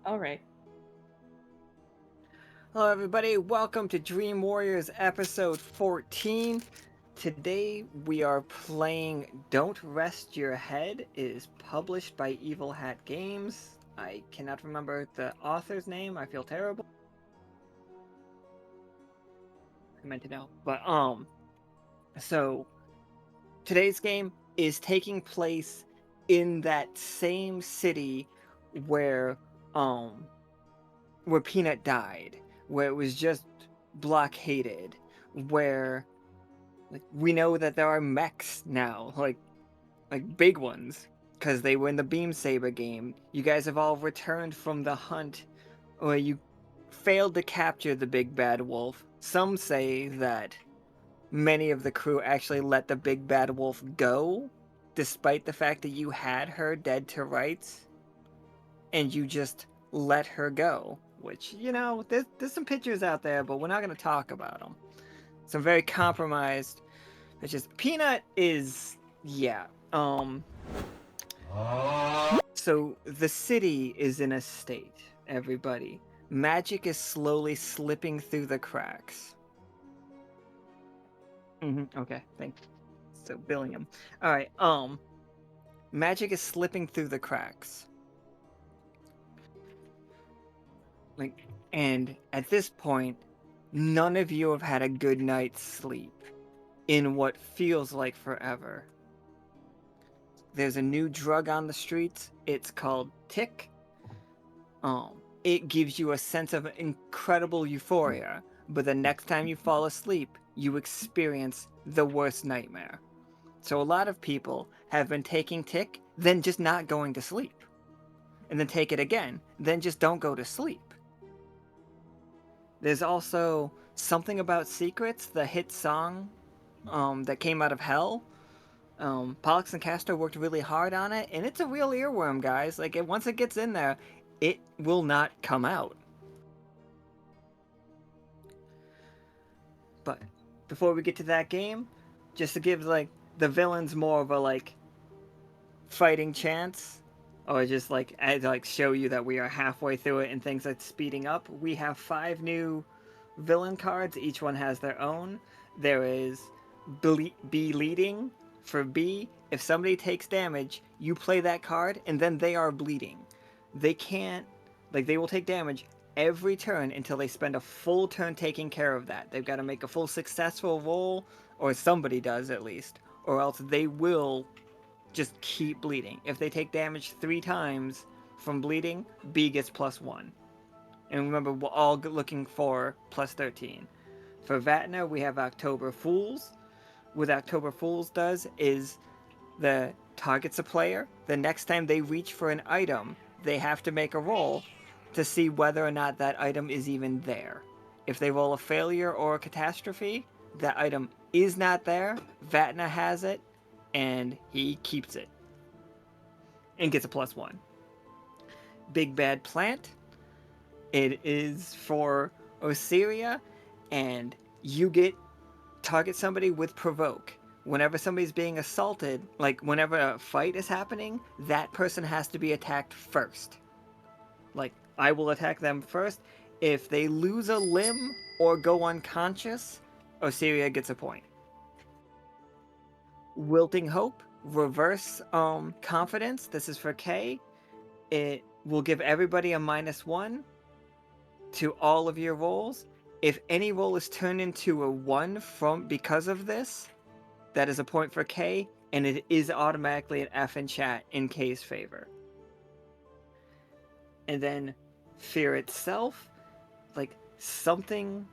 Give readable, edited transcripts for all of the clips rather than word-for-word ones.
All right. Hello, everybody. Welcome to Dream Warriors episode 14. Today we are playing Don't Rest Your Head. It is published by Evil Hat Games. I cannot remember the author's name. I feel terrible. I meant to know. So today's game is taking place in that same city where um where Peanut died, where it was just blockaded, where like we know that there are mechs now, like big ones, because they were in the Beam Saber game. You guys have all returned from the hunt, where you failed to capture the big bad wolf. Some say that many of the crew actually let the big bad wolf go, despite the fact that you had her dead to rights, and you just let her go. Which, there's some pictures out there, but we're not going to talk about them. Some very compromised. It's just Peanut is, yeah. So the city is in a state, everybody. Magic is slowly slipping through the cracks. Okay, thanks. So Billiam. All right. Magic is slipping through the cracks. Like, and at this point, none of you have had a good night's sleep in what feels like forever. There's a new drug on the streets. It's called Tick. It gives you a sense of incredible euphoria, but the next time you fall asleep, you experience the worst nightmare. So a lot of people have been taking Tick, then just not going to sleep. And then take it again, then just don't go to sleep. There's also Something About Secrets, the hit song that came out of Hell. Pollux and Castor worked really hard on it, and it's a real earworm, guys. Once it gets in there, it will not come out. But before we get to that game, just to give the villains more of a fighting chance, or just show you that we are halfway through it and things are speeding up. We have 5 new villain cards. Each one has their own. There is be leading for B. If somebody takes damage, you play that card, and then they are bleeding. They can't they will take damage every turn until they spend a full turn taking care of that. They've got to make a full successful roll, or somebody does at least, or else they will just keep bleeding. If they take damage 3 times from bleeding, B gets +1. And remember, we're all looking for +13. For Vatna, we have October Fools. What October Fools does is the targets a player. The next time they reach for an item, they have to make a roll to see whether or not that item is even there. If they roll a failure or a catastrophe, that item is not there. Vatna has it, and he keeps it and gets a +1. Big Bad Plant. It is for Osiria, and you get target somebody with provoke. Whenever somebody's being assaulted, whenever a fight is happening, that person has to be attacked first. I will attack them first. If they lose a limb or go unconscious, Osiria gets a point. Wilting Hope, reverse confidence. This is for K. It will give everybody a -1 to all of your rolls. If any roll is turned into a 1 from because of this, that is a point for K, and it is automatically an F in chat in K's favor. And then Fear itself, something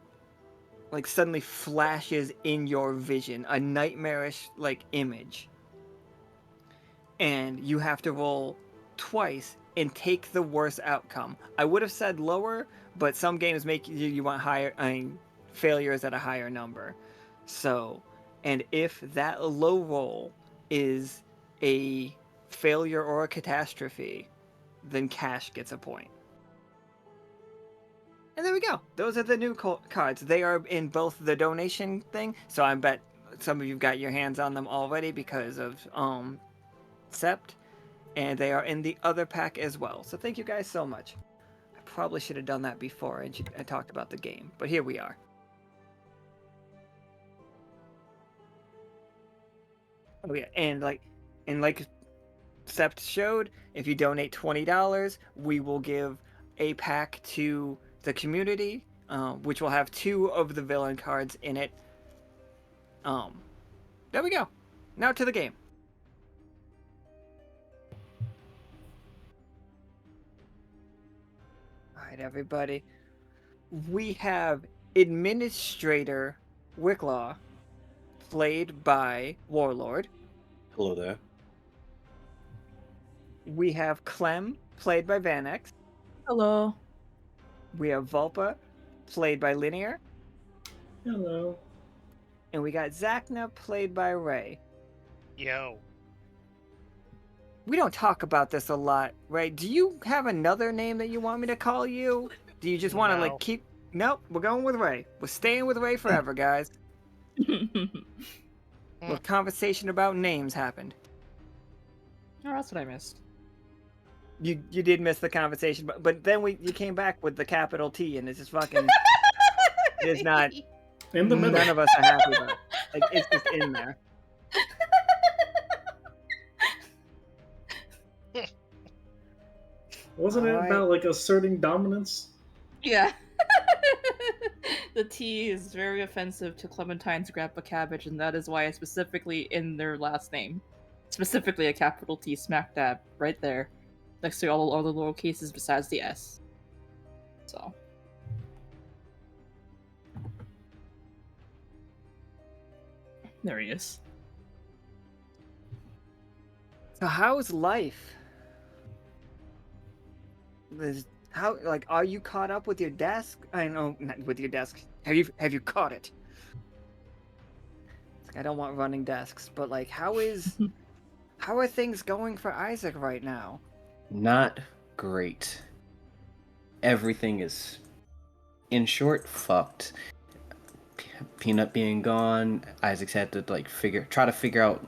suddenly flashes in your vision, a nightmarish image, and you have to roll twice and take the worst outcome. I would have said lower, but some games make you want higher. Failures at a higher number. So, and if that low roll is a failure or a catastrophe, then Cash gets a point. And there we go. Those are the new cards. They are in both the donation thing, so I bet some of you got your hands on them already because of Sept, and they are in the other pack as well. So thank you guys so much. probably should have done that before I talked about the game, but here we are. Oh yeah, and like Sept showed, if you donate $20, we will give a pack to the community, which will have 2 of the villain cards in it. There we go. Now to the game. All right, everybody. We have Administrator Wicklaw, played by Warlord. Hello there. We have Clem, played by Vanex. Hello. We have Vulpa, played by Linear. Hello. And we got Zacna, played by Ray. Yo. We don't talk about this a lot, Ray. Do you have another name that you want me to call you? Do you just want to No. like keep... Nope, we're going with Ray. We're staying with Ray forever, guys. Well, conversation about names happened. Oh, that's what I missed. You did miss the conversation, but then you came back with the capital T, and it's just fucking... It's not... In the middle. None of us are happy about it. Like, it's just in there. Wasn't it Alright. about like asserting dominance? Yeah. The T is very offensive to Clementine's grandpa cabbage, and that is why it's specifically in their last name. Specifically a capital T smack dab right there, next to all the lower cases besides the S. So. There he is. So how's life? Are you caught up with your desk? I know, not with your desk. Have you caught it? It's like, I don't want running desks, but like, how are things going for Isaac right now? Not great. Everything is, in short, fucked. Peanut being gone, Isaac's had to try to figure out.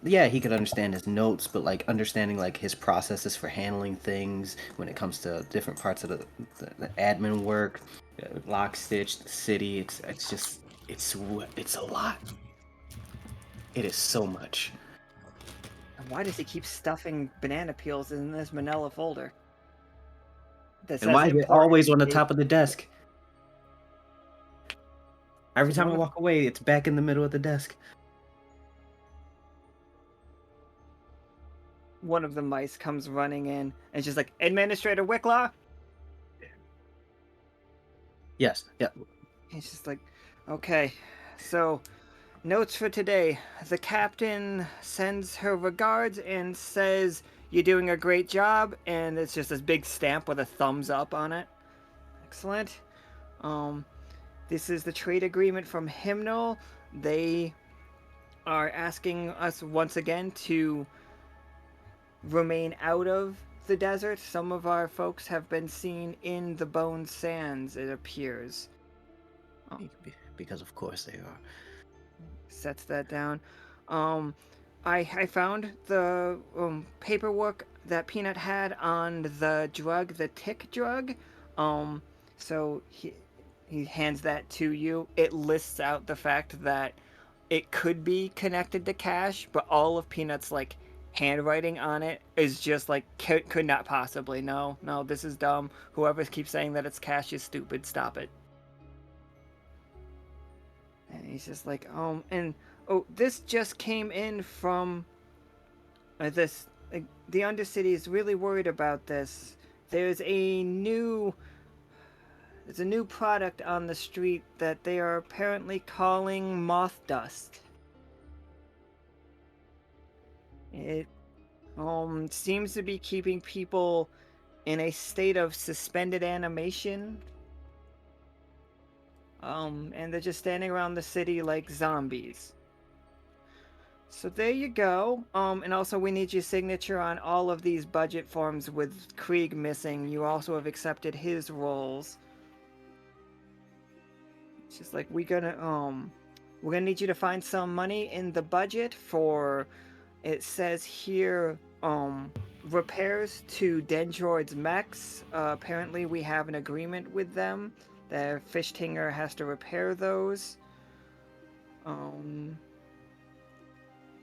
Yeah, he could understand his notes, but like understanding like his processes for handling things when it comes to different parts of the admin work, Lockstitch, the city. It's a lot. It is so much. And why does he keep stuffing banana peels in this manila folder? And why is it always on the top of the desk? Every time I walk away, it's back in the middle of the desk. One of the mice comes running in and it's just like, Administrator Wicklaw? Yes, yeah. He's just like, okay, so notes for today. The captain sends her regards and says you're doing a great job, and it's just this big stamp with a thumbs up on it. Excellent. This is the trade agreement from Hymnal. They are asking us once again to remain out of the desert. Some of our folks have been seen in the Bone Sands, it appears. Because of course they are. Sets that down. I found the paperwork that Peanut had on the drug, the tick drug. So he hands that to you. It lists out the fact that it could be connected to cash, but all of Peanut's like handwriting on it is just like could not possibly. No, this is dumb. Whoever keeps saying that it's cash is stupid. Stop it. And he's just like, this just came in from this. The Undercity is really worried about this. There's a new product on the street that they are apparently calling moth dust. It seems to be keeping people in a state of suspended animation. And they're just standing around the city like zombies. So there you go. And also we need your signature on all of these budget forms with Krieg missing. You also have accepted his roles. It's just like we're gonna need you to find some money in the budget for, it says here, repairs to Dendroid's mechs. Apparently, we have an agreement with them. The Fishtinger has to repair those.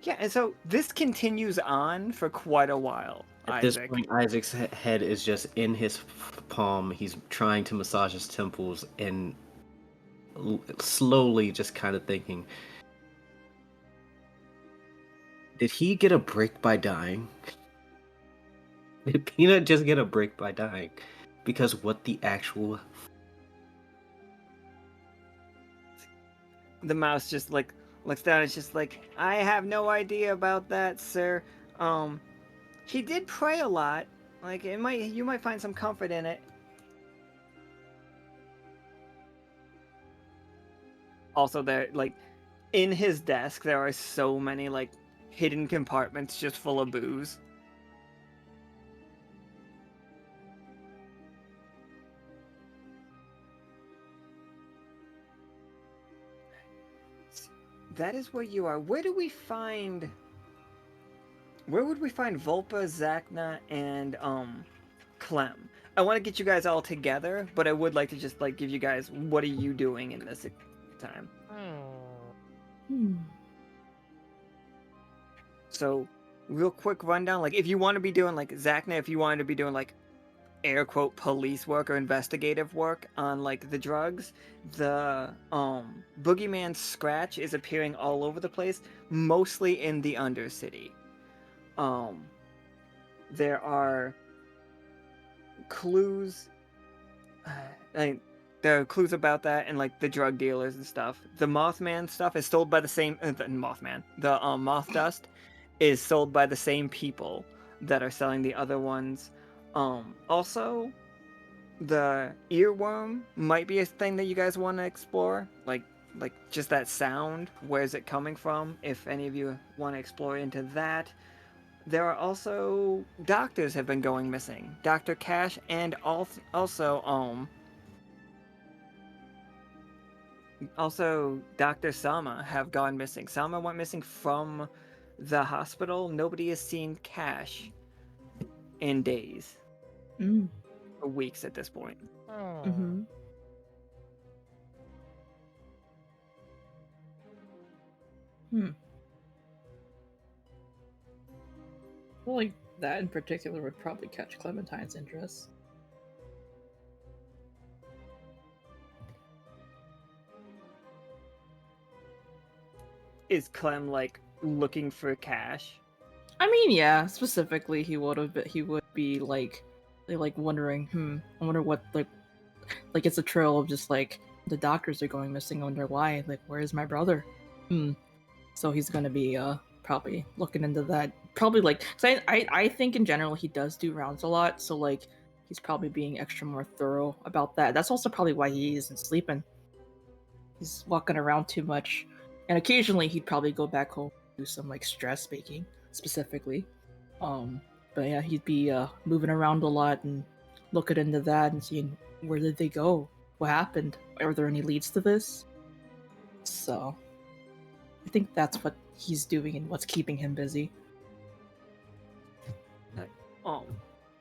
Yeah, and so this continues on for quite a while. At this Isaac. point, Isaac's head is just in his palm. He's trying to massage his temples and slowly just kind of thinking, did he get a break by dying? Did Peanut just get a break by dying? Because what the actual... The mouse just like looks down. It's just like, I have no idea about that, sir. He did pray a lot. Like you might find some comfort in it. Also, there like in his desk there are so many like hidden compartments just full of booze. That is where you are. Where would we find Vulpa, Zacna, and Clem? I want to get you guys all together, but I would like to just like give you guys what are you doing in this time. So, real quick rundown. Like, if you want to be doing like Zacna, if you wanted to be doing like air quote police work or investigative work on like the drugs, the Boogeyman Scratch is appearing all over the place, mostly in the Undercity. There are clues. There are clues about that and like the drug dealers and stuff. The Mothman stuff is sold by the same the Moth Dust is sold by the same people that are selling the other ones. Also, the earworm might be a thing that you guys want to explore. Like just that sound. Where is it coming from? If any of you want to explore into that. There are also doctors have been going missing. Dr. Cash and also Dr. Sama have gone missing. Sama went missing from the hospital. Nobody has seen Cash in days. Or weeks at this point. Mm-hmm. Well, like that in particular would probably catch Clementine's interest. Is Clem like looking for Cash? I mean, yeah. Specifically, he would be like wondering. I wonder what like it's a trail of just like the doctors are going missing. I wonder why. Like, where is my brother? So he's gonna be probably looking into that. Probably like, cause I think in general he does do rounds a lot. So like he's probably being extra more thorough about that. That's also probably why he isn't sleeping. He's walking around too much, and occasionally he'd probably go back home and do some like stress baking specifically. But yeah, he'd be moving around a lot and looking into that and seeing where did they go, what happened, are there any leads to this? So I think that's what he's doing and what's keeping him busy.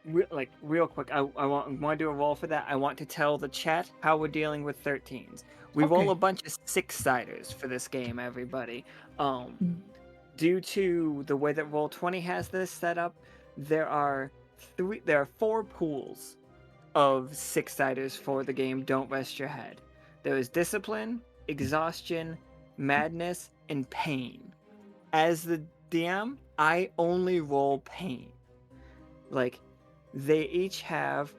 Real quick, I want to do a roll for that. I want to tell the chat how we're dealing with 13s. We roll a bunch of 6-siders for this game, everybody. Due to the way that Roll20 has this set up, there are 4 pools of 6-siders for the game Don't Rest Your Head. There is Discipline, Exhaustion, Madness, and Pain. As the DM, I only roll Pain. Like, they each have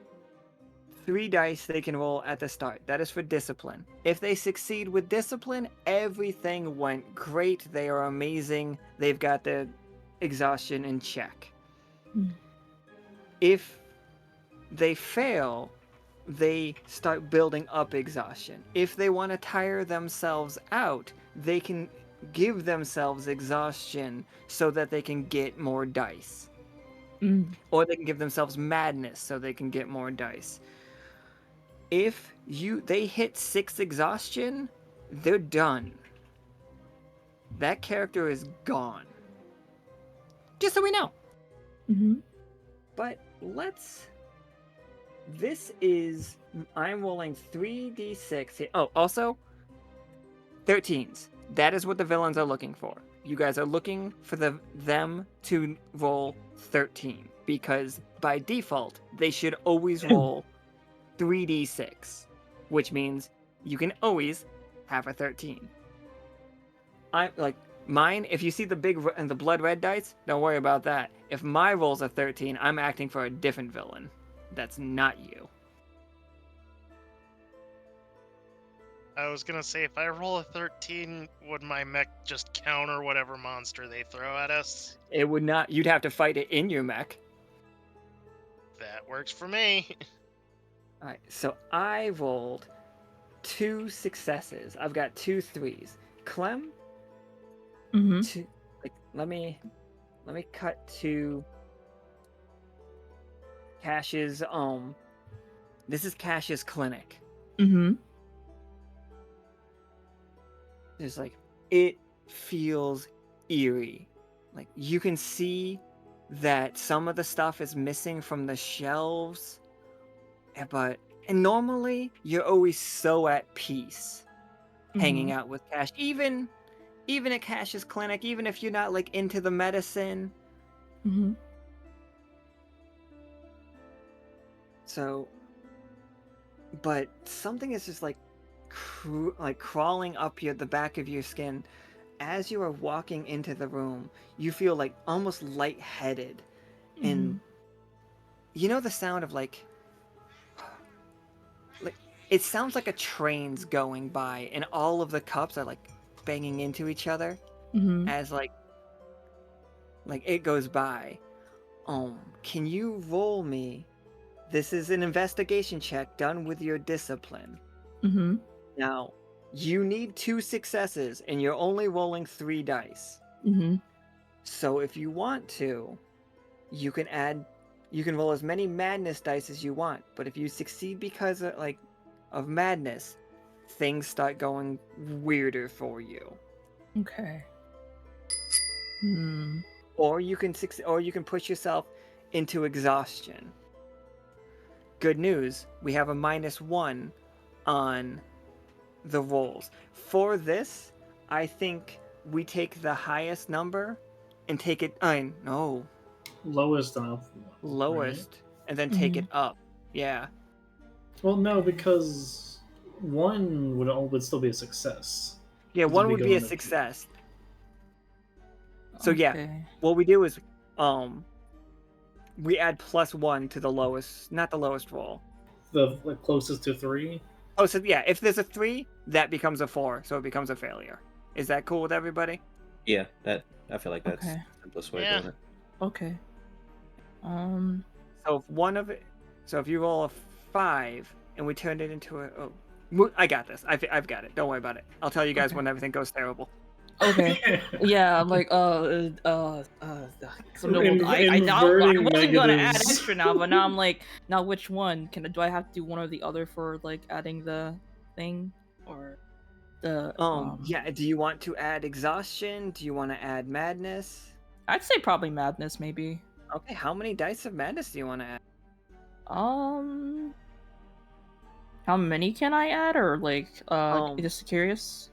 3 dice they can roll at the start. That is for Discipline. If they succeed with Discipline, everything went great. They are amazing. They've got their exhaustion in check. If they fail, they start building up exhaustion. If they want to tire themselves out, they can give themselves exhaustion so that they can get more dice. Or they can give themselves madness so they can get more dice. If they hit 6 exhaustion, they're done. That character is gone. Just so we know. But let's. This is. I'm rolling 3d6 here. Oh, also, 13s. That is what the villains are looking for. You guys are looking for them to roll 13 because by default they should always roll 3d6, which means you can always have a 13. I like mine. If you see the big and the blood red dice, don't worry about that. If my rolls are 13, I'm acting for a different villain. That's not you. I was gonna say, if I roll a 13, would my mech just counter whatever monster they throw at us? It would not. You'd have to fight it in your mech. That works for me. All right. So I rolled 2 successes. I've got 2 3s. Clem. Mm-hmm. Let me cut to Cash's this is Cash's clinic. Mm-hmm. It's like it feels eerie. Like you can see that some of the stuff is missing from the shelves. And normally you're always so at peace hanging out with Cash. Even at Cash's clinic, even if you're not like into the medicine. Mm-hmm. So, but something is just like crawling up the back of your skin. As you are walking into the room, you feel like almost lightheaded, and you know the sound of like it sounds like a train's going by, and all of the cups are like banging into each other as like it goes by. Can you roll me? This is an investigation check done with your discipline. Mm-hmm. Now, you need 2 successes, and you're only rolling 3 dice. Mm-hmm. So if you want to, you can roll as many madness dice as you want. But if you succeed because of madness, things start going weirder for you. Okay. Or you can push yourself into exhaustion. Good news, we have a -1 on the rolls. For this, I think we take the highest number and take it. No. Lowest up. Lowest, right? and then take it up. Yeah. Well, no, because 1 would still be a success. Yeah, Because 1 we would go be a on the- success. So Okay. yeah, what we do is we add +1 to the lowest, not the lowest roll. The closest to 3. Oh, so yeah, if there's a 3, that becomes a 4, so it becomes a failure. Is that cool with everybody? Yeah, I feel like that's Okay. the simplest way Yeah. of doing it. Okay. So if you roll a 5 and we turn it into I got this. I've got it. Don't worry about it. I'll tell you guys Okay. when everything goes terrible. Okay. Yeah, I'm like, Inverting I wasn't gonna add negatives. extra now, but now I'm like, now which one? Do I have to do one or the other for like adding the thing or the Yeah. Do you want to add exhaustion? Do you want to add madness? I'd say probably madness, maybe. Okay. How many dice of madness do you want to add? How many can I add, or like, just curious?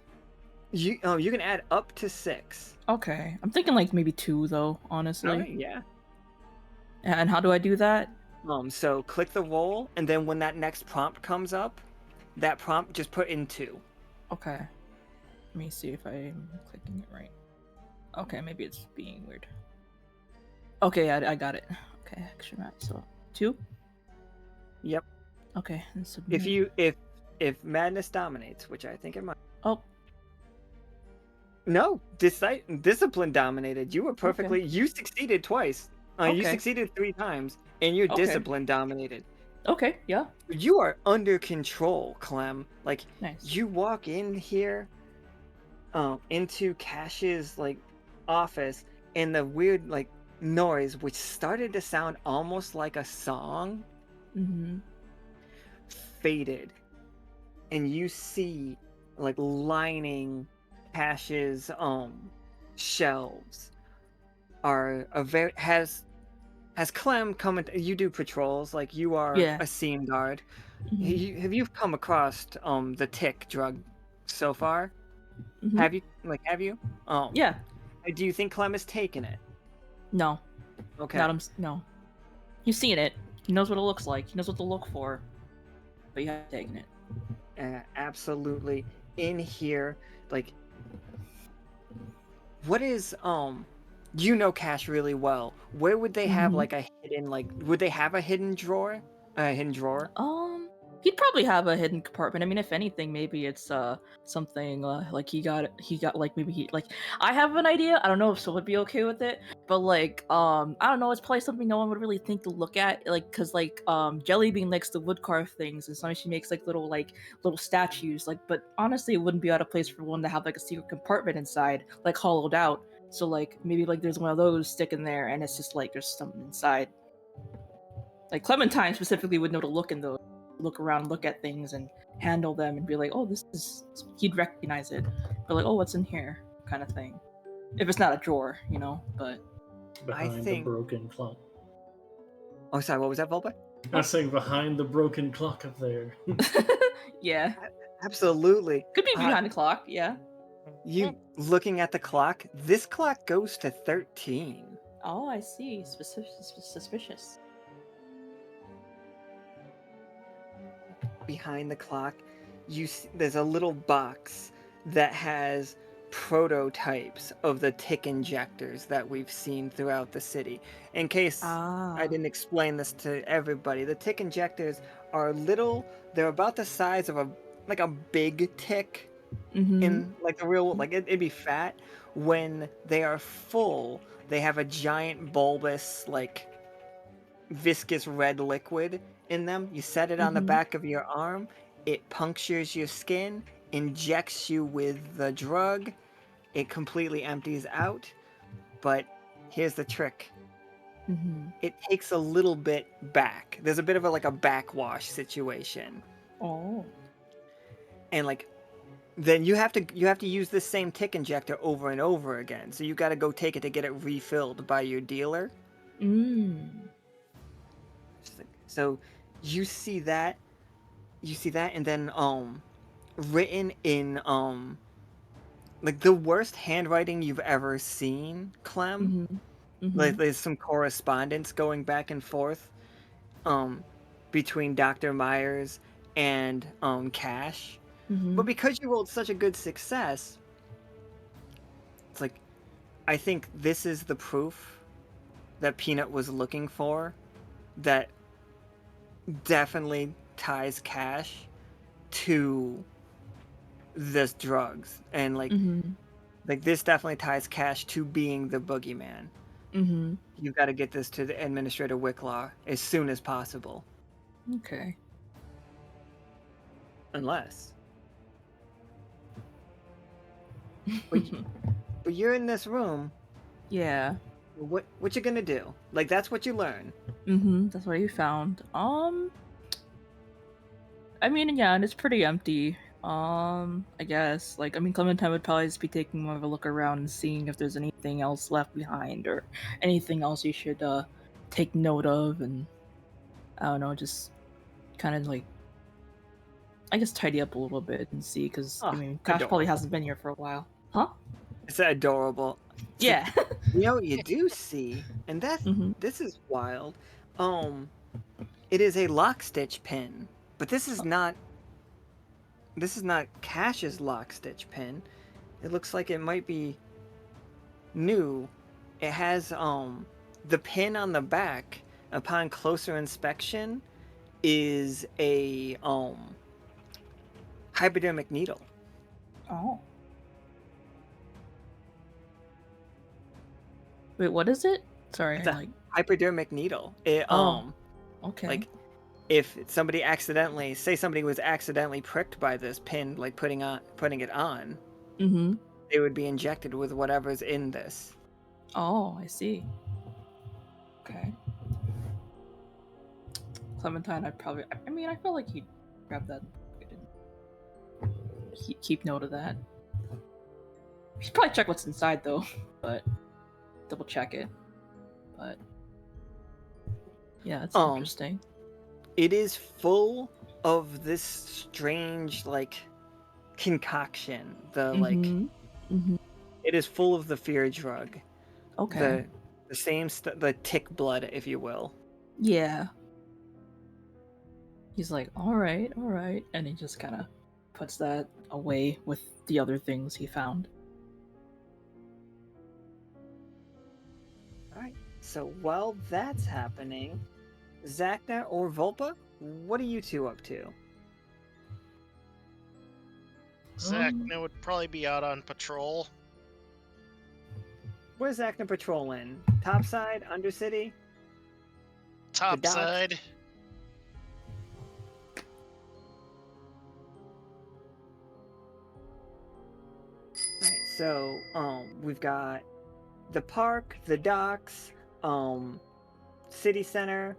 You can add up to 6. Okay, I'm thinking like maybe 2 though, honestly. Alright, yeah. And how do I do that? So click the roll, and then when that next prompt comes up, that prompt just put in 2. Okay. Let me see if I'm clicking it right. Okay, maybe it's being weird. Okay, I got it. Okay, extra math. So 2. Yep. Okay, and submit. If madness dominates, which I think it might. Oh. No, discipline dominated. You were perfectly. You succeeded twice. You Okay. succeeded 3 times, and your Okay. discipline dominated. Okay, yeah. You are under control, Clem. Like Nice. you walk in here, into Cash's office, and the weird noise, which started to sound almost like a song, faded, and you see lining Cash's shelves has has Clem come? You do patrols, like you are Yeah. a scene guard. Mhm. Have you come across the tick drug so far? Mhm. Have you? Have you? Yeah. Do you think Clem has taken it? No. Okay. Not him. No. He's seen it. He knows what it looks like. He knows what to look for. But you haven't taken it. Absolutely. In here, like, what is you know Cash really well. Where would they have like a hidden would they have a hidden drawer? A hidden drawer? He'd probably have a hidden compartment. I mean, if anything, maybe it's something like he got like maybe he like I have an idea. I don't know if Sil would be okay with it, but like I don't know. It's probably something no one would really think to look at, like because like Jellybean likes the wood carved things, and sometimes she makes like little statues. Like, but honestly, it wouldn't be out of place for one to have like a secret compartment inside, like hollowed out. So like maybe like there's one of those sticking there, and it's just like there's something inside. Like Clementine specifically would know to look around, look at things, and handle them, and be like, "Oh, this is." He'd recognize it, but like, "Oh, what's in here?" kind of thing. If it's not a drawer, you know. But Behind think- the broken clock. Oh, sorry. What was that, Vulpa? I was saying behind the broken clock up there. yeah, Absolutely. could be behind the clock. Yeah. You looking at the clock? This clock goes to 13. Oh, I see. Suspicious. Behind the clock, there's a little box that has prototypes of the tick injectors that we've seen throughout the city. In case I didn't explain this to everybody, the tick injectors are little. They're about the size of a big tick. In like a real it'd be fat. When they are full, they have a giant bulbous viscous red liquid in them. You set it on the back of your arm, it punctures your skin, injects you with the drug, it completely empties out. But here's the trick. It takes a little bit back. There's a bit of a backwash situation. Oh. And then you have to use this same tick injector over and over again. So you got to go take it to get it refilled by your dealer. So you see that, and then written in the worst handwriting you've ever seen, Clem. Like there's some correspondence going back and forth between Dr. Myers and Cash. But because you rolled such a good success, it's like, I think this is the proof that Peanut was looking for that definitely ties Cash to this drugs. And this definitely ties Cash to being the boogeyman. You've got to get this to the Administrator Wicklaw as soon as possible. Okay. Unless... But you're in this room. Yeah. What you gonna do? That's what you learn. That's what you found. I mean, yeah, and it's pretty empty. I guess. Clementine would probably just be taking more of a look around and seeing if there's anything else left behind or anything else you should take note of, and I don't know, just kind of I guess tidy up a little bit and see, because I mean, Cash probably hasn't been here for a while. Huh? It's adorable. Yeah. You know what you do see, and that's this is wild. It is a Lockstitch pin, but this is not Cash's Lockstitch pin. It looks like it might be new. It has the pin on the back, upon closer inspection, is a hypodermic needle. Oh. Wait, what is it? Sorry. It's a hypodermic needle. It okay. If somebody was accidentally pricked by this pin, putting it on, they would be injected with whatever's in this. Oh, I see. Okay. Clementine, I mean, I feel like he'd grab that. Keep note of that. We should probably check what's inside, though, but double check it. But Yeah, it's Um, interesting. It is full of this strange, like, concoction. Mm-hmm. It is full of the fear drug. Okay. The same, the tick blood, if you will. Yeah. He's like, all right, and he just kind of puts that away with the other things he found. Alright, so while that's happening, Zacna or Vulpa, what are you two up to? Zacna would probably be out on patrol. Where's Zacna patrolling? Topside, Undercity? The docks? Topside. Alright, so, we've got the park, the docks, city center.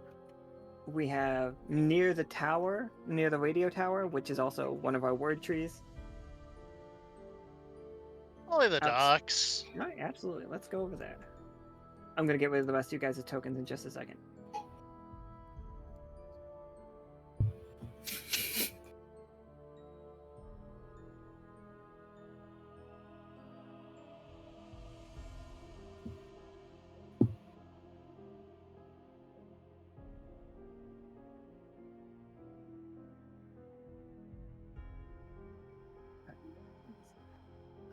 We have near the tower, near the radio tower, which is also one of our word trees. Only the Outs- docks. Alright, absolutely. Let's go over there. I'm gonna get rid of the rest of you guys' tokens in just a second.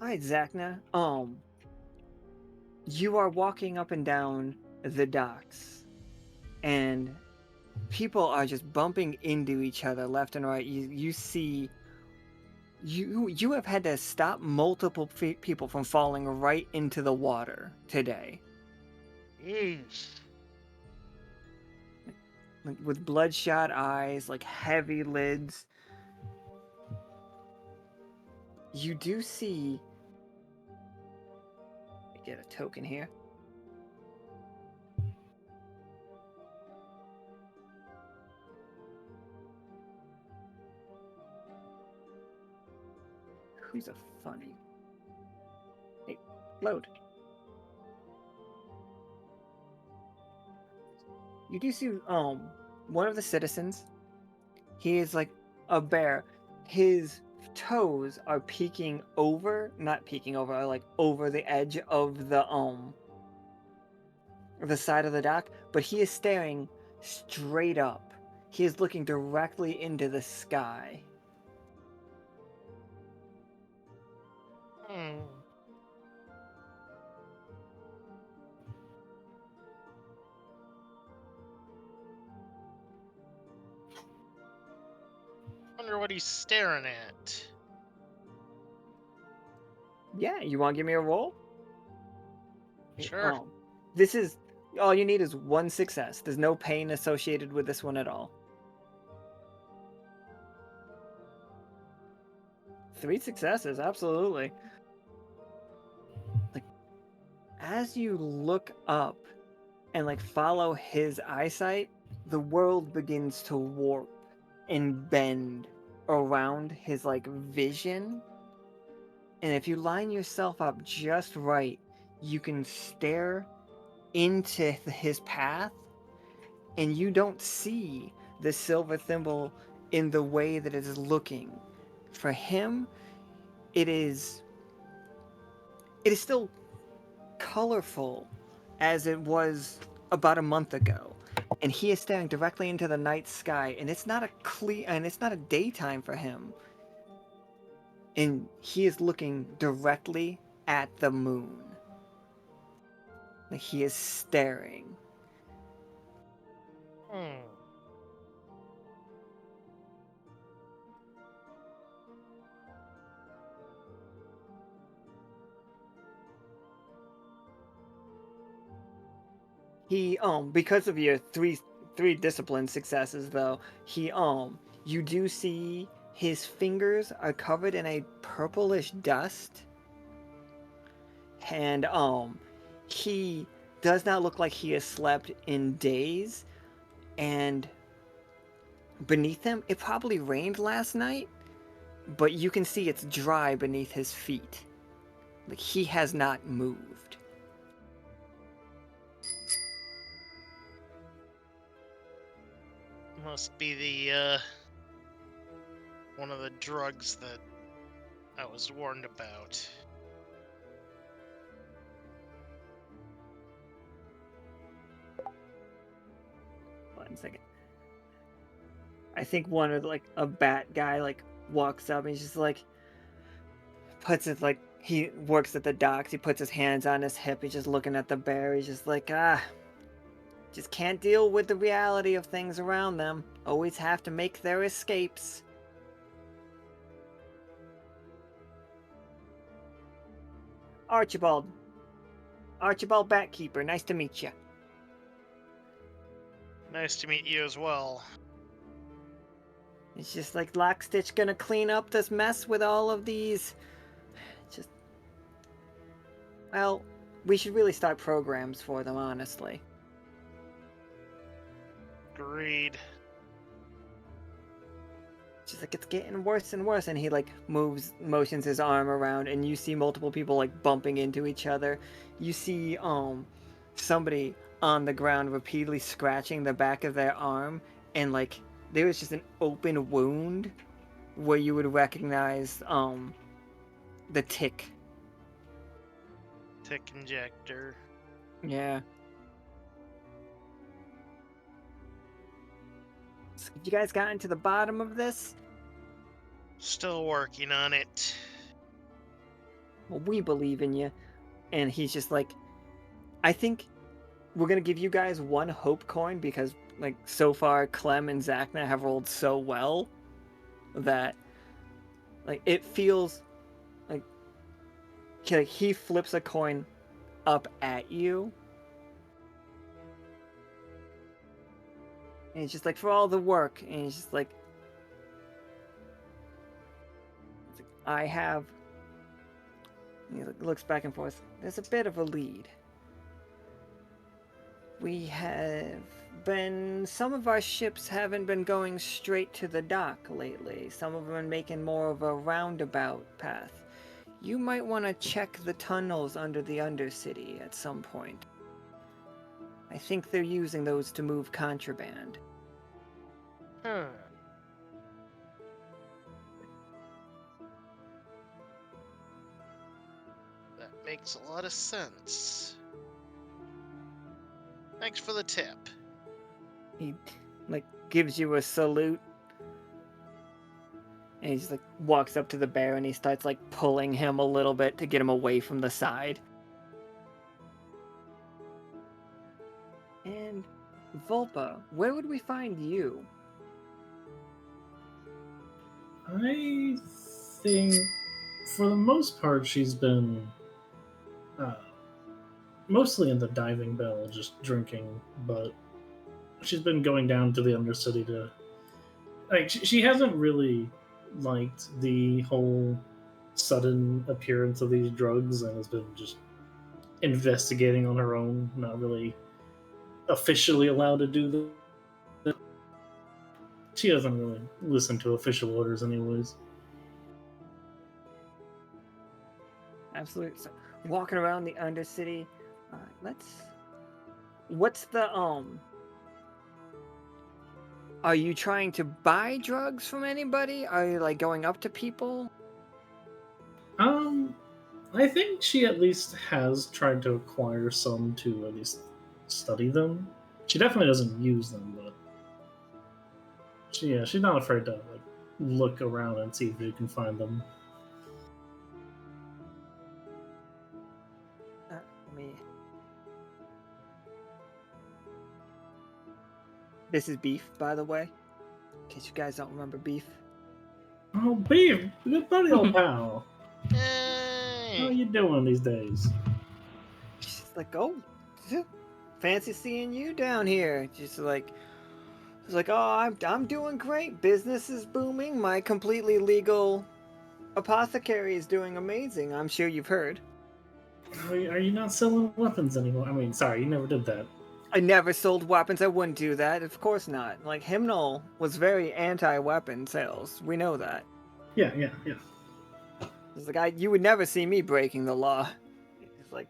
Alright, Zacna. You are walking up and down the docks, and people are just bumping into each other left and right. You see, you have had to stop multiple people from falling right into the water today. Like, with bloodshot eyes, like heavy lids. You do see. Let me get a token here. Who's a funny? Hey, load. You do see one of the citizens. He is like a bear. His toes are peeking over, not peeking over, are like over the edge of the side of the dock, but he is staring straight up. He is looking directly into the sky. Wonder what he's staring at. Yeah, you want to give me a roll? Sure. This is all you need is one success. There's no pain associated with this one at all. 3 successes, absolutely. Like, as you look up and like follow his eyesight, the world begins to warp and bend around his like vision. And if you line yourself up just right, you can stare into his path, and you don't see the silver thimble in the way that it is looking. For him, it is still colorful as it was about a month ago, and he is staring directly into the night sky, and it's not a daytime for him, and he is looking directly at the moon. Like, he is staring. He because of your three discipline successes though, he you do see his fingers are covered in a purplish dust, and he does not look like he has slept in days, and beneath him, it probably rained last night, but you can see it's dry beneath his feet. Like, he has not moved. Must be the, one of the drugs that I was warned about. One second. I think one of like a bat guy like walks up and he's just like puts it like he works at the docks. He puts his hands on his hip. He's just looking at the bear. He's just like just can't deal with the reality of things around them. Always have to make their escapes. Archibald. Archibald Batkeeper. Nice to meet you. Nice to meet you as well. It's just like Lockstitch gonna clean up this mess with all of these. Just. Well, we should really start programs for them, honestly. Agreed. Just like it's getting worse and worse, and he like motions his arm around, and you see multiple people like bumping into each other. You see somebody on the ground repeatedly scratching the back of their arm, and like there was just an open wound where you would recognize the tick. Tick injector. Yeah. So have you guys gotten to the bottom of this? Still working on it. Well, we believe in you. And he's just like, I think we're going to give you guys one hope coin because, like, so far Clem and Zacna have rolled so well that, like, it feels like he flips a coin up at you. And he's just like, for all the work. And he's just like, I have. He looks back and forth. There's a bit of a lead. We have been. Some of our ships haven't been going straight to the dock lately. Some of them are making more of a roundabout path. You might want to check the tunnels under the Undercity at some point. I think they're using those to move contraband. Huh. That makes a lot of sense. Thanks for the tip. He like gives you a salute. And he just like walks up to the bear and he starts like pulling him a little bit to get him away from the side. And Vulpa, where would we find you? I think, for the most part, she's been mostly in the diving bell, just drinking, but she's been going down to the Undercity to. Like, she hasn't really liked the whole sudden appearance of these drugs and has been just investigating on her own, not really officially allowed to do that. She doesn't really listen to official orders anyways. Absolutely. So, walking around the Undercity. What's the Are you trying to buy drugs from anybody? Are you like going up to people? I think she at least has tried to acquire some to at least study them. She definitely doesn't use them, but she's not afraid to like look around and see if she can find them. This is Beef, by the way. In case you guys don't remember Beef. Oh, Beef, good buddy, old pal. Hey. How are you doing these days? She's like, oh, fancy seeing you down here. She's like, oh, I'm doing great. Business is booming. My completely legal apothecary is doing amazing. I'm sure you've heard. Are you not selling weapons anymore? I mean, sorry, you never did that. I never sold weapons. I wouldn't do that. Of course not. Like, Hymnal was very anti-weapon sales. We know that. Yeah. It's like, you would never see me breaking the law. It's like,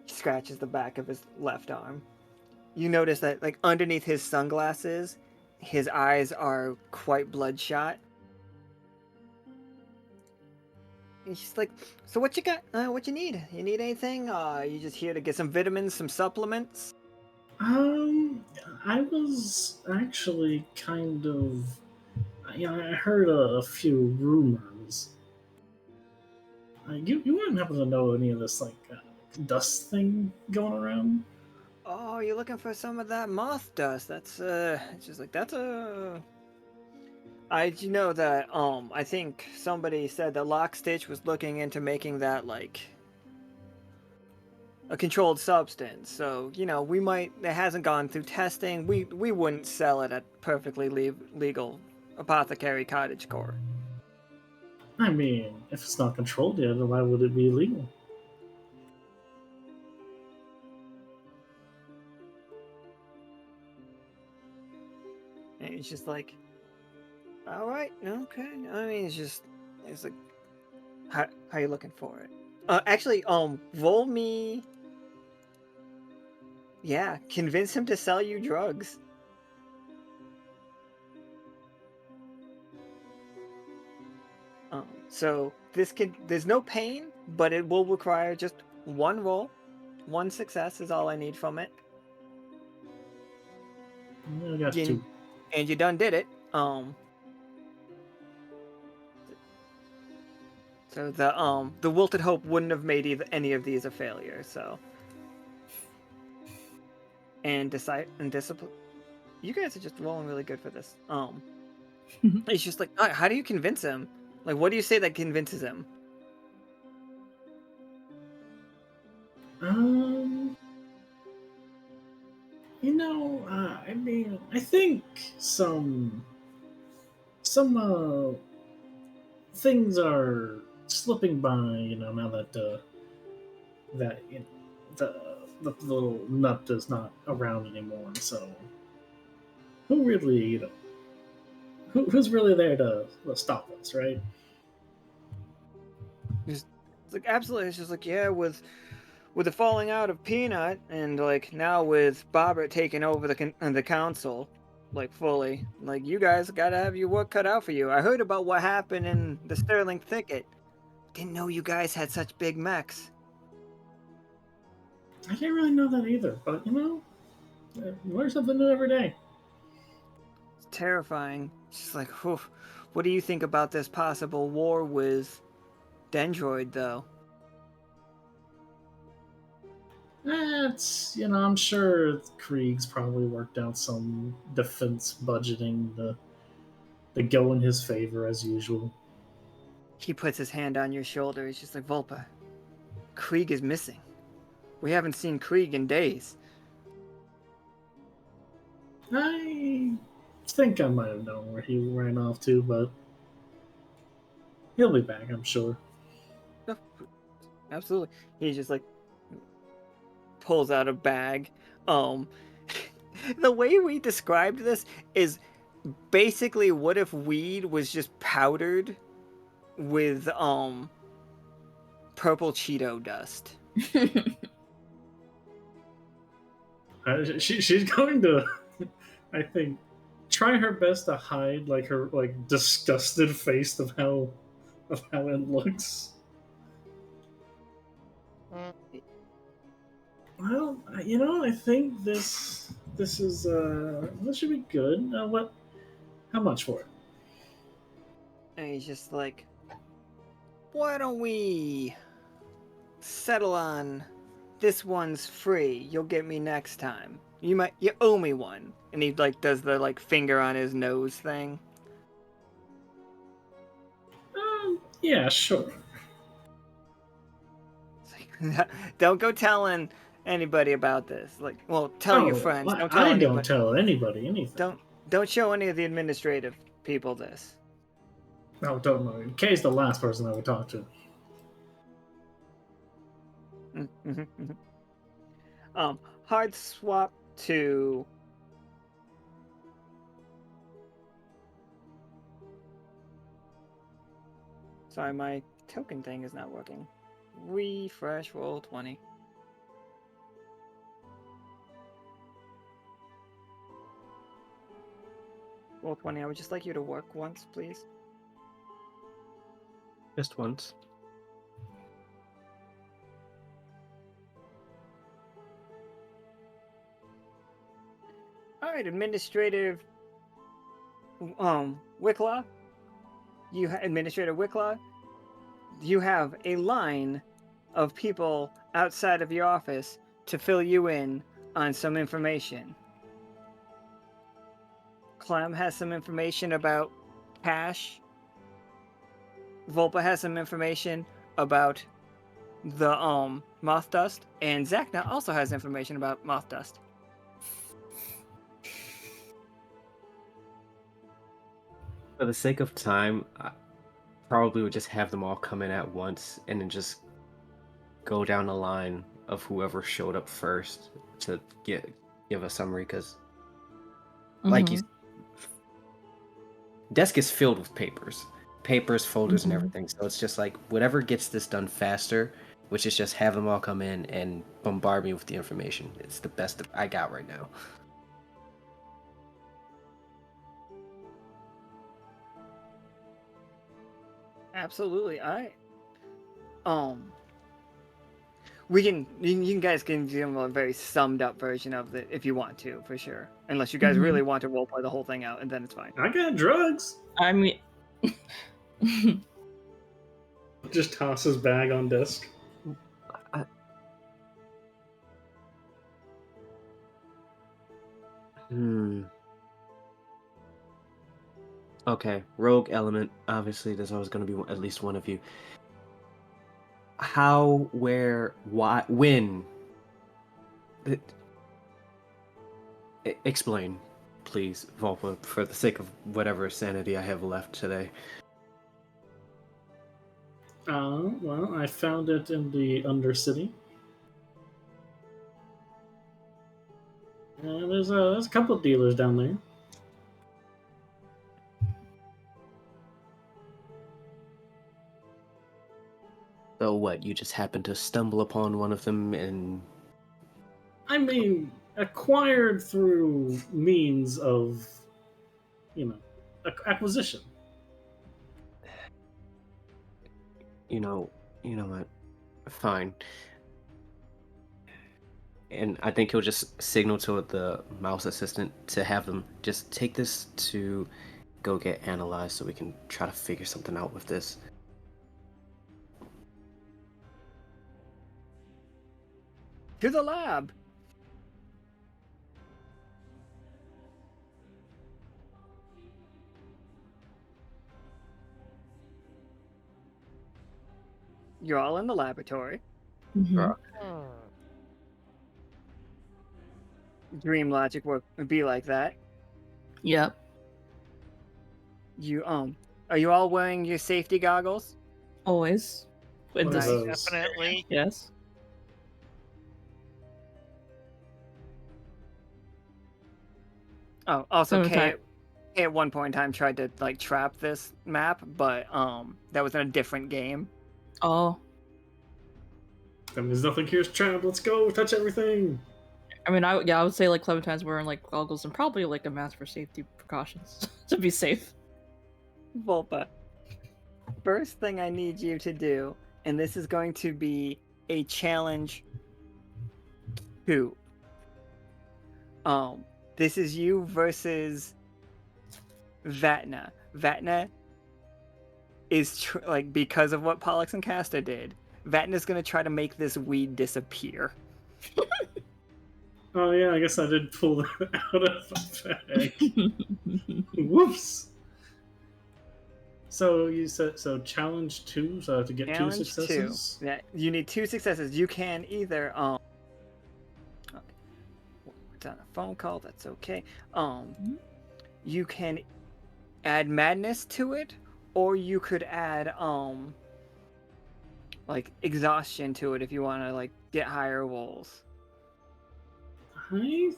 he scratches the back of his left arm. You notice that, like, underneath his sunglasses, his eyes are quite bloodshot. He's just like, so what you got? What you need? You need anything? You just here to get some vitamins, some supplements? I was actually kind of, I heard a few rumors. You wouldn't happen to know any of this like dust thing going around? Oh, you're looking for some of that moth dust. That's it's just like that's a. I know that I think somebody said that Lockstitch was looking into making that like a controlled substance. So, we might it hasn't gone through testing. We wouldn't sell it at perfectly legal apothecary cottage core. I mean, if it's not controlled yet, then why would it be illegal? And it's just like, all right, okay. I mean, it's like, how you looking for it? Actually, roll me. Yeah, convince him to sell you drugs. So there's no pain, but it will require just one roll, one success is all I need from it. I got two. And you done did it. So the wilted hope wouldn't have made any of these a failure. So and discipline. You guys are just rolling really good for this. It's just like, how do you convince him? Like, what do you say that convinces him? Um, I mean, I think some things are slipping by. Now that that the little nut is not around anymore. So who really, who's really there to stop us, right? It's like absolutely. It's just like, yeah, with the falling out of Peanut, and like now with Bobbert taking over the council, like fully, like you guys gotta have your work cut out for you. I heard about what happened in the Sterling Thicket. Didn't know you guys had such big mechs. I didn't really know that either, but you learn something new every day. It's terrifying. It's just like, whew. What do you think about this possible war with Dendroid, though? I'm sure Krieg's probably worked out some defense budgeting to go in his favor as usual. He puts his hand on your shoulder. He's just like, Vulpa, Krieg is missing. We haven't seen Krieg in days. I think I might have known where he ran off to, but he'll be back, I'm sure. No, absolutely. He just like pulls out a bag. The way we described this is basically what if weed was just powdered with purple Cheeto dust. She's going to, I think, try her best to hide like her like disgusted face of how it looks. Well, I think this is this should be good. How much for it? And he's just like, why don't we settle on this one's free. You'll get me next time. You owe me one. And he like does the like finger on his nose thing. Yeah, sure. Like, don't go telling anybody about this. Like, well, tell your friends. Don't tell I anybody. don't tell anybody anything. Don't show any of the administrative people this. No, don't know. Kay's the last person I would talk to. Hard swap to sorry, my token thing is not working. Refresh roll 20. Roll 20. I would just like you to work once, please. Just once. All right, Administrative Wicklaw. Administrator Wicklaw, you have a line of people outside of your office to fill you in on some information. Clem has some information about cash. Vulpa has some information about the moth dust, and Zacna also has information about moth dust. For the sake of time, I probably would just have them all come in at once and then just go down the line of whoever showed up first to give a summary, because like you, desk is filled with papers, folders, and everything. So it's just like whatever gets this done faster, which is just have them all come in and bombard me with the information. It's the best I got right now. Absolutely. All right. You guys can give a very summed up version of it if you want to, for sure. Unless you guys really want to roleplay the whole thing out, and then it's fine. I got drugs. I mean, Just toss his bag on desk. Okay, rogue element. Obviously, there's always going to be at least one of you. How, where, why, when? Explain, please, Vulpa, for the sake of whatever sanity I have left today. Well, I found it in the Undercity. There's a couple of dealers down there. So what, you just happened to stumble upon one of them and... I mean, acquired through means of, acquisition. You know what? Fine. And I think he'll just signal to the mouse assistant to have them just take this to go get analyzed so we can try to figure something out with this. To the lab. You're all in the laboratory. Dream logic would be like that. Yep. You are you all wearing your safety goggles? Always. With One of this, those. Definitely. yes. Oh, also Sometime- Kay at one point in time tried to like trap this map, but that was in a different game. Oh. I mean, there's nothing here's trapped. Let's go. Touch everything. I mean, I would say like Clementine's wearing like goggles and probably like a mask for safety precautions to be safe. Vulpa. First thing I need you to do, and this is going to be a challenge 2. This is you versus Zacna. Zacna is like, because of what Pollux and Casta did, Zacna's gonna try to make this weed disappear. Oh yeah, I guess I did pull that out of my bag. Whoops. So you said challenge 2, so I have to get Challenge 2 successes. 2. Yeah, you need 2 successes. You can either it's on a phone call. That's okay. You can add madness to it, or you could add like exhaustion to it if you want to like get higher rolls. I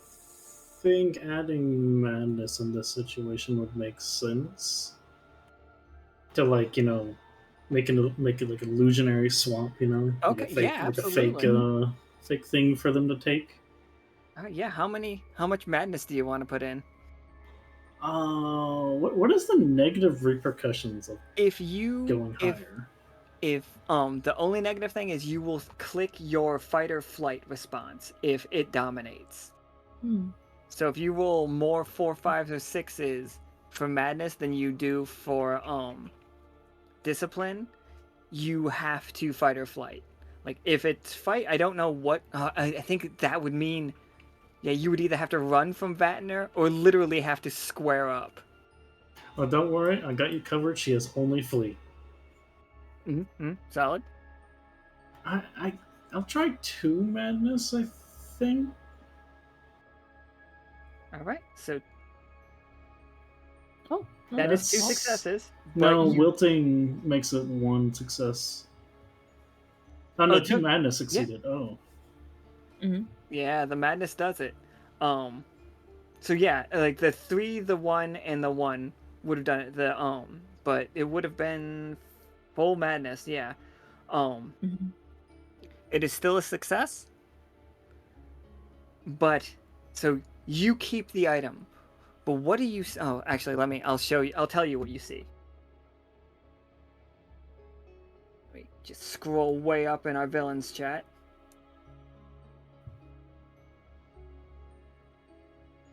think adding madness in this situation would make sense. To make it like illusionary swamp, Okay, like a fake, yeah, like absolutely. a fake thing for them to take. Yeah, how much madness do you want to put in? What is the negative repercussions of If you going if higher? if the only negative thing is you will click your fight or flight response if it dominates. Hmm. So if you roll more 4, 5s, or 6s for madness than you do for discipline, you have to fight or flight. Like if it's fight, I don't know what I think that would mean. Yeah, you would either have to run from Vatner or literally have to square up. Oh, don't worry, I got you covered. She has only flee. Solid. I'll try 2 madness, I think. All right, so Oh, no, that is 2 That's- successes. No, but you, wilting makes it 1 success. Oh no, Oh, 2 two- madness succeeded. Oh. Mm-hmm. yeah, the madness does it. So yeah, like the 3, the 1, and the 1 would have done it. But it would have been full madness. Yeah. Mm-hmm. It is still a success. But so you keep the item. But what do you? Oh, actually, I'll show you. I'll tell you what you see. Wait, just scroll way up in our villains chat.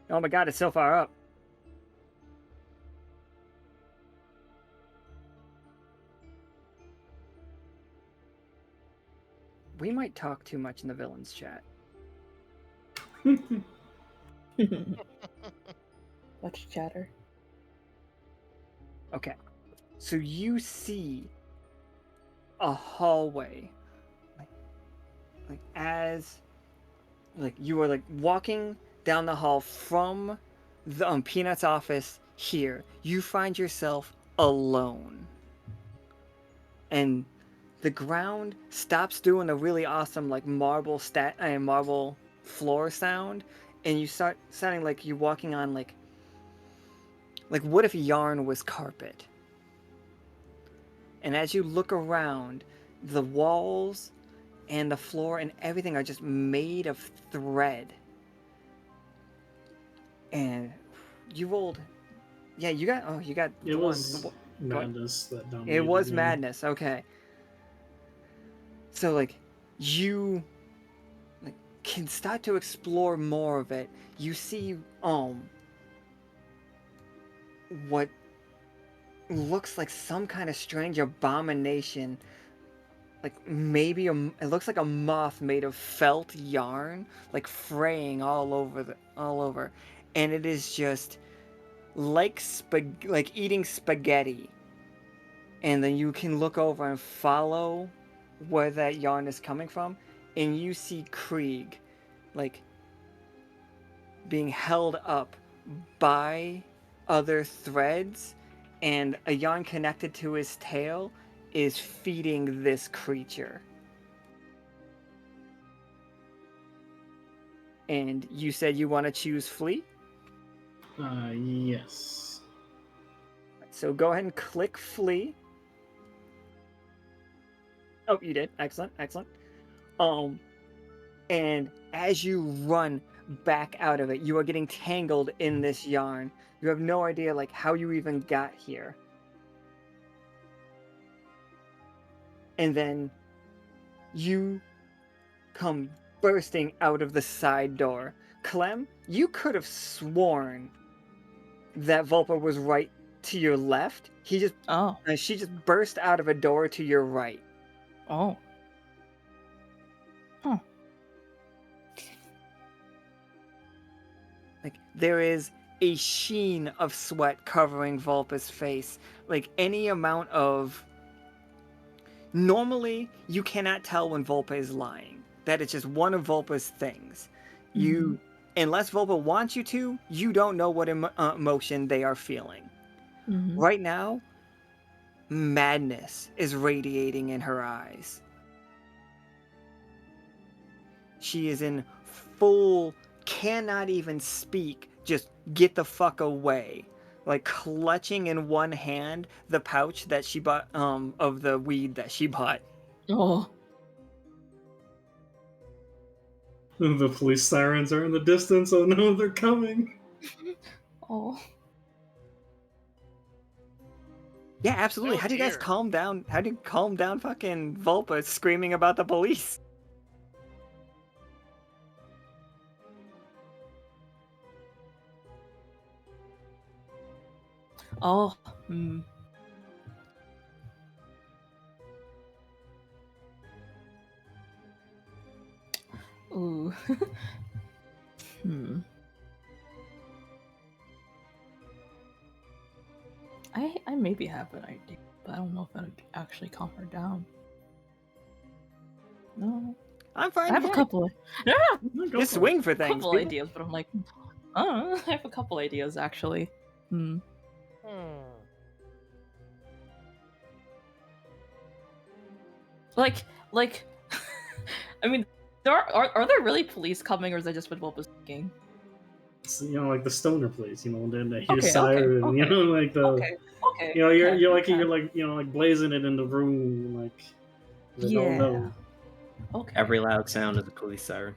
Oh my god, it's so far up. We might talk too much in the villains chat. Much chatter. Okay. So you see a hallway. Like as like you are like walking down the hall from the Peanut's office here, you find yourself alone. And the ground stops doing a really awesome like marble floor sound, and you start sounding like you're walking on like what if yarn was carpet? And as you look around, the walls and the floor and everything are just made of thread. And you rolled, yeah, you got It the was one. madness that dominated. It was me. madness. Okay. So like you like can start to explore more of it. You see what looks like some kind of strange abomination. Like maybe it looks like a moth made of felt yarn, like fraying all over, and it is just like like eating spaghetti. And then you can look over and follow where that yarn is coming from, and you see Krieg, like being held up by other threads, and a yarn connected to his tail is feeding this creature. And you said you want to choose flee? Yes. So go ahead and click flee. Oh, you did. Excellent, excellent. And as you run back out of it, you are getting tangled in this yarn. You have no idea like how you even got here. And then you come bursting out of the side door. Clem, you could have sworn that Vulpa was right to your left. She just burst out of a door to your right. Oh. Huh. Like there is a sheen of sweat covering Vulpa's face. Like any amount of. Normally, you cannot tell when Vulpa is lying. That is just one of Vulpa's things. Unless Vulpa wants you to, you don't know what emotion they are feeling. Mm-hmm. Right now, madness is radiating in her eyes. She is in full, cannot even speak, just get the fuck away. Like clutching in one hand the pouch that she bought, of the weed that she bought. Oh. The police sirens are in the distance. Oh no, they're coming. Oh. Yeah, absolutely. Oh, How do you guys dear. calm down? How do you calm down fucking Vulpa screaming about the police? Oh, ooh. I maybe have an idea, but I don't know if that would actually calm her down. No. I'm fine. I have a couple of Just swing for things. couple people. ideas, but I'm like, I don't know. I have a couple ideas actually. Like, I mean, are there really police coming, or is that just what Vulpa's thinking? It's, like the stoner place, then they hear Okay, siren, okay. like the, Okay. you're like blazing it in the room, like oh no. Okay. Every loud sound is a police siren.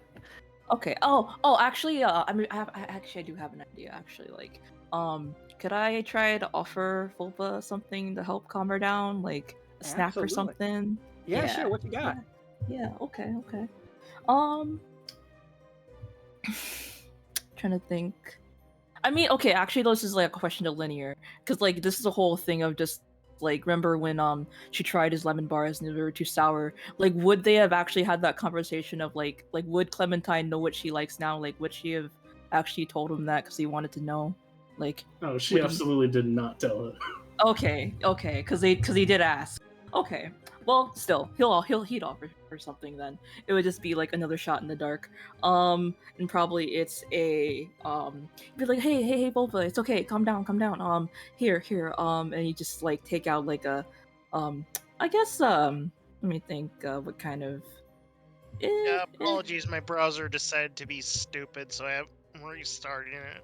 Okay. Oh, actually, I mean, I do have an idea. Actually, like, could I try to offer Vulpa something to help calm her down, like a snack or Absolutely. something? Yeah, sure. What you got? Yeah. Okay. Trying to think. I mean, okay, actually, this is like a question to Linear, because like this is a whole thing of just like, remember when she tried his lemon bars and they were too sour? Like, would they have actually had that conversation of like would Clementine know what she likes now? Like, would she have actually told him that because he wanted to know? Like, Oh, she absolutely did not tell her. okay, because he did ask. Okay, well, still, he'd offer her something then. It would just be like another shot in the dark. And probably it's a be like, hey, Vulpa, it's okay, calm down. Here, and you just like take out like a, I guess let me think, what kind of. Yeah, apologies. My browser decided to be stupid, so I'm restarting it.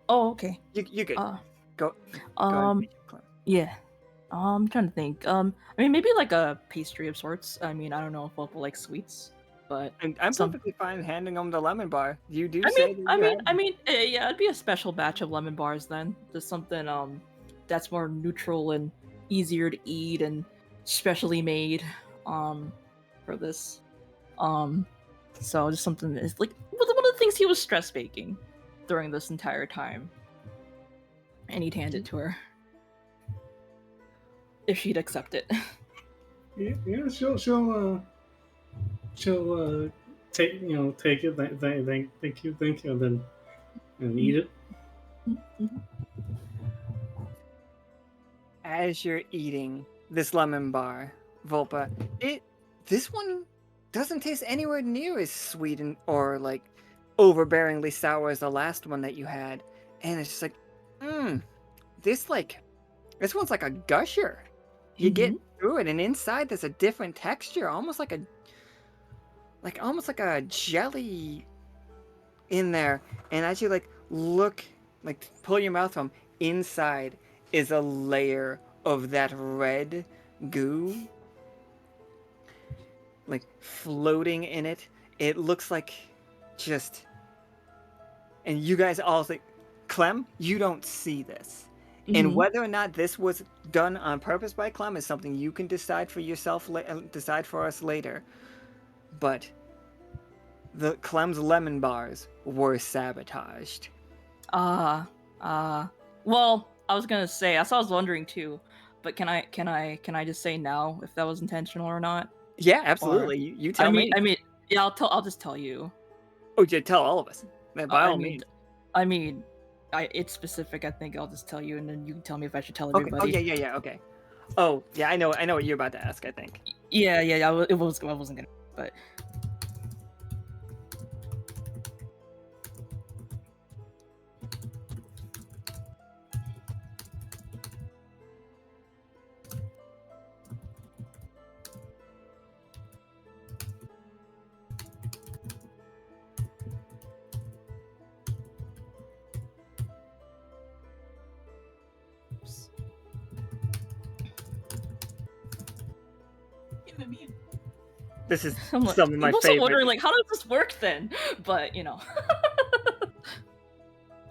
Oh, okay. You good? Go. Go ahead, yeah. I'm trying to think. I mean, maybe like a pastry of sorts. I mean, I don't know if Vulpa likes sweets, but I'm perfectly fine handing them the lemon bar. You do I say. mean, yeah, it'd be a special batch of lemon bars then. Just something that's more neutral and easier to eat and specially made for this. So just something that is like one of the things he was stress baking during this entire time, and he'd hand it to her if she'd accept it. Yeah, she'll take it. Thank you, and then eat it. As you're eating this lemon bar, Vulpa, this one doesn't taste anywhere near as sweet or like overbearingly sour as the last one that you had, and it's just like, this one's like a gusher. You get through it, and inside there's a different texture, almost like a jelly in there. And as you pull your mouth from, inside is a layer of that red goo, like floating in it. It looks like just. And you guys all think, Clem, you don't see this. And whether or not this was done on purpose by Clem is something you can decide for yourself, decide for us later. But the Clem's lemon bars were sabotaged. Well, I was gonna say, that's what I was wondering too. But can I just say now if that was intentional or not? Yeah, absolutely. You tell me. I mean, yeah, I'll just tell you. Oh, you tell all of us. By all means. I mean, it's specific. I think I'll just tell you, and then you can tell me if I should tell everybody. Okay. Oh yeah. Okay. Oh yeah, I know what you're about to ask. I think. Yeah. I wasn't gonna, but. This is some of my I'm also favorite. wondering, like, how does this work then? But I'm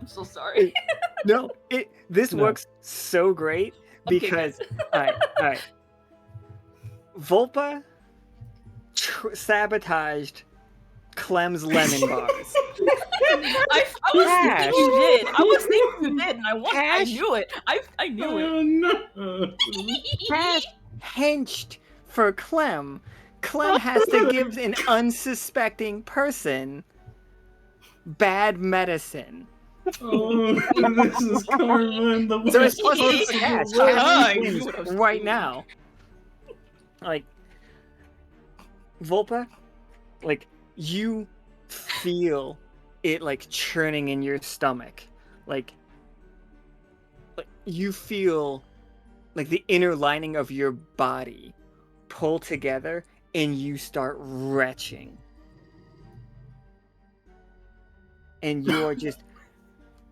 so sorry. This works so great because all right. Vulpa sabotaged Clem's lemon bars. I was thinking you did. I was thinking you did, and I knew it. I knew it. Oh no! Cash henched for Clem. Clem has to give an unsuspecting person bad medicine. Oh, this is karma in the So worst it's supposed to be possible Cash. way. Cash I knew wins what I was right doing. now. Like, Vulpa, like, you feel it, like, churning in your stomach. Like you feel, like, the inner lining of your body pull together, and you start retching. And you are just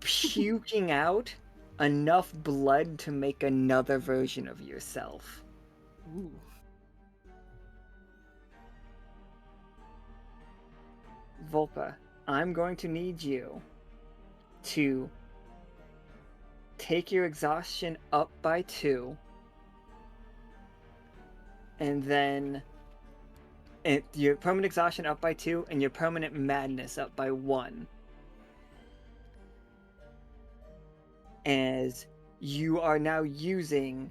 puking out enough blood to make another version of yourself. Ooh. Vulpa, I'm going to need you to take your exhaustion up by 2, and then your permanent exhaustion up by 2, and your permanent madness up by 1. As you are now using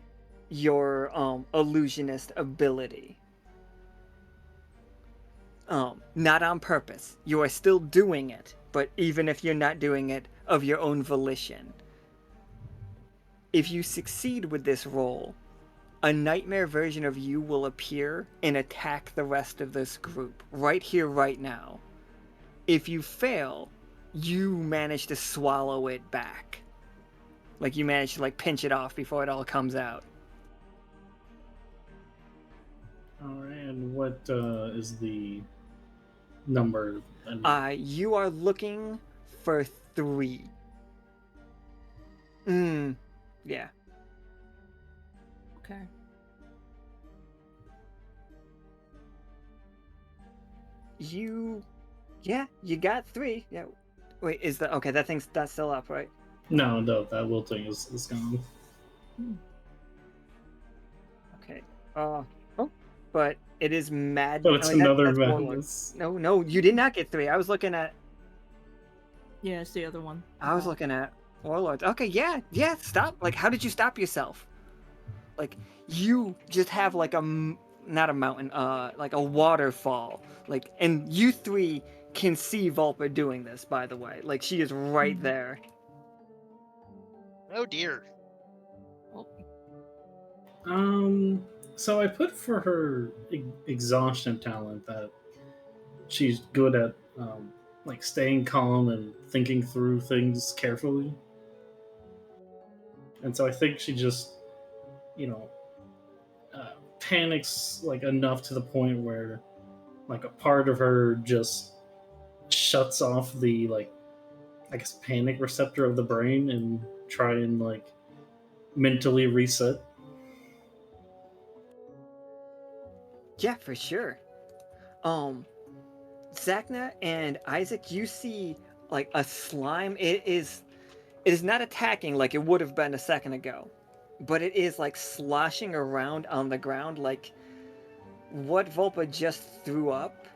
your illusionist ability. Not on purpose. You are still doing it, but even if you're not doing it of your own volition. If you succeed with this roll, a nightmare version of you will appear and attack the rest of this group, right here, right now. If you fail, you manage to swallow it back. Like, you manage to, like, pinch it off before it all comes out. Alright, and what is the number? You are looking for 3. Yeah. Okay. You got 3. Yeah. Wait, okay, that's still up, right? No, that wilting is gone. Okay. But it is mad. But it's I mean, another that's Warlord. madness. No, you did not get 3. I was looking at Yeah, it's the other one. I was looking at Warlords. Okay, yeah, stop. Like, how did you stop yourself? Like, you just have like not a mountain, like a waterfall. Like, and you 3 can see Vulpa doing this, by the way. Like, she is right there. Oh dear. So I put for her exhaustion talent that she's good at, like staying calm and thinking through things carefully. And so I think she just, panics like enough to the point where, like, a part of her just shuts off the, like, I guess panic receptor of the brain and try and, like, mentally reset. Yeah, for sure. Zacna and Isaac, you see like a slime. It is not attacking like it would have been a second ago, but it is like sloshing around on the ground like what Vulpa just threw up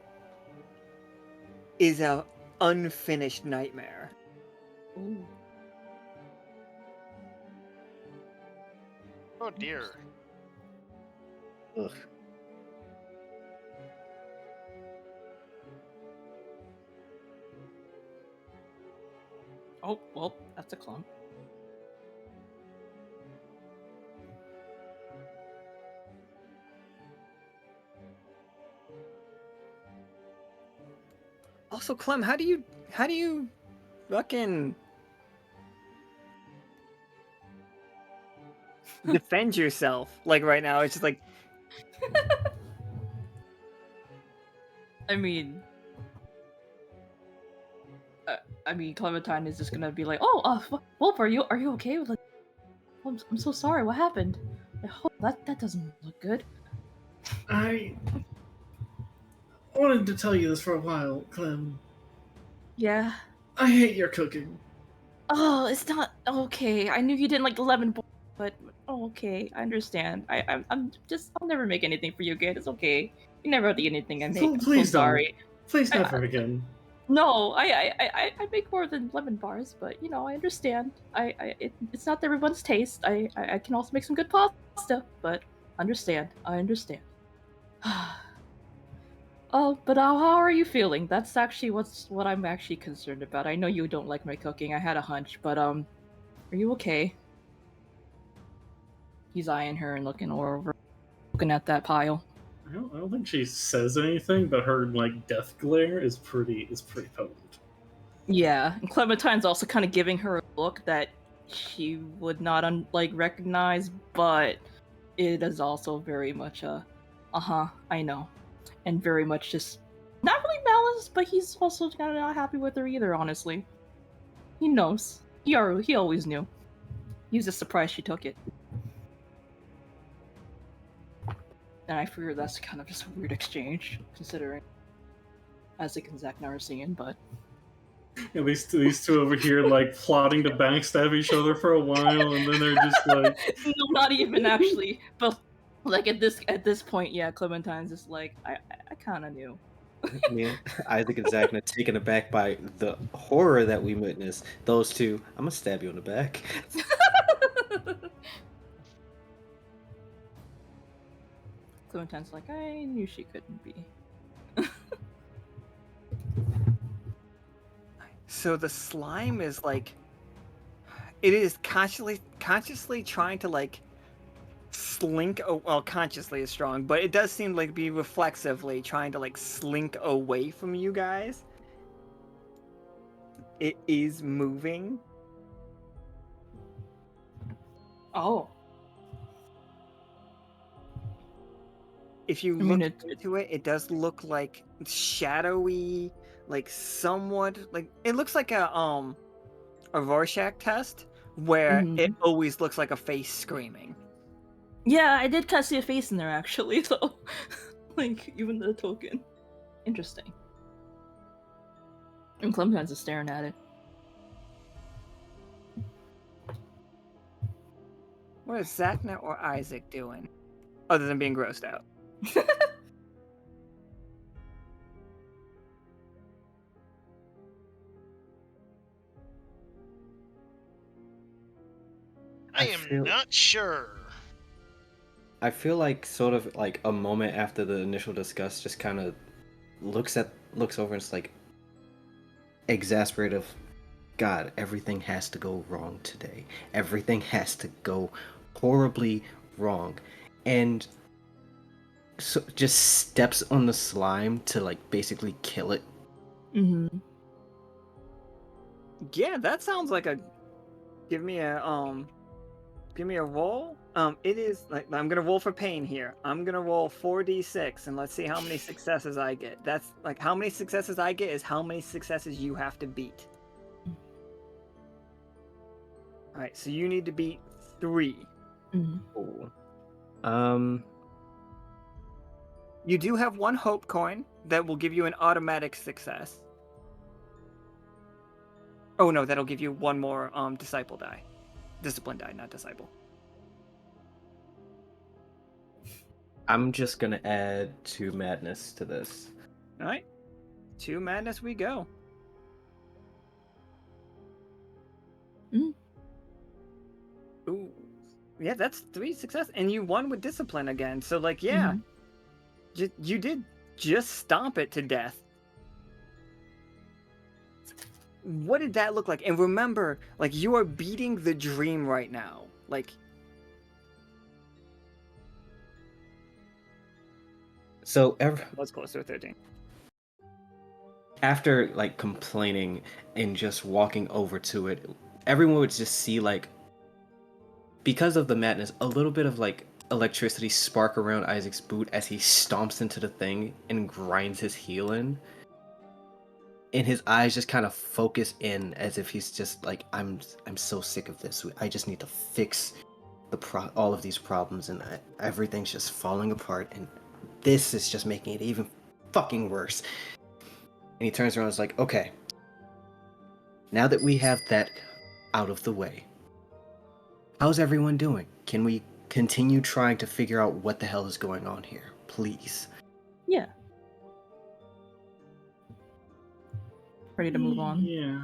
is a unfinished nightmare. Ooh. Oh dear. Ugh. Oh, well, that's a clump. Also, Clem, how do you fucking defend yourself? Like right now, it's just like I mean, Clementine is just gonna be like, "Oh, Wolf, are you okay?" Like, I'm so sorry. What happened? That doesn't look good. I wanted to tell you this for a while, Clem. Yeah. I hate your cooking. Oh, it's not okay. I knew you didn't like the lemon. But oh, okay, I understand. I'll never make anything for you again. It's okay. You never have to eat anything I make. I'm so Please don't. sorry. Please I- never again. No, I make more than lemon bars, but you know I understand. It's not everyone's taste. I can also make some good pasta, but understand. I understand. Oh, but how are you feeling? That's actually what I'm actually concerned about. I know you don't like my cooking. I had a hunch, but are you okay? He's eyeing her and looking over, looking at that pile. I don't think she says anything, but her like death glare is pretty potent. Yeah, and Clementine's also kind of giving her a look that she would not recognize, but it is also very much a, I know, and very much just not really malice, but he's also kind of not happy with her either. Honestly, he knows. He always knew. He was just surprised she took it. And I figure that's kind of just a weird exchange, considering Isaac and Zacna are seeing, but At least these two over here like plotting to backstab each other for a while, and then they're just like, no, not even actually. But like at this point, yeah, Clementine's just like I kind of knew. Me, Isaac and Zacna taken aback by the horror that we witnessed. Those two, I'm gonna stab you in the back. Clementine's like, I knew she couldn't be. So the slime is like, it is consciously trying to like slink. Oh, well, consciously is strong, but it does seem like be reflexively trying to like slink away from you guys. It is moving. Oh, If you I mean, look into it, it does look like shadowy, like somewhat like it looks like a Rorschach test where it always looks like a face screaming. Yeah, I did kind of see a face in there actually, though. Like even the token. Interesting. And Clementine's just staring at it. What is Zacna or Isaac doing, other than being grossed out? I am not sure. I feel like sort of like a moment after the initial disgust just kind of looks over and it's like exasperated of God, everything has to go wrong today. Everything has to go horribly wrong. And so just steps on the slime to like basically kill it. Mm-hmm. Yeah, that sounds like a. Give me a roll. It is like I'm gonna roll for pain here. I'm gonna roll 4d6 and let's see how many successes I get. That's like how many successes I get is how many successes you have to beat. All right, so you need to beat 3. Cool. You do have 1 hope coin that will give you an automatic success. Oh no, that'll give you 1 more disciple die. Discipline die, not disciple. I'm just gonna add 2 madness to this. All right, 2 madness we go. Ooh, yeah, that's 3 success, and you won with discipline again. So like, yeah, you did just stomp it to death. What did that look like? And remember, like, you are beating the dream right now. Like, So was closer to 13. after like complaining and just walking over to it, everyone would just see like, because of the madness, a little bit of like electricity spark around Isaac's boot as he stomps into the thing and grinds his heel in. And his eyes just kind of focus in as if he's just like, I'm so sick of this. I just need to fix all of these problems, and everything's just falling apart, and this is just making it even fucking worse. And he turns around and is like, okay, now that we have that out of the way, How's everyone doing? Can we continue trying to figure out what the hell is going on here, please? Yeah. Ready to move on? Yeah.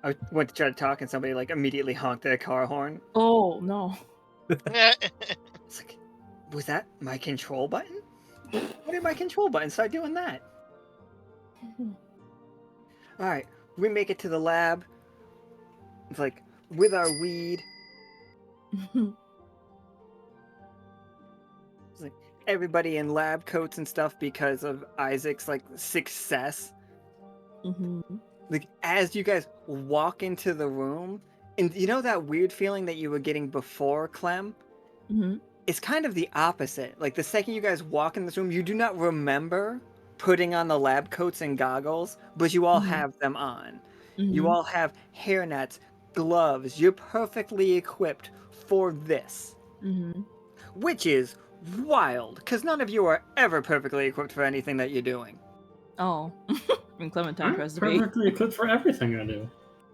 I went to try to talk, and somebody like immediately honked their car horn. Oh no. It's like, was that my control button? What did my control button start doing that? All right, we make it to the lab. It's like with our weed. It's like everybody in lab coats and stuff because of Isaac's like success. Like as you guys walk into the room, and you know that weird feeling that you were getting before, Clem? It's kind of the opposite. Like the second you guys walk in this room, you do not remember putting on the lab coats and goggles, but you all have them on. You all have hairnets, gloves. You're perfectly equipped for this. Which is wild, because none of you are ever perfectly equipped for anything that you're doing. Oh. I mean, Clementine I'm tries to be. perfectly equipped for everything I do.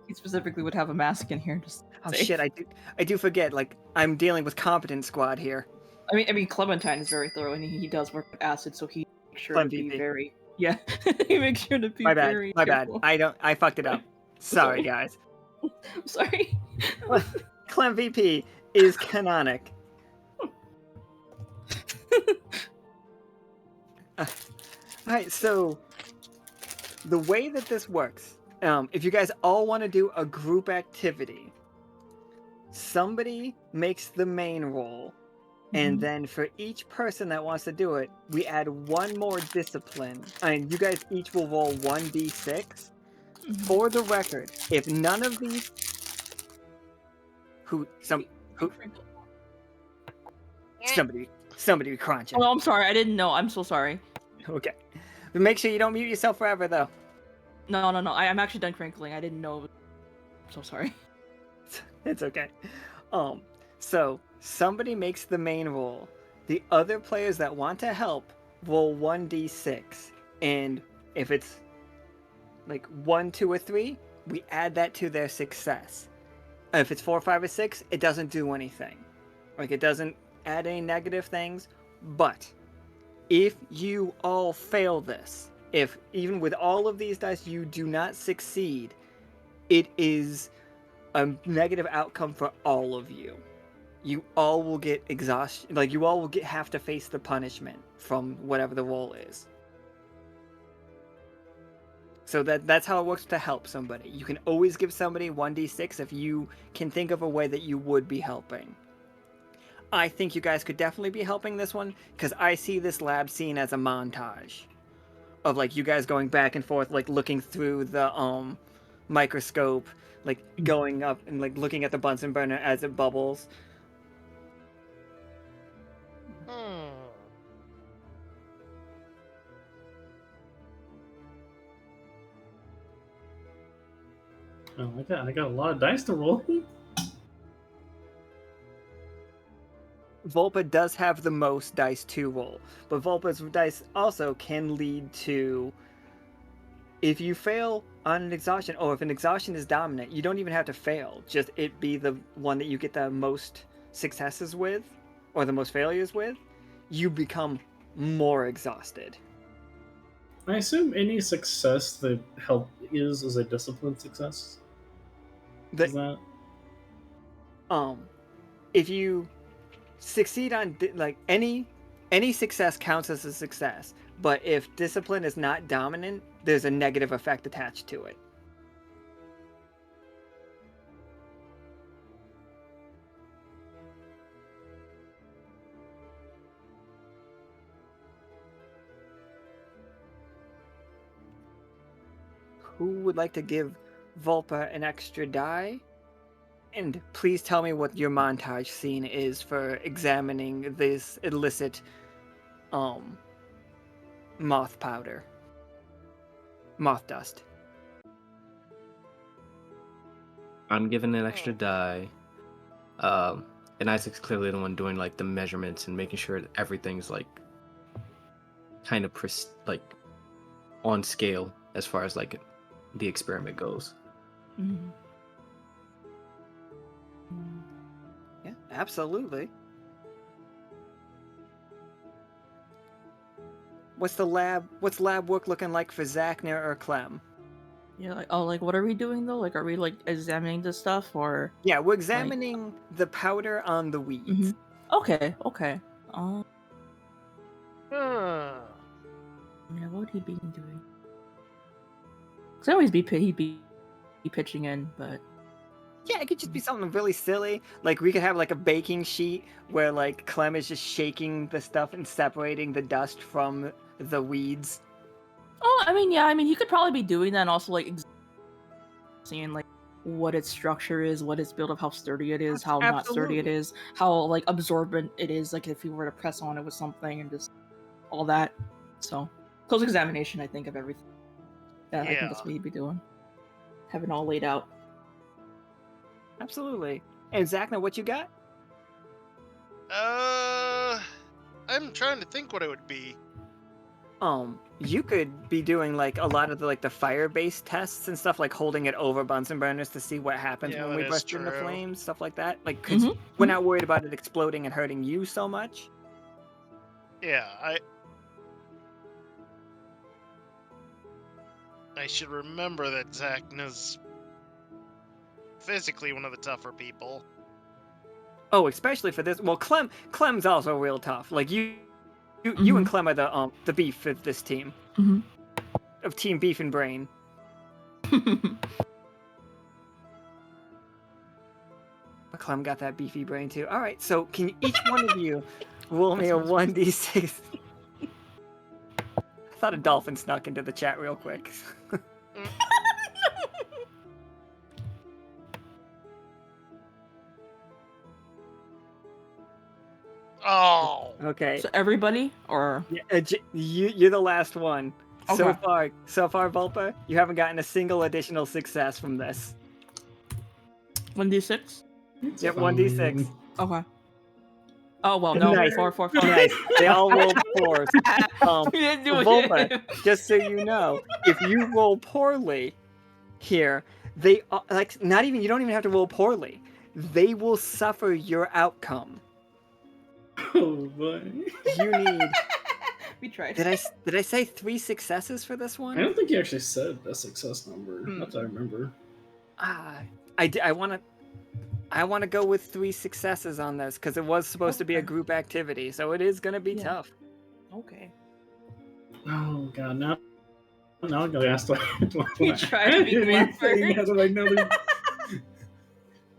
He specifically would have a mask in here. Just Oh say. shit, I do forget, like, I'm dealing with competent squad here. I mean, Clementine is very thorough, and he does work with acid, so he makes sure Clem to be VP. very. Yeah, he makes sure to be My bad, very my bad. careful. I fucked it up. Sorry, guys. I'm sorry. Clem VP is canonic. Alright, so the way that this works, if you guys all want to do a group activity, somebody makes the main roll, and then for each person that wants to do it, we add one more discipline. And you guys each will roll 1d6. For the record, if none of these somebody crunching. Oh, no, I'm sorry. I didn't know. I'm so sorry. Okay. But make sure you don't mute yourself forever, though. No. I'm actually done crinkling. I didn't know. I'm so sorry. It's okay. So somebody makes the main roll. The other players that want to help roll 1d6, and if it's like 1, 2, or 3, we add that to their success. If it's 4, 5, or 6, it doesn't do anything. Like it doesn't add any negative things. But if you all fail this, if even with all of these dice you do not succeed, it is a negative outcome for all of you. You all will get exhaustion. Like you all will have to face the punishment from whatever the roll is. So that's how it works to help somebody. You can always give somebody 1d6 if you can think of a way that you would be helping. I think you guys could definitely be helping this one, because I see this lab scene as a montage of like you guys going back and forth, like looking through the microscope, like going up and like looking at the Bunsen burner as it bubbles. Oh, I got a lot of dice to roll. Vulpa does have the most dice to roll, but Vulpa's dice also can lead to, if you fail on an exhaustion, or if an exhaustion is dominant, you don't even have to fail. Just it be the one that you get the most successes with, or the most failures with, you become more exhausted. I assume any success that help is a discipline success. Is that? If you succeed on like any success counts as a success, but if discipline is not dominant, there's a negative effect attached to it. Who would like to give Vulpa an extra die? And please tell me what your montage scene is for examining this illicit moth powder. Moth dust. I'm giving an extra die. And Isaac's clearly the one doing like the measurements and making sure that everything's like kind of like on scale as far as like the experiment goes. Absolutely. What's lab work looking like for Zacna or Clem? Yeah, like what are we doing though? Like, are we like examining the stuff or? Yeah, we're examining the powder on the weeds. Okay, okay. Huh. Yeah, what would he be doing? Cause I always he'd be pitching in, but Yeah, it could just be something really silly. Like we could have like a baking sheet where like Clem is just shaking the stuff and separating the dust from the weeds. oh, I mean, yeah, I mean, he could probably be doing that and also like seeing like what its structure is, what its build of, how sturdy it is, how not sturdy it Absolutely. is, how like absorbent it is, like if you were to press on it with something and just all that. So close examination, I think, of everything. Yeah, I think Yeah. that's what he'd be doing. Having it all laid out. Absolutely. And Zacna, what you got? I'm trying to think what it would be. You could be doing like a lot of the fire-based tests and stuff, like holding it over Bunsen burners to see what happens Yeah, when that we is burst into true. flames, stuff like that. Like, 'cause we're not worried about it exploding and hurting you so much. Yeah, I should remember that Zacna's physically one of the tougher people. Oh, especially for this. Well, Clem's also real tough. Like you and Clem are the beef of this team. Of Team Beef and Brain. Clem got that beefy brain too. All right, so can each one of you roll me a 1d6? I thought a dolphin snuck into the chat real quick. Oh, Okay. So everybody, or You're the last one. Okay. So far, Vulpa, you haven't gotten a single additional success from this. 1d6? Yep, 1d6. Okay. Oh well, no. Nice. 4, 4, 5. Nice. They all rolled 4s. We didn't do Vulpa, it. just so you know, if you roll poorly here, they not even, you don't even have to roll poorly. They will suffer your outcome. Oh boy. You need. We tried. Did I say 3 successes for this I one? don't think you actually said a success number. That's what I remember. I want to go with 3 successes on this because it was supposed to be a group activity, so it is gonna be tough. Okay. Oh god, now I'm gonna ask like You tried to be clever.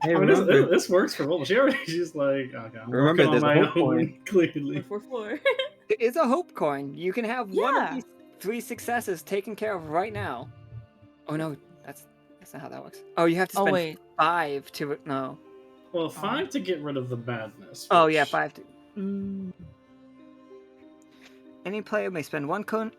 Hey, I mean, remember, this works for Vulpa. She's like, okay, I'm Remember, working on there's a my hope own, coin. clearly. 4, 4. It is a hope coin. You can have one of Yeah. these 3 successes taken care of right now. Oh no, that's not how that works. Oh, you have to Oh spend wait. 5 to no. Well, 5 to get rid of the badness. Oh yeah, which- 5 to. Any player may spend 1 coin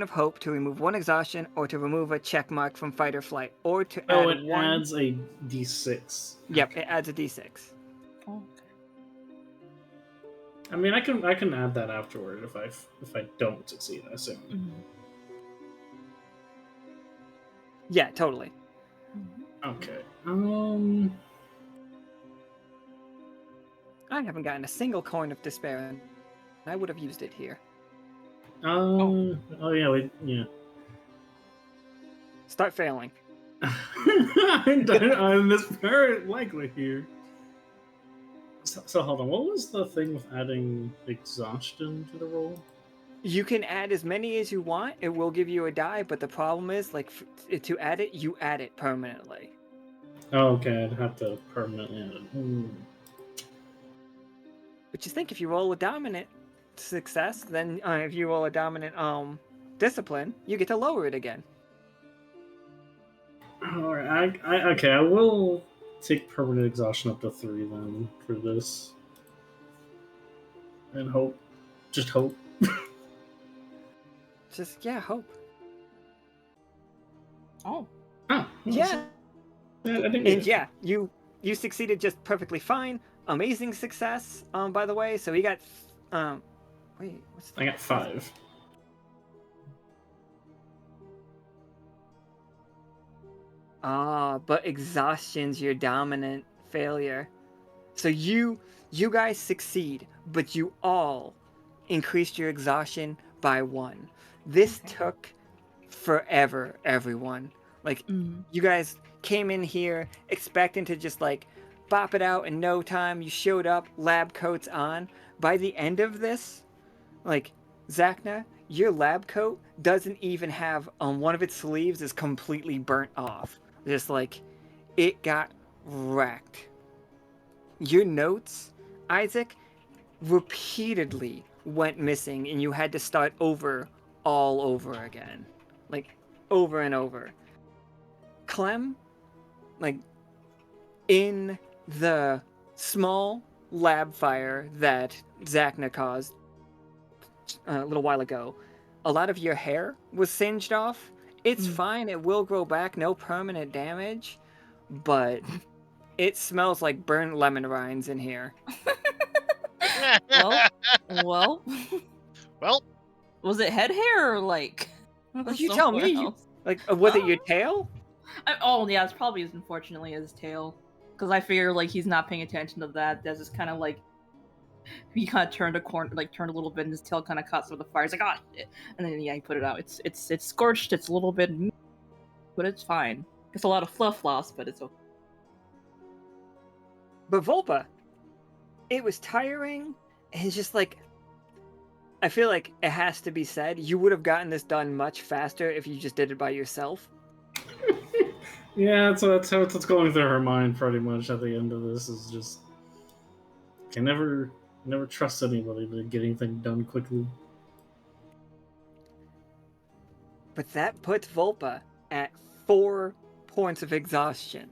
of hope to remove 1 exhaustion, or to remove a check mark from fight or flight, or to Oh, add it 1. adds a d6. Yep, it adds a d6. Oh, I mean, I can add that afterward if I don't succeed. I assume. Yeah, totally. Okay. I haven't gotten a single coin of despair, and I would have used it here. Oh yeah. Yeah. Start failing. I'm this very likely here. So hold on. What was the thing with adding exhaustion to the roll? You can add as many as you want. It will give you a die, but the problem is, like, to add it, you add it permanently. Oh, okay. I'd have to permanently add it. But just think, if you roll a dominant success, then if you roll a dominant discipline, you get to lower it again. All right. Okay. I will take permanent exhaustion up to 3 then for this, and hope. Just hope. Just hope. Oh. Yeah. I think And yeah, you succeeded just perfectly fine. Amazing success, by the way. So he got wait, what's I got 5. but exhaustion's your dominant failure. So you guys succeed, but you all increased your exhaustion by 1. This Okay. took forever, everyone. Like, you guys came in here expecting to just like bop it out in no time. You showed up, lab coats on. By the end of this, like, Zacna, your lab coat doesn't even have one of its sleeves is completely burnt off. Just like it got wrecked. Your notes, Isaac, repeatedly went missing and you had to start over all over again. Like over and over. Clem, like in the small lab fire that Zacna caused a little while ago, a lot of your hair was singed off. It's fine, it will grow back, no permanent damage, but it smells like burnt lemon rinds in here. Well, Well, was it head hair or like Well, you tell somewhere me. else? Like, was it your tail? Oh yeah, it's probably unfortunately his tail. Because I figure like he's not paying attention to that. That's just kind of like he kind of turned a corner, like turned a little bit, and his tail kind of caught some of the fire. He's like, ah, shit. And then yeah, he put it out. It's scorched. It's a little bit, but it's fine. It's a lot of fluff loss, but it's okay. But Vulpa, it was tiring. And it's just like, I feel like it has to be said, you would have gotten this done much faster if you just did it by yourself. Yeah, so that's what's going through her mind pretty much at the end of this is just can never trust anybody to get anything done quickly. But that puts Vulpa at 4 points of exhaustion.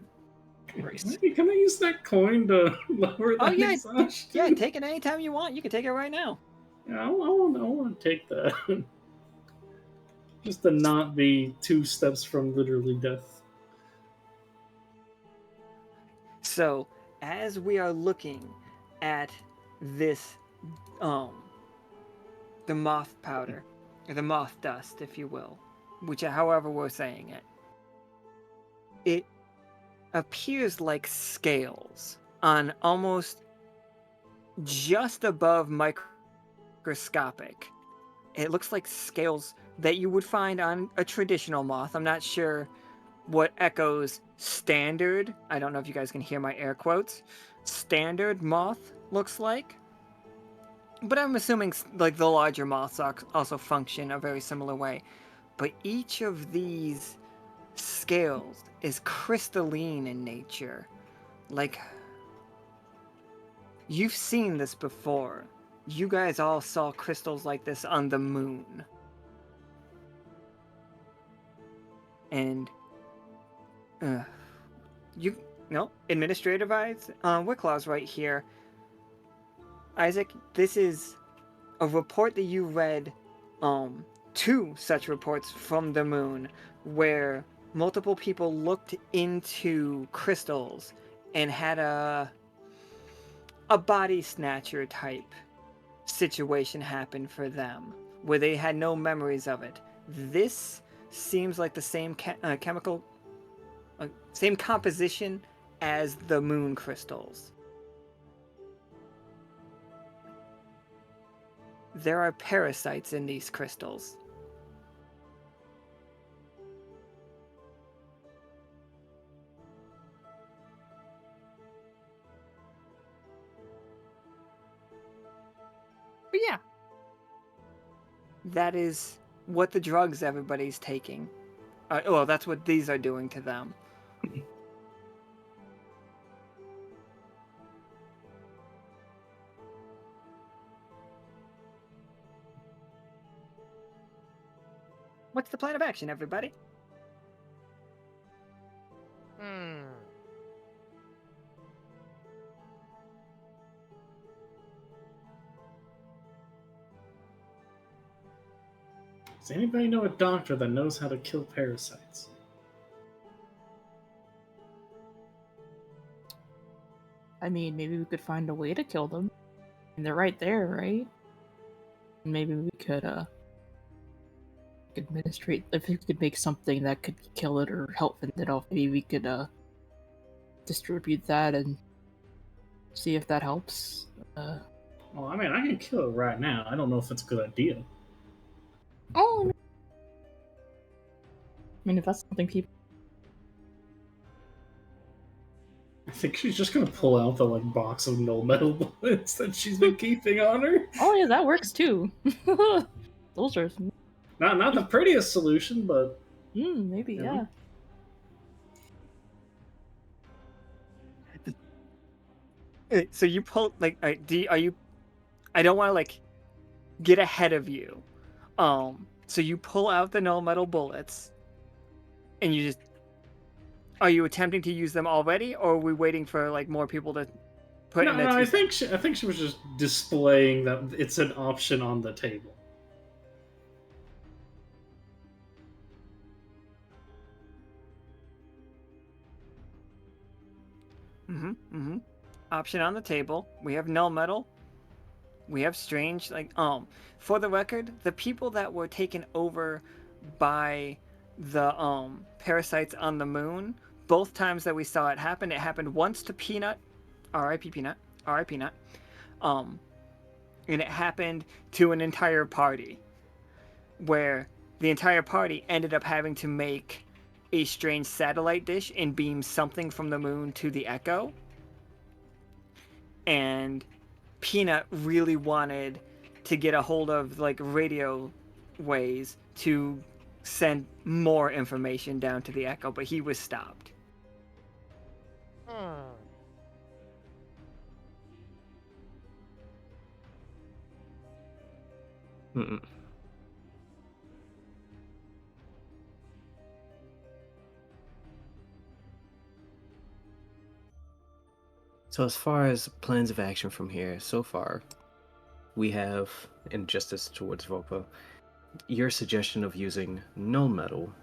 Maybe can I use that coin to lower that exhaustion? Yeah, take it anytime you want. You can take it right now. Yeah, I want to take that. Just to not be 2 steps from literally death. So, as we are looking at this, the moth powder, or the moth dust, if you will, however we're saying it, it appears like scales on almost just above microscopic. It looks like scales that you would find on a traditional moth. I'm not sure what Echo's standard, I don't know if you guys can hear my air quotes, standard moth looks like. But I'm assuming like the larger moths also function a very similar way. But each of these scales is crystalline in nature. Like, you've seen this before. You guys all saw crystals like this on the moon. And administrative eyes. Wicklaw's right here. Isaac, this is a report that you read. 2 such reports from the moon, where multiple people looked into crystals and had a body snatcher type situation happen for them, where they had no memories of it. This seems like the same chemical. Same composition as the moon crystals. There are parasites in these crystals. But yeah. That is what the drugs everybody's taking. Well, that's what these are doing to them. What's the plan of action, everybody? Does anybody know a doctor that knows how to kill parasites? I mean, maybe we could find a way to kill them. And they're right there, right? Maybe we could administrate, if we could make something that could kill it or help fend it off, maybe we could distribute that and See if that helps. Well, I mean, I can kill it right now. I don't know if it's a good idea. Oh, I mean, if that's something people. I think she's just gonna pull out the box of null metal bullets that she's been keeping on her. Oh yeah, that works too. Those are Not the prettiest solution, but maybe you yeah. know. So you pull are you? I don't want to get ahead of you. So you pull out the null metal bullets, and you just. Are you attempting to use them already, or are we waiting for more people to put in No, their I think she was just displaying that it's an option on the table. Option on the table. We have null metal. We have strange. For the record, the people that were taken over by the parasites on the moon, both times that we saw it happened once to Peanut, R.I.P. Peanut, R.I.P. Peanut, and it happened to an entire party, where the entire party ended up having to make a strange satellite dish and beam something from the moon to the Echo. And Peanut really wanted to get a hold of radio ways to send more information down to the Echo, but he was stopped. Mm-mm. So as far as plans of action from here, so far, we have, in justice towards Vulpa, your suggestion of using null metal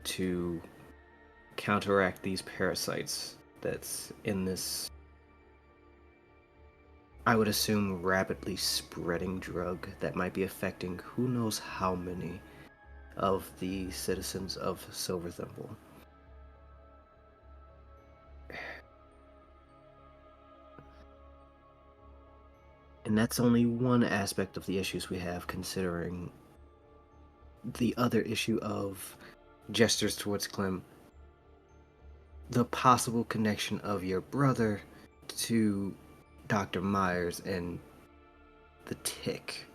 to counteract these parasites that's in this, I would assume, rapidly spreading drug that might be affecting who knows how many of the citizens of Silver Thimble. And that's only one aspect of the issues we have, considering the other issue of gestures towards Clem. The possible connection of your brother to Dr. Myers and the tick.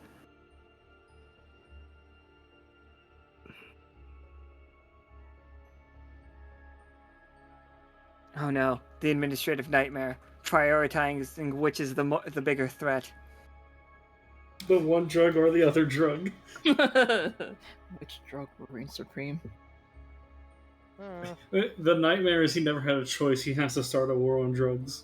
Oh no, the administrative nightmare. Prioritizing which is the bigger threat. The one drug or the other drug. Which drug will reign supreme? The nightmare is he never had a choice. He has to start a war on drugs.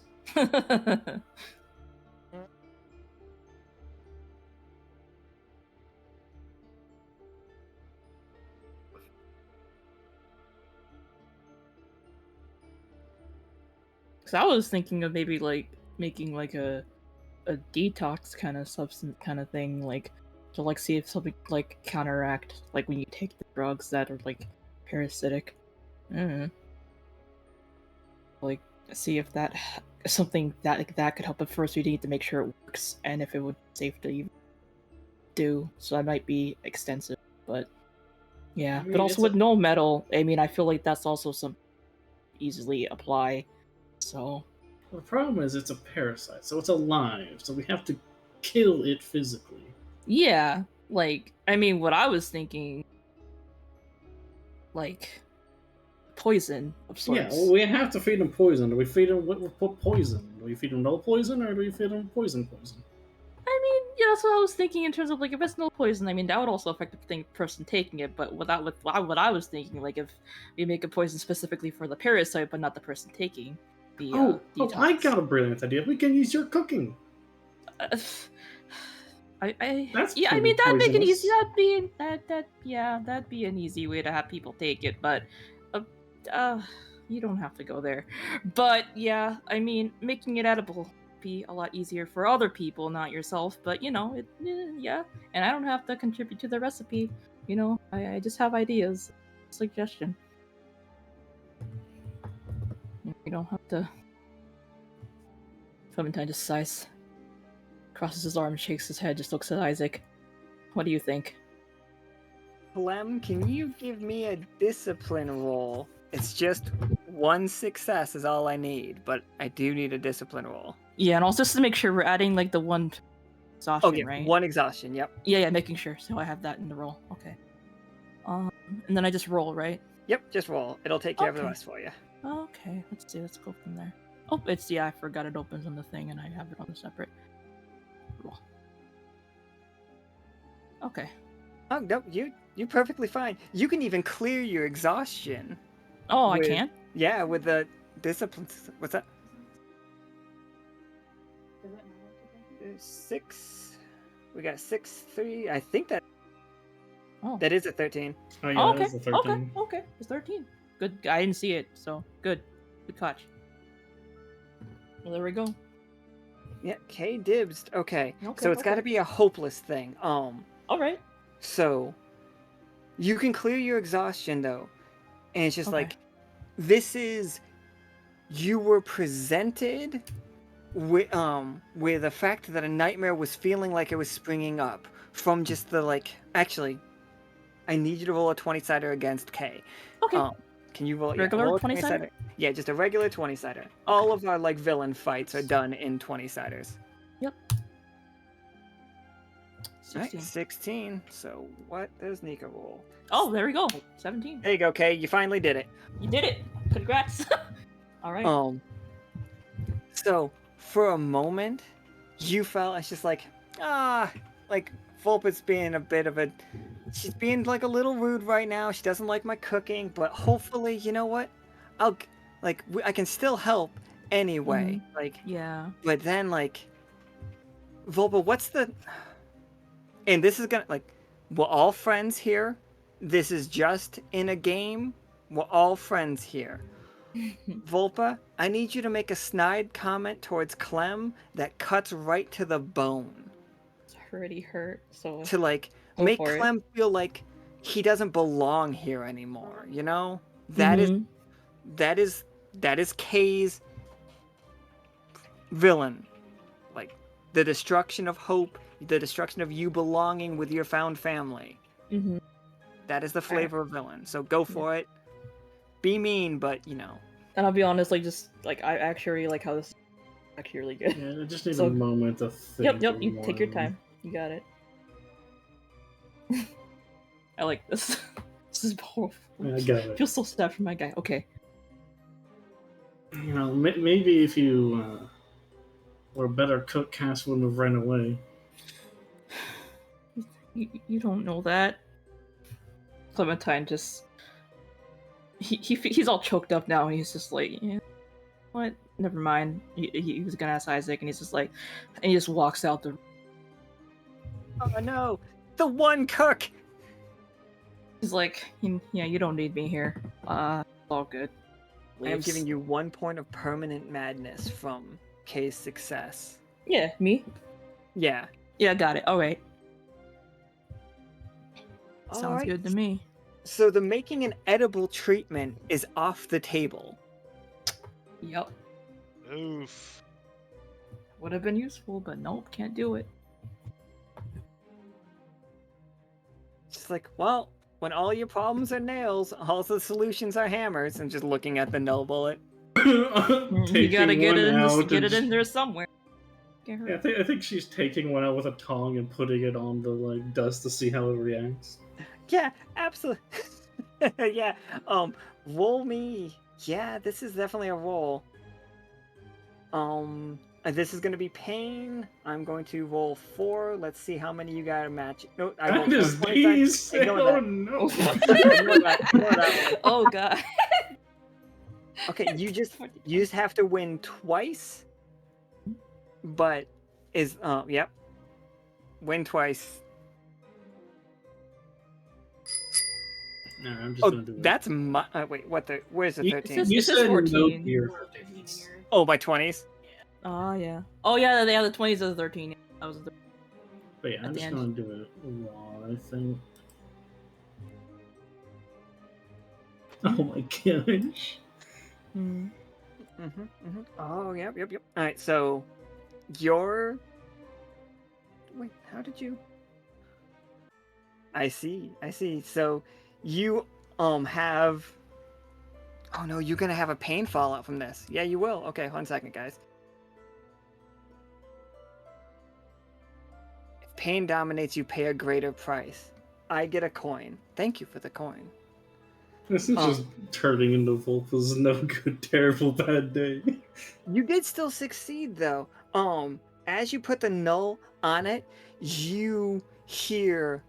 Cause I was thinking of maybe making a detox kind of substance kind of thing, to see if something counteract when you take the drugs that are parasitic. See if that something that could help. But first, we need to make sure it works and if it would be safe to even do. So that might be extensive, but yeah. I mean, but also with null metal, I mean, I feel like that's also some easily apply. So the problem is it's a parasite, so it's alive, so we have to kill it physically. yeah, I mean, what I was thinking, poison of sorts. Yeah, well, we have to feed him poison. Do we feed him what poison? Do we feed him no poison, or do we feed him poison? I mean, yeah, that's what I was thinking in terms of if it's no poison. I mean, that would also affect the person taking it. But what I was thinking, if we make a poison specifically for the parasite, but not the person taking the detox. I got a brilliant idea. We can use your cooking. That's I pretty mean, that'd make it easy. poisonous. That'd be an easy way to have people take it. But you don't have to go there. But yeah, I mean, making it edible be a lot easier for other people, not yourself. But yeah, and I don't have to contribute to the recipe. I just have ideas, suggestion. You don't have to Clementine just sighs, crosses his arms, shakes his head, just looks at Isaac. What do you think? Clem, can you give me a discipline roll? It's just one success is all I need, but I do need a discipline roll. Yeah, and also just to make sure we're adding like the one exhaustion, Oh yeah, right? one exhaustion. Yep. Yeah, making sure. So I have that in the roll. Okay. And then I just roll, right? Yep. Just roll. It'll take care of the Okay. rest for you. Okay, let's see. Let's go from there. Oh, it's I forgot it opens on the thing, and I have it on the separate roll. Okay. Oh no, you're perfectly fine. You can even clear your exhaustion. Oh, I with- can. Yeah, with the discipline. What's that? 6. We got 6, 3. I think that Oh. that is a 13. Oh yeah, Oh, that okay. is the 13. Okay. It's 13. Good. I didn't see it, so good. Good catch. Well, there we go. Yeah, K dibs. Okay. Okay, So it's got to okay. be a hopeless thing. All right. So you can clear your exhaustion though. And it's just Okay. like this is you were presented with the fact that a nightmare was feeling like it was springing up from just the actually I need you to roll a 20-sider against K. Okay. Can you roll Regular roll a 20-sider? Yeah, just a regular 20-sider. All of our villain fights are done in 20-siders. Yep. Right, 16. 16. So what does Nika roll? Oh, there we go. 17. There you go, Kay. You finally did it. You did it. Congrats. All right. So for a moment, you felt it's just like Vulpa's being a bit of she's being a little rude right now. She doesn't like my cooking, but hopefully, you know what? I can still help anyway. Yeah. But then Vulpa, what's the? And this is gonna we're all friends here. This is just in a game. We're all friends here. Vulpa, I need you to make a snide comment towards Clem that cuts right to the bone. It's already hurt, so To Go make for it. Clem feel like he doesn't belong here anymore. You know? That is Kay's villain. The destruction of hope, the destruction of you belonging with your found family. Mm-hmm. That is the flavor of villain. So go for it. Be mean, but you know. And I'll be honest, I actually like how this is actually really good. Yeah, I just need So- a moment to think. Yep, of you take your one. time. You got it. I like this. This is powerful. Yeah, I got it. Feel so sad for my guy. Okay. You know, maybe if you were a better cook, Cass wouldn't have ran away. You don't know that. Clementine just he's all choked up now, and he's just like, yeah, what? Never mind. He was gonna ask Isaac, and he's just like, and he just walks out the. Oh no, the one cook. He's like, yeah, you don't need me here. It's all good. I am Leaves. giving you 1 point of permanent madness from Kay's success. Yeah, me. Yeah. Yeah, got it. All right. Sounds Alright. good to me. So the making an edible treatment is off the table. Yep. Oof. Would have been useful, but nope, can't do it. Just well, when all your problems are nails, all the solutions are hammers. And just looking at the null bullet. You gotta get it out in there somewhere. Get her. Yeah, I think she's taking one out with a tong and putting it on the dust to see how it reacts. Yeah, absolutely. Yeah. Roll me. Yeah, this is definitely a roll. This is gonna be pain. I'm going to roll 4. Let's see how many you got to match. No, I rolled That is 4 these. times. Ignore Oh that. no. Ignore that one. Oh god. Okay, you just have to win twice. But yep. Win twice. No, I'm just Oh, gonna do it. that's my wait, where's the You- 13? It You says said no 14. beer. Oh, by 20s? Oh yeah. Oh yeah, they have the 20s as 13. Yeah, that was the. But yeah, At I'm the just end. gonna do it raw, I think. Oh my gosh. Hmm. Oh, yep. Alright, so You're... Wait, how did you... I see. So you have... Oh no, you're gonna have a pain fallout from this. Yeah, you will. Okay, 1 second, guys. If pain dominates, you pay a greater price. I get a coin. Thank you for the coin. This is just turning into Vulpa's no good, terrible, bad day. You did still succeed though. As you put the null on it, you hear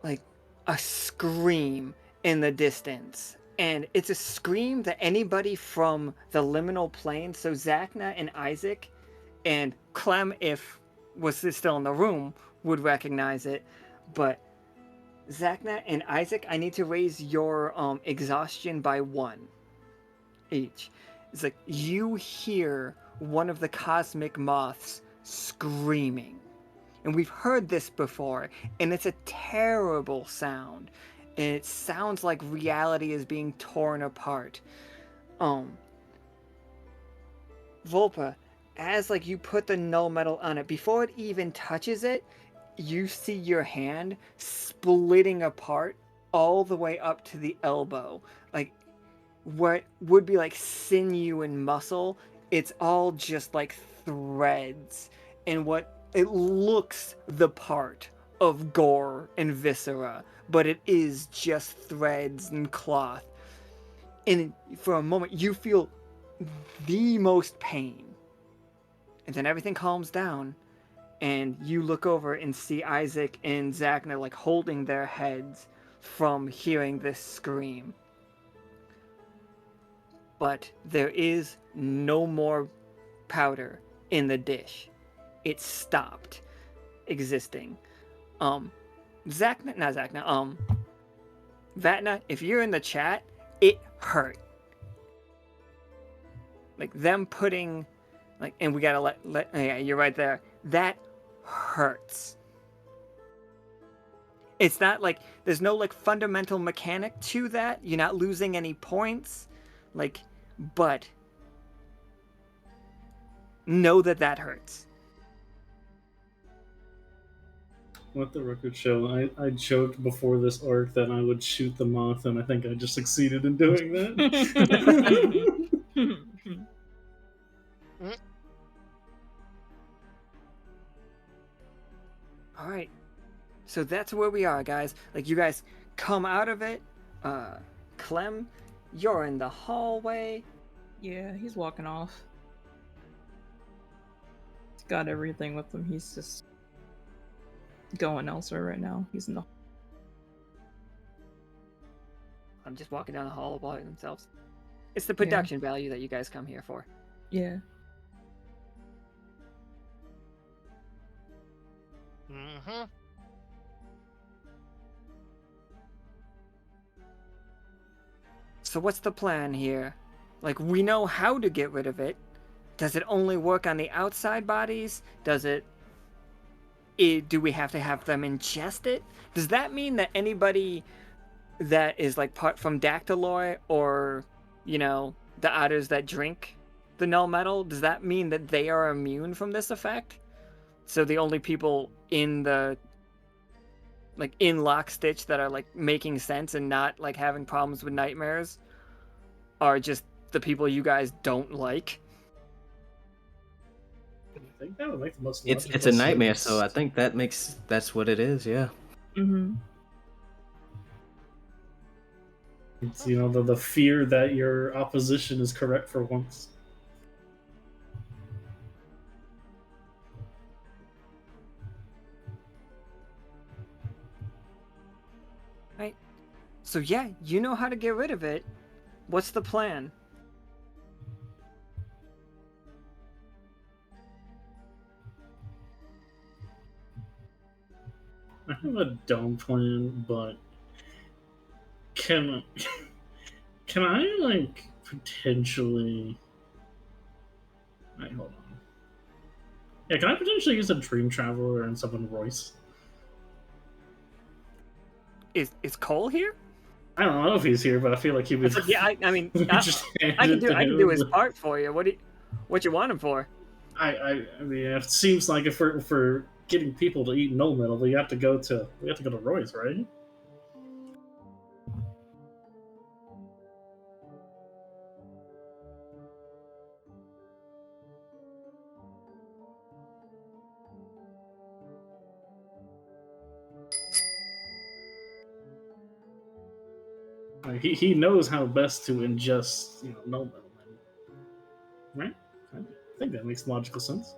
like a scream in the distance. And it's a scream that anybody from the liminal plane, so Zacna and Isaac and Clem, if was still in the room, would recognize it. But Zacna and Isaac, I need to raise your exhaustion by 1 each. It's like you hear one of the cosmic moths screaming. And we've heard this before, and it's a terrible sound. And it sounds like reality is being torn apart. Vulpa, as like you put the null metal on it, before it even touches it, you see your hand splitting apart all the way up to the elbow. Like what would be like sinew and muscle, it's all just like threads. And what it looks the part of gore and viscera, but it is just threads and cloth. And for a moment, you feel the most pain. And then everything calms down, and you look over and see Isaac and Zacna like holding their heads from hearing this scream. But there is no more powder in the dish. It stopped existing. Vatna, if you're in the chat, it hurt. Like them putting, like, and we gotta let yeah, you're right there. That hurts. It's not like, there's no like fundamental mechanic to that. You're not losing any points. Like, but know that hurts. Let the record show, I joked before this arc that I would shoot the moth, and I think I just succeeded in doing that. Alright. So that's where we are, guys. Like, you guys come out of it. Clem, you're in the hallway. Yeah, he's walking off. He's got everything with him. He's just going elsewhere right now. He's in the... I'm just walking down the hall by themselves. It's the production value that you guys come here for. Yeah. Mm-hmm. So what's the plan here? Like, we know how to get rid of it. Does it only work on the outside bodies? Do we have to have them ingest it? Does that mean that anybody that is like part from Dactyloid, or, you know, the otters that drink the null metal, does that mean that they are immune from this effect? So the only people in the, like, in Lockstitch that are like making sense and not like having problems with nightmares are just the people you guys don't like? I think that would make the most It's logical a nightmare, sense. so I think that's what it is. Yeah. Mm-hmm. It's, you know, the fear that your opposition is correct for once. Right. So yeah, you know how to get rid of it. What's the plan? I have a dumb plan, but can I like potentially? Wait, hold on. Yeah, can I potentially use a dream traveler and summon Royce? Is Cole here? I don't know if he's here, but I feel like he would. It's like, yeah, I mean, just hand I it to can him, do his but- part for you. What you want him for? I mean, it seems like if we're getting people to eat no metal, we have to go to Roy's, right? Like, he knows how best to ingest, no metal, right? I think that makes logical sense.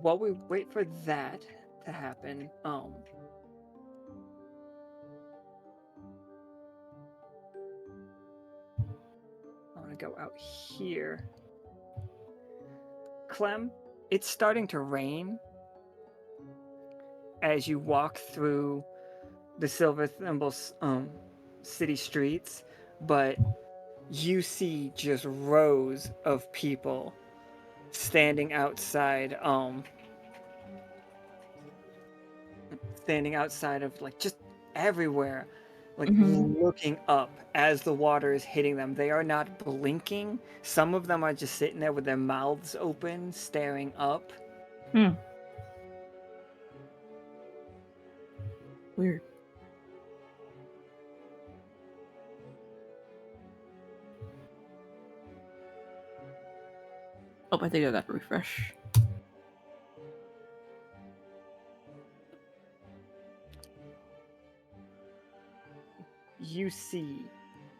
While we wait for that to happen, I'm gonna go out here. Clem, it's starting to rain as you walk through the Silver Thimbles city streets, but you see just rows of people standing outside of like just everywhere, like looking up as the water is hitting them. They are not blinking. Some of them are just sitting there with their mouths open, staring up. Weird. Oh, I think I got to refresh. You see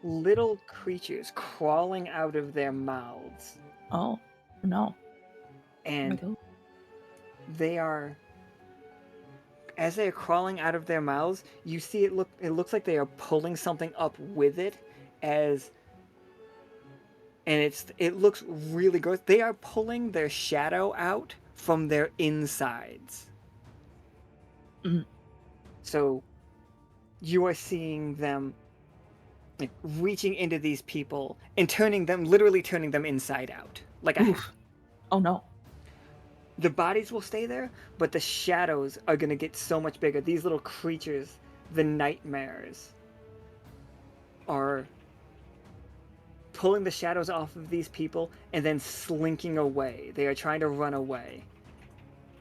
little creatures crawling out of their mouths. Oh, no. And they are, as they are crawling out of their mouths, you see it looks like they are pulling something up with it, and it looks really gross. They are pulling their shadow out from their insides. So you are seeing them like reaching into these people and literally turning them inside out. Like oh no. The bodies will stay there, but the shadows are going to get so much bigger. These little creatures, the nightmares, are pulling the shadows off of these people and then slinking away. They are trying to run away.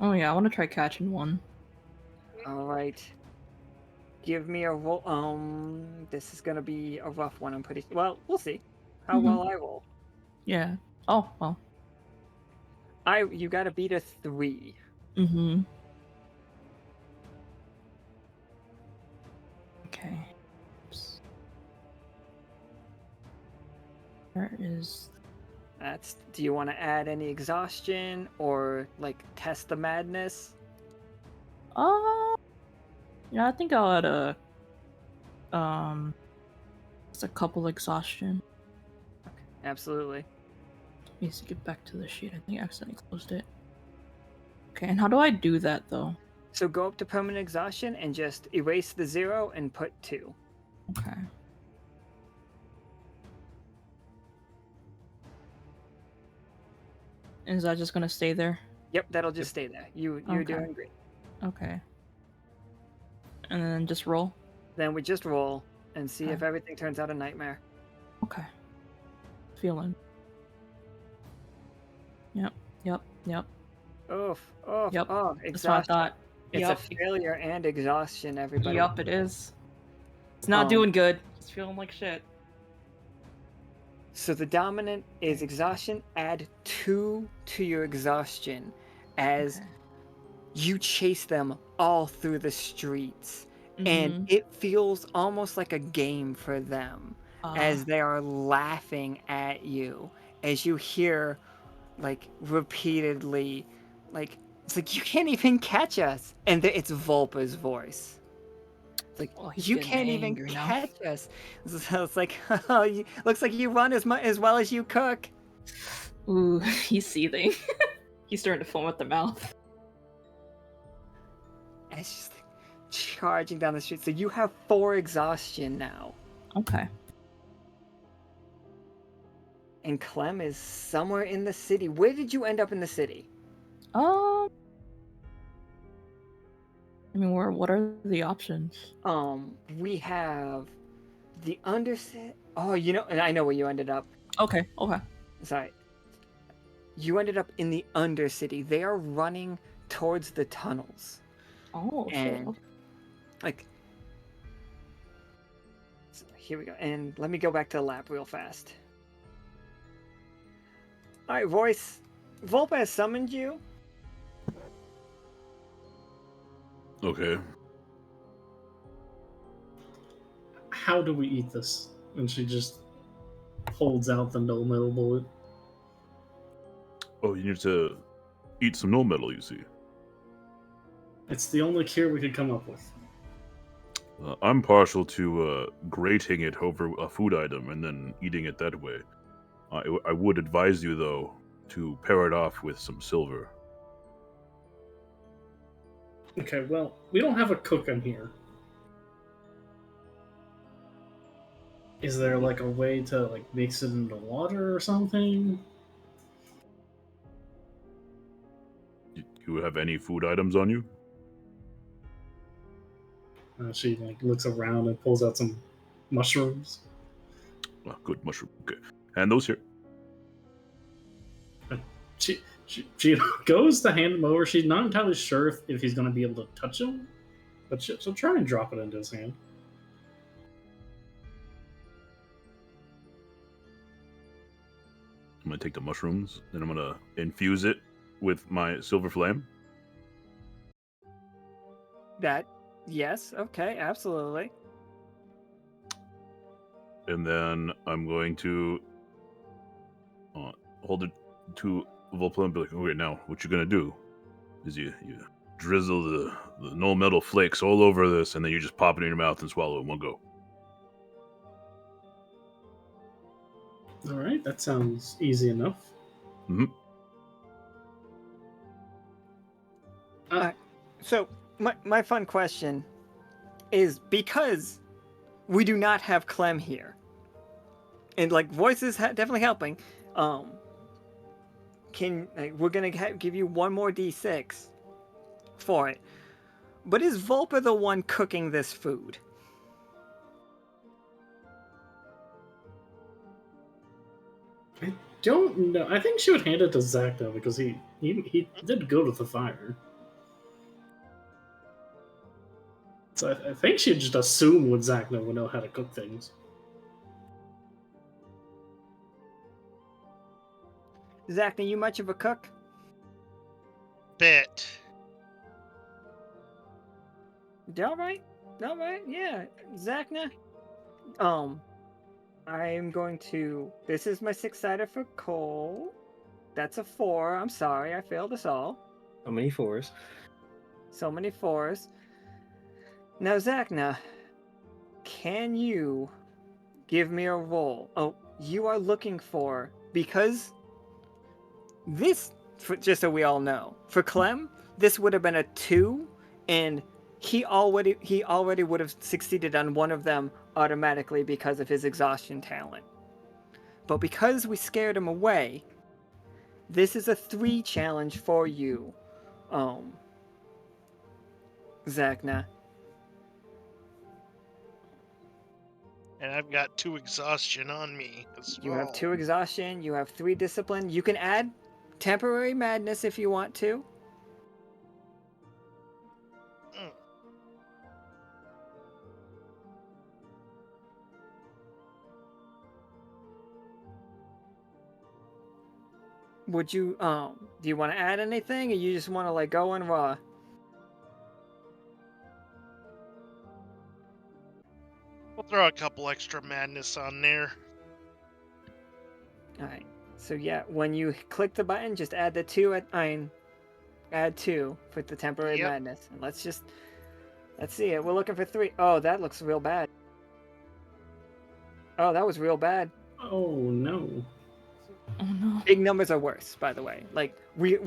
Oh yeah, I want to try catching one. All right. Give me a roll. This is going to be a rough one, I'm pretty... Well, we'll see how well I roll. Yeah. Oh, well. You got to beat a 3. Okay. Oops. Where is... Do you want to add any exhaustion or like test the madness? Yeah, I think I'll add just a couple exhaustion. Okay, absolutely. Needs to get back to the sheet. I think I accidentally closed it. Okay, and how do I do that though? So go up to permanent exhaustion and just erase the 0 and put 2. Okay. And is that just gonna stay there? Yep, that'll just stay there. You're doing great. Okay. And then just roll? Then we just roll and see if everything turns out a nightmare. Okay. Feeling. Yep. Yep. Oh, exhaustion. That's what I thought. It's a failure and exhaustion, everybody. Yup, it is. It's not doing good. It's feeling like shit. So the dominant is exhaustion. Add 2 to your exhaustion as you chase them all through the streets. And it feels almost like a game for them as they are laughing at you. As you hear, like, repeatedly, like, it's like, you can't even catch us. And it's Vulpa's voice. It's like, you can't even catch us. So it's like, looks like you run as well as you cook. Ooh, he's seething. He's starting to foam at the mouth. And it's just like charging down the street. So you have 4 exhaustion now. Okay. And Clem is somewhere in the city. Where did you end up in the city? I mean, what are the options? We have the Undercity. Oh, you know, and I know where you ended up. Okay. Sorry. You ended up in the Undercity. They are running towards the tunnels. Oh, shit. And, Okay. like, so here we go. And let me go back to the lab real fast. Alright, voice. Vulpa has summoned you. Okay. How do we eat this? And she just holds out the no metal bullet. Oh, you need to eat some no metal, you see. It's the only cure we could come up with. I'm partial to grating it over a food item and then eating it that way. I would advise you, though, to pair it off with some silver. Okay, well, we don't have a cook in here. Is there like a way to like mix it into water or something? You have any food items on you? She like looks around and pulls out some mushrooms. Oh, good mushroom. Okay, and those here. She goes to hand him over. She's not entirely sure if he's going to be able to touch him, but she'll try and drop it into his hand. I'm gonna take the mushrooms and I'm gonna infuse it with my silver flame. That, yes, okay, absolutely. And then I'm going to hold it to Vulpa and be like, okay, now what you're gonna do is you drizzle the no metal flakes all over this, and then you just pop it in your mouth and swallow it in one go. All right, that sounds easy enough. Mm-hmm. So, my fun question is, because we do not have Clem here, and like voices definitely helping, we're gonna give you one more d6 for it. But is Vulpa the one cooking this food? I don't know. I think she would hand it to Zacna because he did go to the fire. So I think she'd just assume would Zacna would know how to cook things. Zacna, you much of a cook? Bit. All right, yeah, Zacna. I'm going to. This is my 6-sider for coal. That's a 4. I'm sorry, I failed us all. How many 4s? So many 4s. Now, Zacna, can you give me a roll? Oh, you are looking for, because this, just so we all know, for Clem, this would have been a 2, and he already would have succeeded on one of them automatically because of his exhaustion talent. But because we scared him away, this is a 3 challenge for you, Zacna. And I've got 2 exhaustion on me as You well. have 2 exhaustion, you have 3 discipline. You can add temporary madness if you want to. Would you, do you want to add anything, or you just want to, like, go in raw? We'll throw a couple extra madness on there. Alright, so yeah, when you click the button, just add the 2 add 2 for the temporary Yep. madness. And let's see it. We're looking for 3. Oh, that looks real bad. Oh, that was real bad. Oh no. Oh no. Big numbers are worse, by the way. Like, we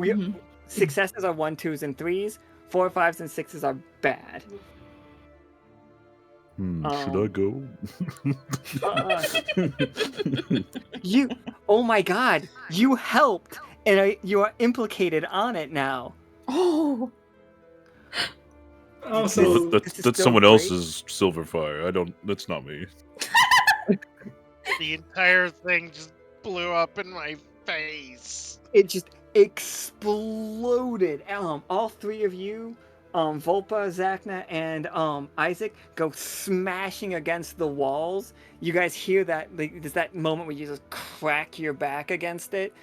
successes are 1, 2s, and 3s. 4, 5s, and 6s are bad. Should I go? Oh my god, you helped, and you are implicated on it now. Oh. Also, That's This is that's so someone great. else's silver fire. I don't. That's not me. The entire thing just blew up in my face. It just exploded. All three of you, Vulpa, Zacna, and Isaac, go smashing against the walls. You guys hear that? Like, there's that moment where you just crack your back against it.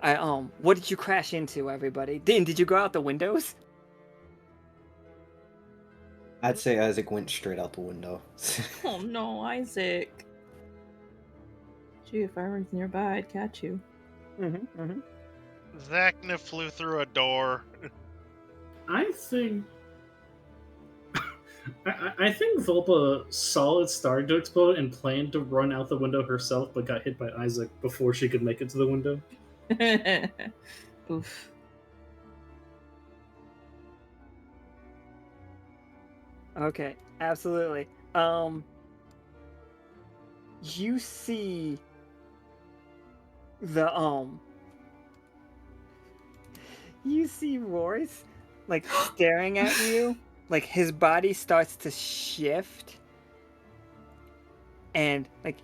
What did you crash into, everybody? Did you go out the windows? I'd say Isaac went straight out the window. Oh no, Isaac. Gee, if I was nearby, I'd catch you. Zacna flew through a door. I think. I think Vulpa saw it start to explode and planned to run out the window herself, but got hit by Isaac before she could make it to the window. Oof. Okay, absolutely. You see the you see Royce like staring at you, like his body starts to shift, and like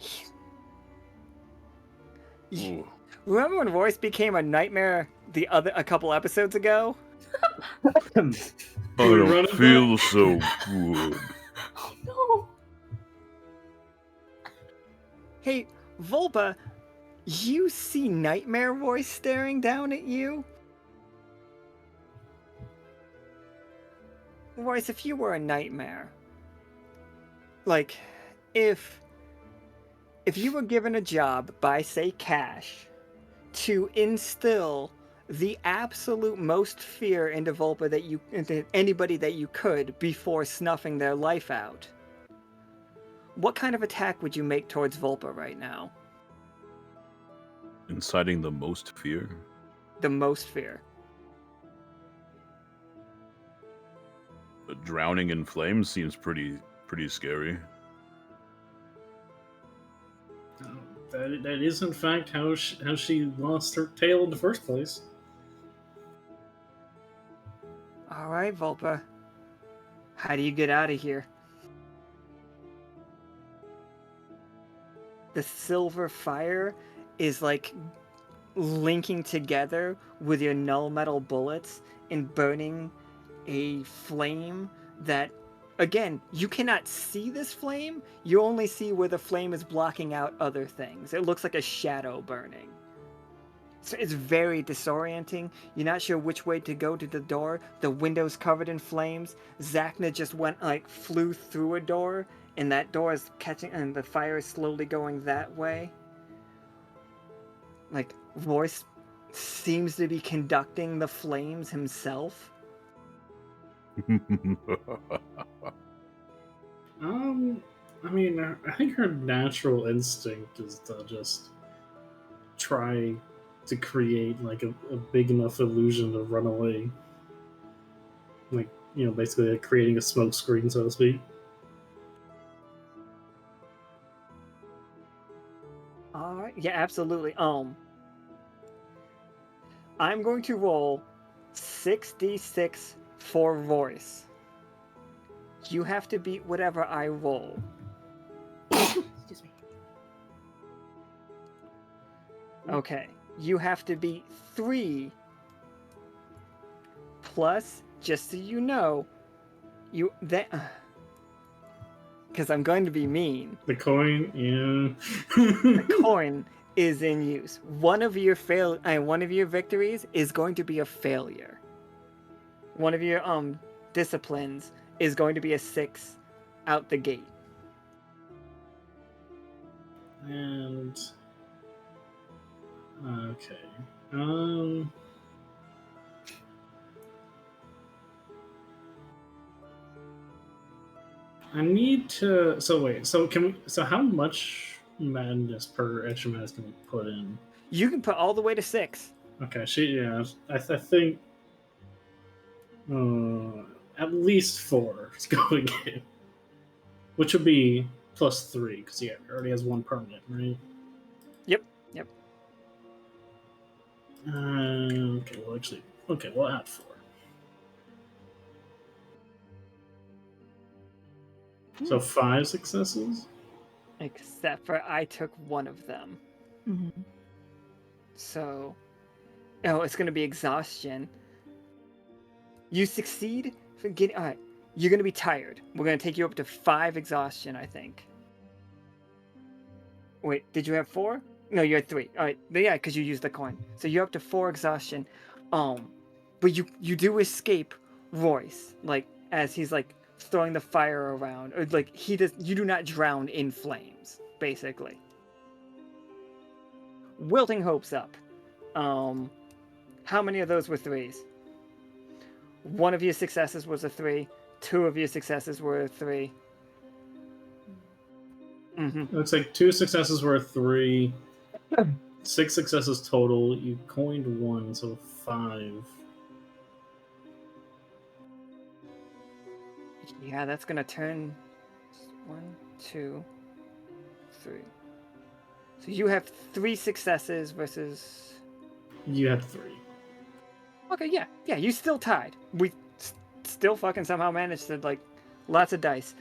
Ooh. remember when Royce became a nightmare a couple episodes ago? I we run don't it feel back? so good. Oh no. Hey, Vulpa, you see Nightmare Royce staring down at you? Royce, if you were a nightmare, like, if you were given a job by, say, Cash, to instill the absolute most fear into Vulpa into anybody that you could before snuffing their life out, what kind of attack would you make towards Vulpa right now? Inciting the most fear. The most fear. Drowning in flames seems pretty scary. That is in fact how she lost her tail in the first place. All right, Vulpa. How do you get out of here? The silver fire is like linking together with your null metal bullets and burning a flame that, again, you cannot see this flame. You only see where the flame is blocking out other things. It looks like a shadow burning. So it's very disorienting. You're not sure which way to go to the door. The window's covered in flames. Zacna just flew through a door, and that door is catching, and the fire is slowly going that way. Like, Royce seems to be conducting the flames himself. I mean, I think her natural instinct is to just try to create like a big enough illusion to run away. Like, basically like creating a smoke screen, so to speak. Alright, yeah, absolutely. I'm going to roll 6d6 for Royce. You have to beat whatever I roll. Excuse me. Okay, you have to beat 3 plus, just so you know, because I'm going to be mean. The coin, yeah. The coin is in use. One of your victories is going to be a failure. One of your disciplines is going to be a 6 out the gate. And okay. I need to. So wait. So can we? So how much madness per extra madness can we put in? You can put all the way to 6. Okay. I think. At least 4 is going in, which would be +3 because it already has 1 permanent, right? Yep. Okay. Well, actually, we'll add 4. So 5 successes? Except for I took one of them. Mm-hmm. So, oh, it's gonna be exhaustion. You succeed for getting. All right, you're gonna be tired. We're gonna take you up to 5 exhaustion, I think. Wait, did you have 4? No, you had 3. All right, yeah, because you used the coin. So you're up to 4 exhaustion. But you do escape Royce, like as he's like throwing the fire around, or like he does. You do not drown in flames, basically. Wilting Hope's up. How many of those were 3s? One of your successes was a 3. 2 of your successes were a 3. It looks like 2 successes were a 3. 6 successes total. You coined 1, so 5. Yeah, that's gonna turn 1, 2, 3. So you have 3 successes versus. You had 3. Okay, yeah, you still tied. We still fucking somehow managed to like lots of dice.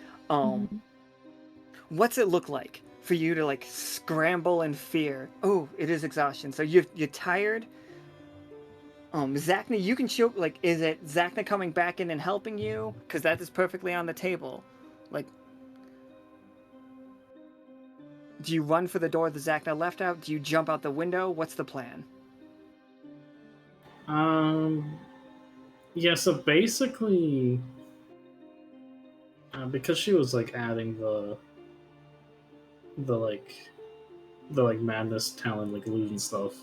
What's it look like for you to like scramble in fear? Oh, it is exhaustion. So you're tired. Zacna, you can show like, is it Zacna coming back in and helping you? Because that is perfectly on the table. Like, do you run for the door that Zacna left out? Do you jump out the window? What's the plan? Yeah, so basically, because she was like adding the madness talent, like illusion stuff,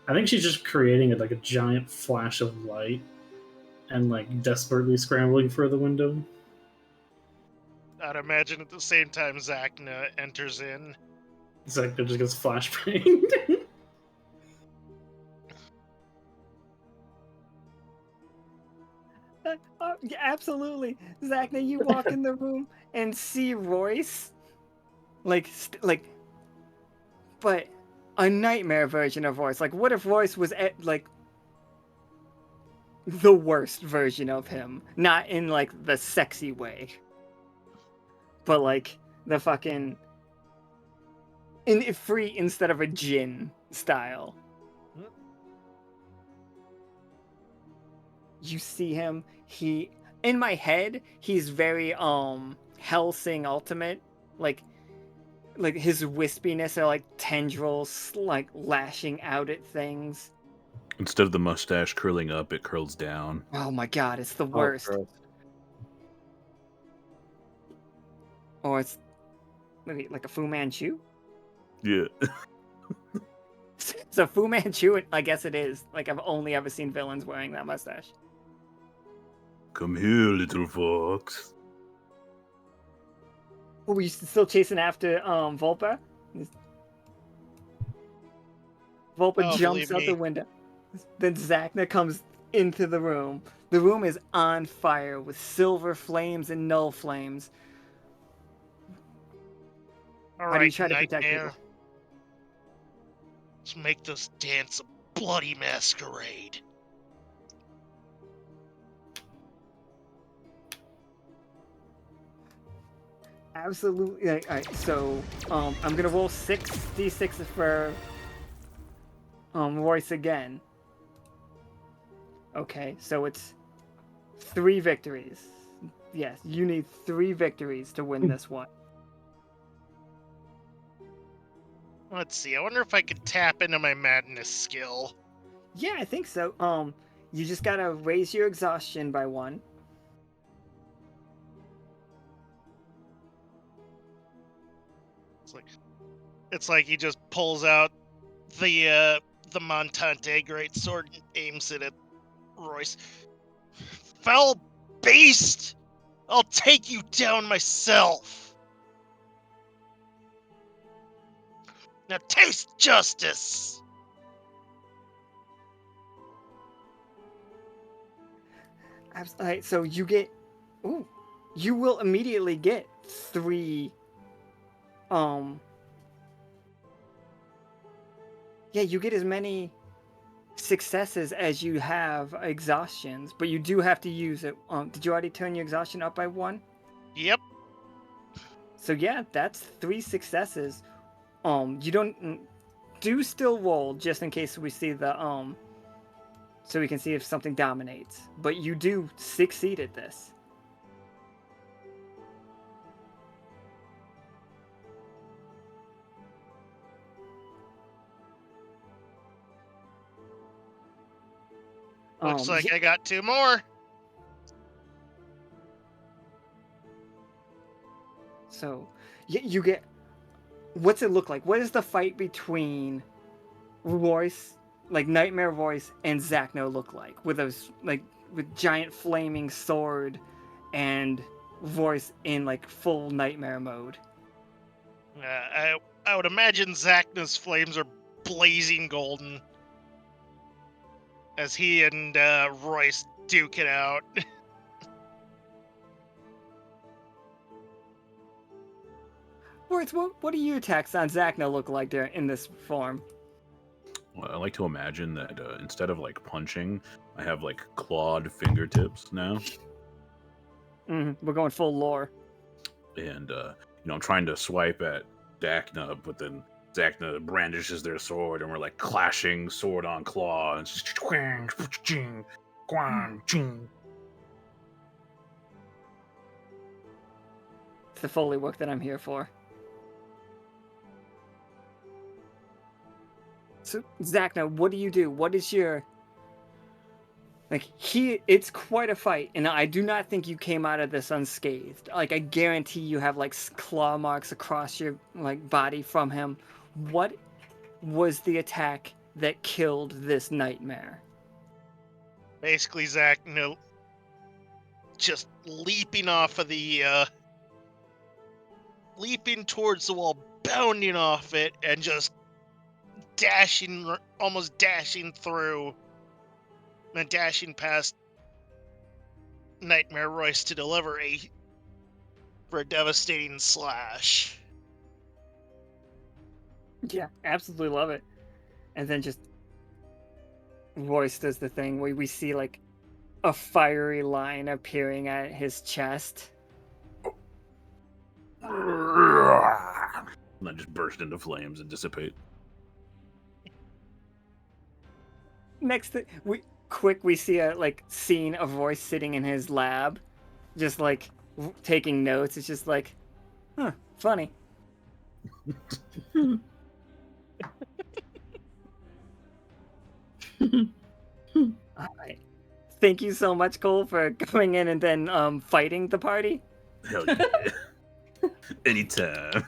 I think she's just creating like a giant flash of light and like desperately scrambling for the window. I'd imagine at the same time Zacna enters in. Zacna just gets flashbanged. Yeah, absolutely. Zacna, you walk in the room and see Royce. But a nightmare version of Royce. Like, what if Royce was like the worst version of him? Not in like the sexy way, but like the fucking free instead of a djinn style. You see him. In my head, he's very Hellsing Ultimate, like his wispiness are like tendrils like lashing out at things. Instead of the mustache curling up, it curls down. Oh my god, it's the worst. Or it's maybe like a Fu Manchu. Yeah. So Fu Manchu, I guess it is. Like, I've only ever seen villains wearing that mustache. Come here, little fox. Oh, were you still chasing after Vulpa? Vulpa jumps out the window. Then Zacna comes into the room. The room is on fire with silver flames and null flames. All How do you right, try to protect Nightmare. people? Let's make this dance a bloody masquerade. Absolutely. All right, so I'm gonna roll 6d6 for Royce again. Okay, so it's 3 victories. Yes, you need 3 victories to win this one. Let's see. I wonder if I could tap into my madness skill. Yeah, I think so. You just gotta raise your exhaustion by 1. It's like he just pulls out the Montante greatsword and aims it at Royce. Foul beast! I'll take you down myself. Now taste justice. Alright, so you get... Ooh. You will immediately get 3... Yeah, you get as many successes as you have exhaustions, but you do have to use it. Did you already turn your exhaustion up by 1? Yep. So yeah, that's 3 successes. You don't do still roll just in case we see the so we can see if something dominates. But you do succeed at this. Looks like yeah, I got 2 more. so you get. What's it look like? What is the fight between Royce, like Nightmare Royce, and Zacna look like? With those like with giant flaming sword, and Royce in like full nightmare mode. I would imagine Zacna's flames are blazing golden as he and Royce duke it out. Royce, what do your attacks on Zacna look like there in this form? Well, I like to imagine that instead of like punching, I have like clawed fingertips now, We're going full lore. and I'm trying to swipe at Zacna, but then Zacna brandishes their sword, and we're like clashing sword on claw, and it's just twang, ching, quang, ching. It's the Foley work that I'm here for. So, Zacna, what do you do? What is your... Like, it's quite a fight, and I do not think you came out of this unscathed. Like, I guarantee you have, like, claw marks across your, like, body from him. What was the attack that killed this nightmare? Basically, Zacna just leaping off of the... leaping towards the wall, bounding off it, and just almost dashing through, and dashing past Nightmare Royce to deliver for a devastating slash. Yeah, absolutely love it. And then just Royce does the thing where we see like a fiery line appearing at his chest. And then just burst into flames and dissipate. Next, we see a like scene of Royce sitting in his lab, just like taking notes. It's just like, huh, funny. All right. Thank you so much, Cole, for going in and then fighting the party. Hell yeah. Anytime.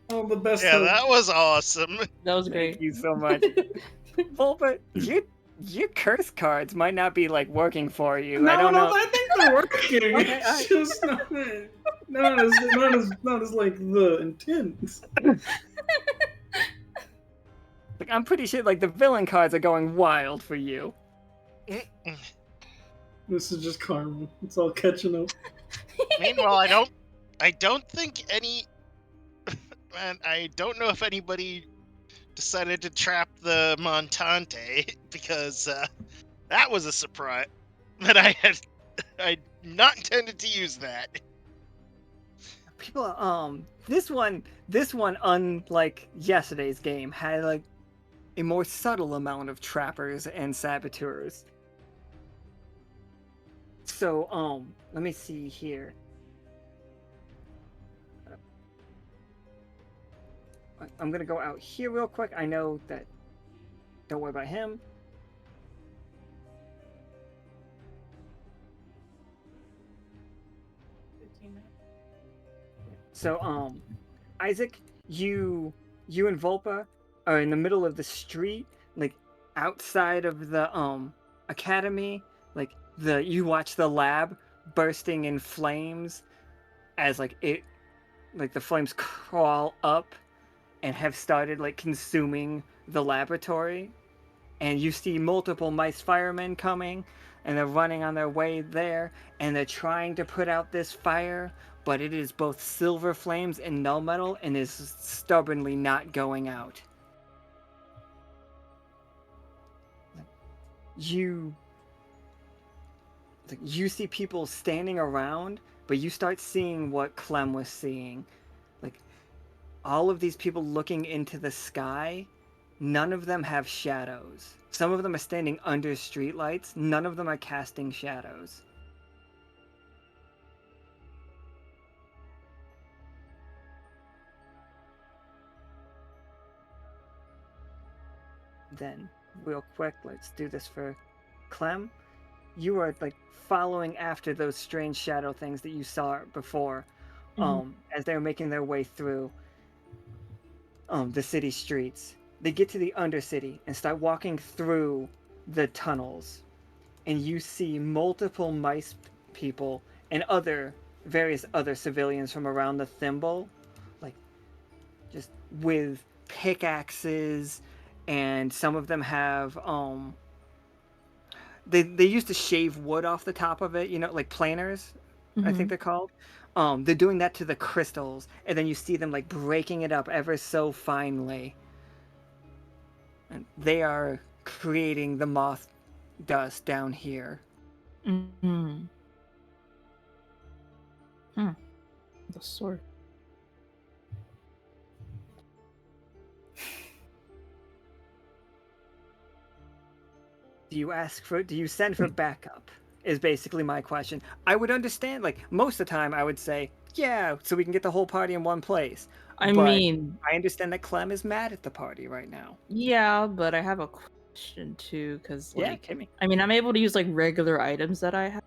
Oh, the best. Yeah, that was awesome. That was great. Thank you so much. Vulpa, your curse cards might not be like working for you. No, I don't know. I think they're working. Okay, It's just not as like the intent. Like, I'm pretty sure like the villain cards are going wild for you. This is just karma. It's all catching up. Meanwhile, I don't think any... Man, I don't know if anybody decided to trap the Montante, because that was a surprise. But I not intended to use that. People, this one, unlike yesterday's game, had like a more subtle amount of trappers and saboteurs. So, let me see here. I'm gonna go out here real quick. I know that. Don't worry about him. So, Isaac, you and Vulpa are in the middle of the street, like outside of the academy. Like you watch the lab bursting in flames as like the flames crawl up and have started like consuming the laboratory, and you see multiple mice firemen coming, and they're running on their way there, and they're trying to put out this fire, but it is both silver flames and null metal and is stubbornly not going out. You see people standing around, but you start seeing what Clem was seeing. all of these people looking into the sky, none of them have shadows. Some of them are standing under streetlights. None of them are casting shadows. Then, real quick, let's do this for Clem. You are like following after those strange shadow things that you saw before, as they're making their way through the city streets. They get to the Undercity and start walking through the tunnels, and you see multiple mice people and various other civilians from around the Thimble, like just with pickaxes, and some of them have they used to shave wood off the top of it, like planers, I think they're called. They're doing that to the crystals, and then you see them like breaking it up ever so finely. And they are creating the moth dust down here. Mm-hmm. The sword. Do you send for backup? Is basically my question. I would understand, like, most of the time I would say, yeah, so we can get the whole party in one place. I But mean, I understand that Clem is mad at the party right now. yeah, but I have a question too, because Yeah, like, hit me. I mean, I'm able to use like regular items that I have.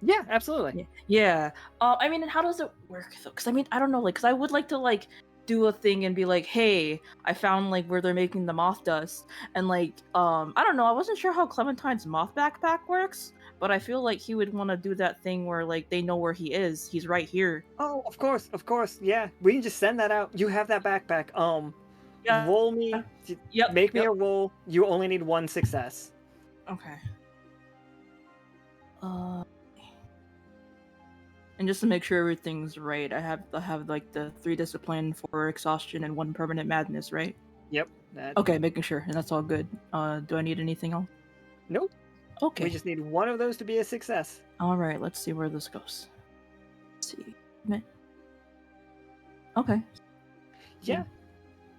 Yeah, absolutely. Yeah. I mean, how does it work though? Because I mean, I don't know, like, because I would like to like do a thing and be like, hey, I found like where they're making the moth dust, and like, I don't know, I wasn't sure how Clementine's moth backpack works, but I feel like he would want to do that thing where like they know where he is. He's right here. Oh, of course. Yeah, we can just send that out. You have that backpack. Yeah. Roll me. Yep. Make me yep. a roll. You only need one success. Okay. And just to make sure everything's right, I have like the 3 discipline, 4 exhaustion, and 1 permanent madness, right? Yep. Okay, making sure, and that's all good. Do I need anything else? Nope. Okay. We just need one of those to be a success. All right. Let's see where this goes. Let's see. Okay. Yeah.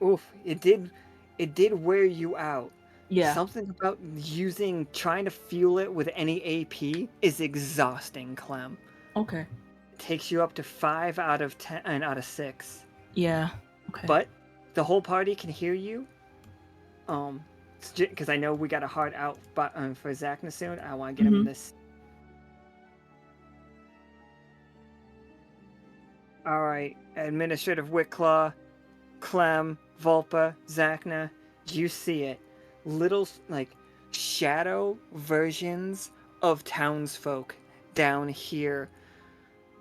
Oof. It did wear you out. Yeah. Something about trying to fuel it with any AP is exhausting, Clem. Okay. It takes you up to 5 out of 10 and out of 6. Yeah. Okay. But the whole party can hear you. Because I know we got a hard out for Zacna soon. I want to get him in this. All right, Administrative Witclaw, Clem, Vulpa, Zacna, you see it. Little, like, shadow versions of townsfolk down here.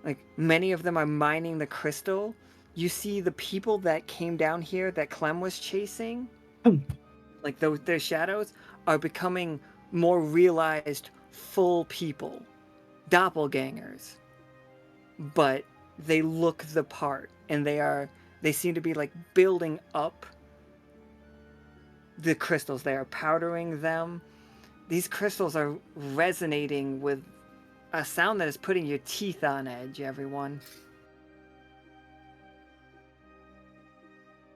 Like, many of them are mining the crystal. You see the people that came down here that Clem was chasing, like their shadows, are becoming more realized full people. Doppelgangers. But they look the part, and they seem to be like building up the crystals. They are powdering them. These crystals are resonating with a sound that is putting your teeth on edge, everyone.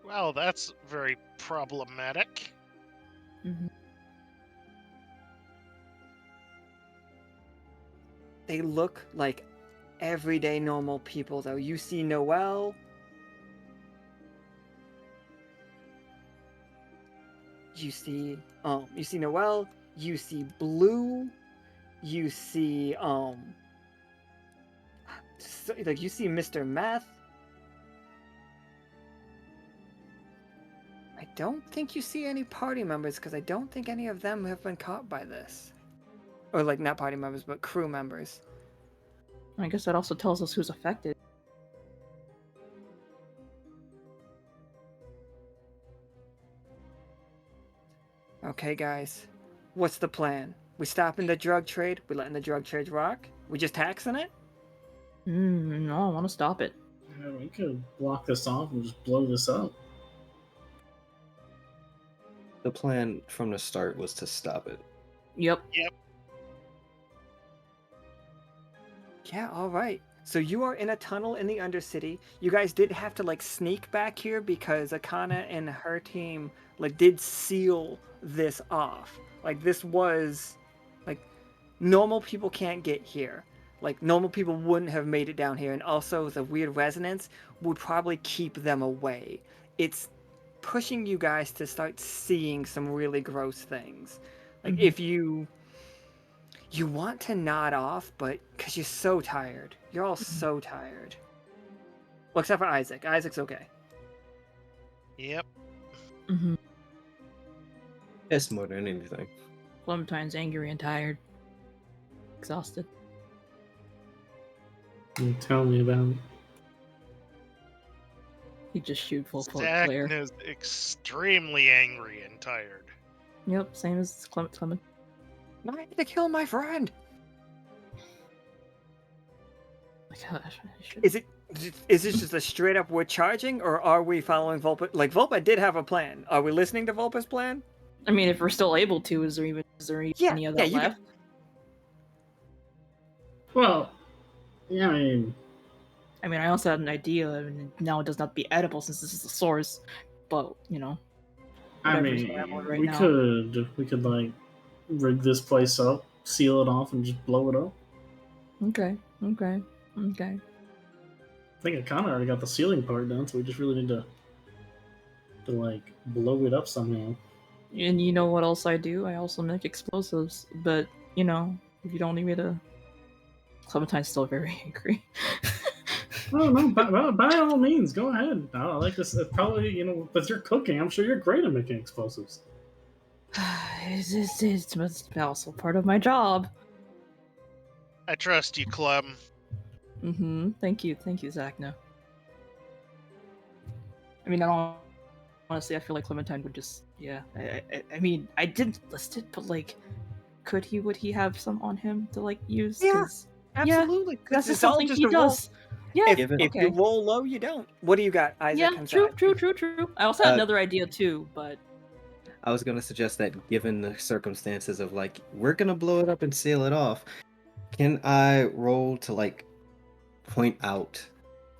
Well, that's very problematic. They look like everyday normal people, though. You see Noelle. You see Noelle. You see Blue. You see you see Mr. Meth. I don't think you see any party members, because I don't think any of them have been caught by this. Or, like, not party members, but crew members. I guess that also tells us who's affected. Okay, guys. What's the plan? We stopping the drug trade? We letting the drug trade rock? We just taxing it? No, I want to stop it. Yeah, we could block this off and just blow this up. The plan from the start was to stop it. Yep. Yeah, all right. So you are in a tunnel in the Undercity. You guys did have to like sneak back here because Akana and her team like did seal this off. Like this was like normal people can't get here. Like normal people wouldn't have made it down here, and also the weird resonance would probably keep them away. It's pushing you guys to start seeing some really gross things. Like if you want to nod off, but because you're so tired. You're all so tired. Well, except for Isaac. Isaac's okay. Yep. Mm-hmm. It's more than anything. Clementine's angry and tired. Exhausted. Tell me about it. He just shoot full flare. Zacna's extremely angry and tired. Yep, same as Clement. I had to kill my friend. My gosh, I should... Is this just a straight up we're charging, or are we following Vulpa? Like Vulpa did have a plan. Are we listening to Vulpa's plan? I mean, if we're still able to, is there even any of that left? Well, yeah, I mean, I also had an idea, and now it does not be edible since this is the source. But I whatever's mean, available right we now. could like rig this place up, seal it off, and just blow it up. Okay. I think I kind of already got the sealing part done, so we just really need to like blow it up somehow. And you know what else I do? I also make explosives. But if you don't need me to, Clementine's still very angry. Oh no! By all means, go ahead. I like this. Probably, with your cooking, I'm sure you're great at making explosives. It's also part of my job. I trust you, Clem. Thank you, Zacna. I mean, honestly, I feel like Clementine would just, I mean, I didn't list it, but like, would he have some on him to like use? Yeah, absolutely. That's just just something he does. Yeah. If you roll low, you don't. What do you got, Isaac? Yeah, true. I also had another idea too, but I was gonna suggest that given the circumstances of like we're gonna blow it up and seal it off, can I roll to like point out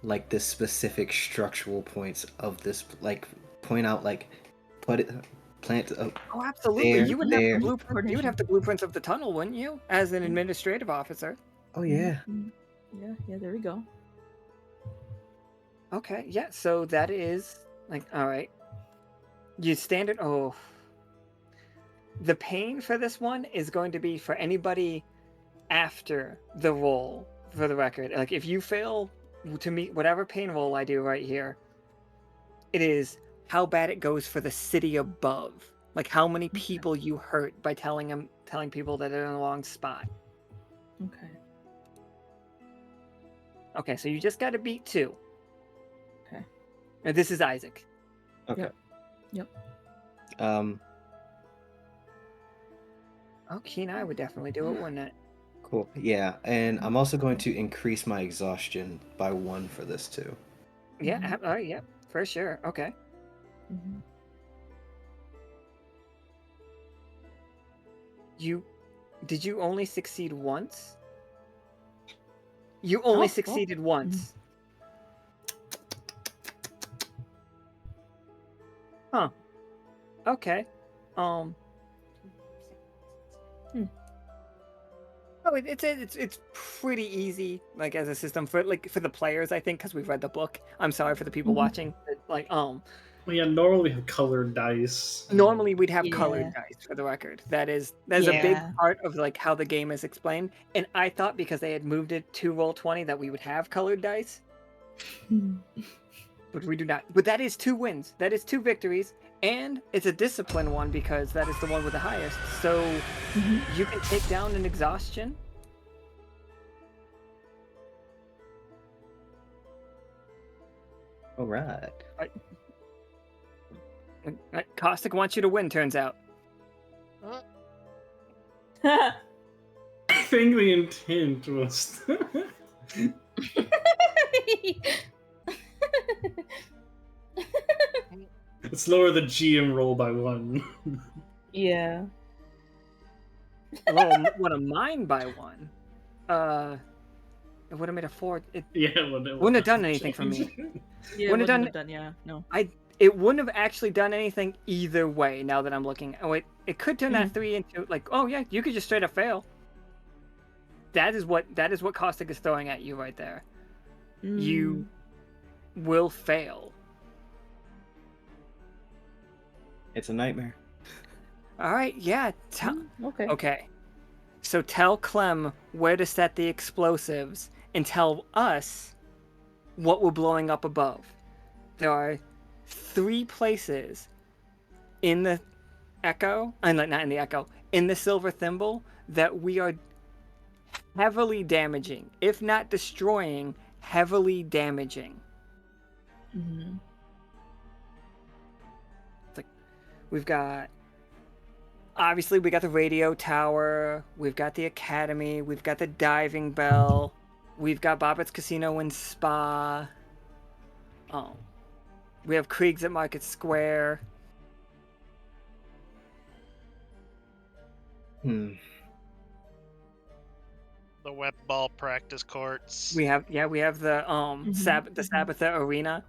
like the specific structural points of this, like point out like plant. Oh, absolutely. There, You would there. have the blueprint. You would have the blueprints of the tunnel, wouldn't you? As an administrative officer. Oh yeah. Yeah. There we go. Okay. Yeah. So that is like all right. You standard. Oh. The pain for this one is going to be for anybody after the roll. For the record, like if you fail to meet whatever pain roll I do right here, it is how bad it goes for the city above. Like how many people you hurt by telling people that they're in the wrong spot. Okay. Okay, so you just got to beat 2. Okay. And this is Isaac. Okay. Yep. Oh, Keen Eye would definitely do it, wouldn't it? Cool. Yeah, and I'm also going to increase my exhaustion by 1 for this too. Yeah. Yeah. For sure. Okay. Did you only succeed once? You only succeeded once. Huh. Okay. Oh, it's pretty easy, like as a system for the players, I think, because we've read the book. I'm sorry for the people watching. Well, yeah, normally we have colored dice. Normally we'd have colored dice, for the record. That's a big part of like how the game is explained. And I thought because they had moved it to Roll20 that we would have colored dice. But we do not. But that is 2 wins. That is 2 victories. And it's a discipline one because that is the one with the highest. So you can take down an exhaustion. All right. Caustic wants you to win, turns out. I think the intent was... Let's lower the GM roll by 1. Yeah. Well, what a mine by 1. It would have made a 4. It Yeah, well, it wouldn't have done anything for me. Yeah, Wouldn't have wouldn't have done. Yeah, no. It wouldn't have actually done anything either way. Now that I'm looking, oh wait, it could turn that 3 into like, oh yeah, you could just straight up fail. That is what Caustic is throwing at you right there. You will fail. It's a nightmare. All right, yeah. Okay. Okay. So tell Clem where to set the explosives and tell us what we're blowing up above. There are 3 places in the Echo, not in the Echo, in the Silver Thimble that we are heavily damaging, if not destroying, heavily damaging. Mm-hmm. It's like we've got, obviously we got the radio tower, we've got the academy, we've got the diving bell, we've got Bobbitt's Casino and Spa. We have Krieg's at Market Square. The web ball practice courts. We have the Sabbatha Arena.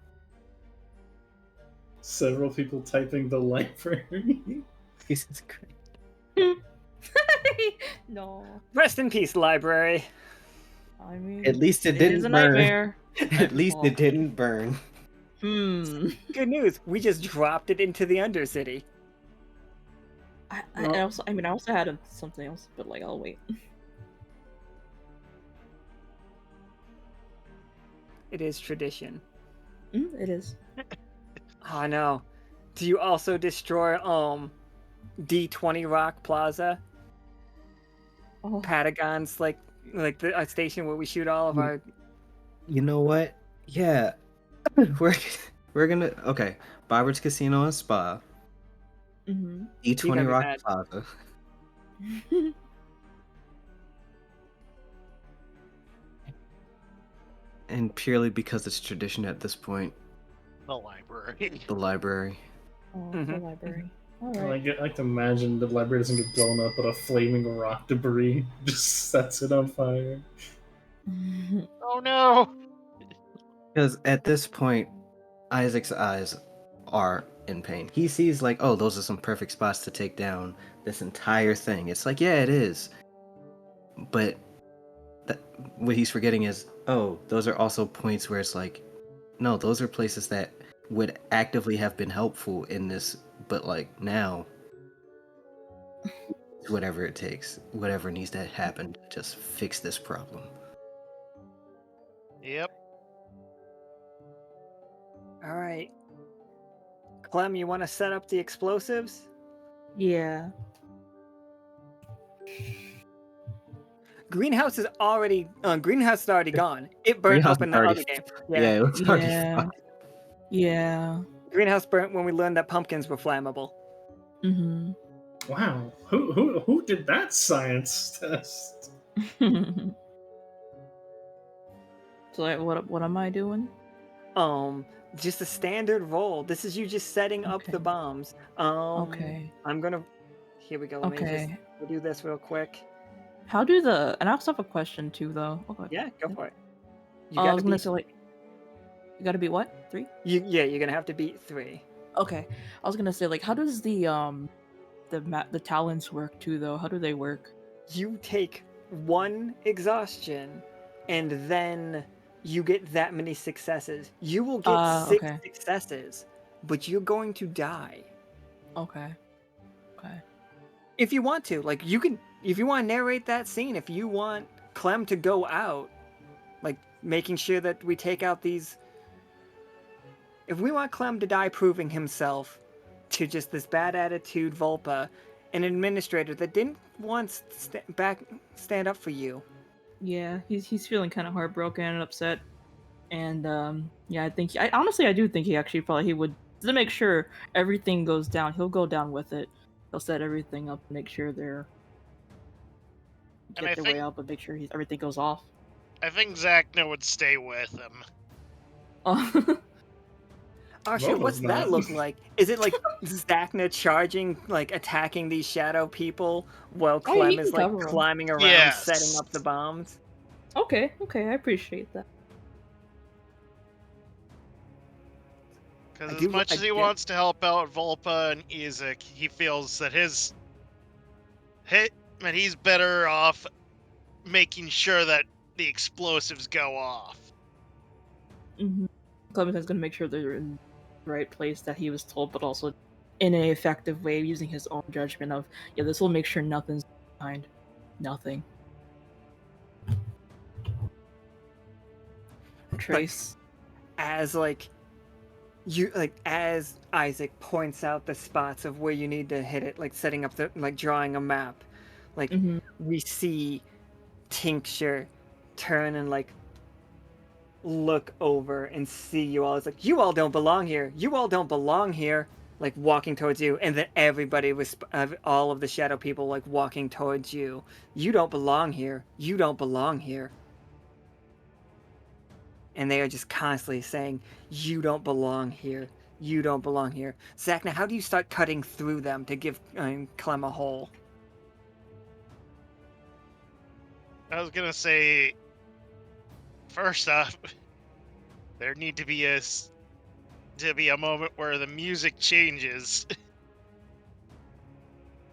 Several people typing the library. Jesus Christ. No. Rest in peace, library. I mean, At least it is didn't a burn. nightmare. At least it didn't burn. Good news. We just dropped it into the Undercity. I also had something else, but like I'll wait. It is tradition. It is. Oh no. Do you also destroy D20 Rock Plaza? Oh. Patagon's like the station where we shoot all of our. You know what? Yeah. We're gonna Bobbert's Casino and Spa. Mm-hmm. E20 Rock Plaza. And purely because it's tradition at this point, The library. the library. Oh, the library. All I right. like to imagine the library doesn't get blown up, but a flaming rock debris just sets it on fire. Oh no! Because at this point, Isaac's eyes are in pain. He sees like, oh, those are some perfect spots to take down this entire thing. It's like, yeah, it is. But what he's forgetting is, oh, those are also points where it's like, no, those are places that would actively have been helpful in this, but like now, whatever it takes, whatever needs to happen to just fix this problem. Yep. All right. Clem, you want to set up the explosives? Yeah. Greenhouse is already gone. It burnt Greenhouse up in is the already other game. Yeah, it was already Yeah. fine. Yeah. Greenhouse burnt when we learned that pumpkins were flammable. Mm-hmm. Wow, who did that science test? So like, what am I doing? Just a standard roll. This is you just setting up the bombs. Okay. I'm gonna. Here we go. Let me Okay. just do this real quick. How do the? And I also have a question too, though. Okay. Yeah, go for it. I was gonna say like, you gotta be what? 3? You're gonna have to beat 3. Okay. I was gonna say like, how does the talents work too, though? How do they work? You take 1 exhaustion, and then you get that many successes. You will get 6 okay. successes, but you're going to die. Okay. Okay. If you want to, like, you can. If you want to narrate that scene, if you want Clem to go out, like making sure that we take out these. If we want Clem to die proving himself to just this bad attitude Vulpa, an administrator that didn't once stand up for you. Yeah, he's feeling kind of heartbroken and upset, and yeah, I honestly do think he actually he would, to make sure everything goes down. He'll go down with it. He'll set everything up, make sure they're And I get their think- way out, but make sure everything goes off. I think Zacna would stay with him. Oh. Oh shit, what's Roll that is look not. like? Is it like Zacna charging, like attacking these shadow people while Oh, he Clem can is like cover 'em. climbing around Yes. setting up the bombs? Okay, I appreciate that. Because I as do. much as he wants to help out Vulpa and Ezek, he feels that that he's better off making sure that the explosives go off. Mm-hmm. Clementine's gonna make sure they're in the right place that he was told, but also in an effective way, using his own judgment of, yeah, this will make sure nothing's behind. Nothing. Trace. As as Isaac points out the spots of where you need to hit it, like setting up the drawing a map, Mm-hmm. we see Tincture turn and look over and see you all. It's like, you all don't belong here. You all don't belong here. Like walking towards you, and then everybody was all of the shadow people walking towards you. You don't belong here. You don't belong here. And they are just constantly saying, you don't belong here. You don't belong here. Zacna, how do you start cutting through them to give Clem a hole? I was gonna say, first off, there need to be a moment where the music changes.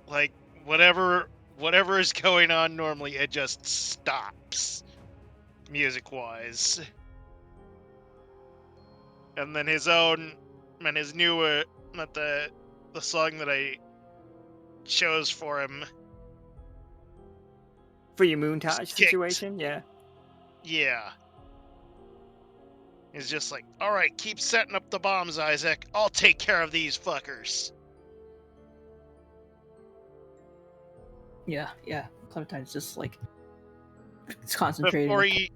Like whatever is going on normally, it just stops, music wise. And then his new the song that I chose for him. For your montage Kicked. situation? Yeah. Yeah. It's just like, all right, keep setting up the bombs, Isaac. I'll take care of these fuckers. Yeah. Clementine's just it's concentrated.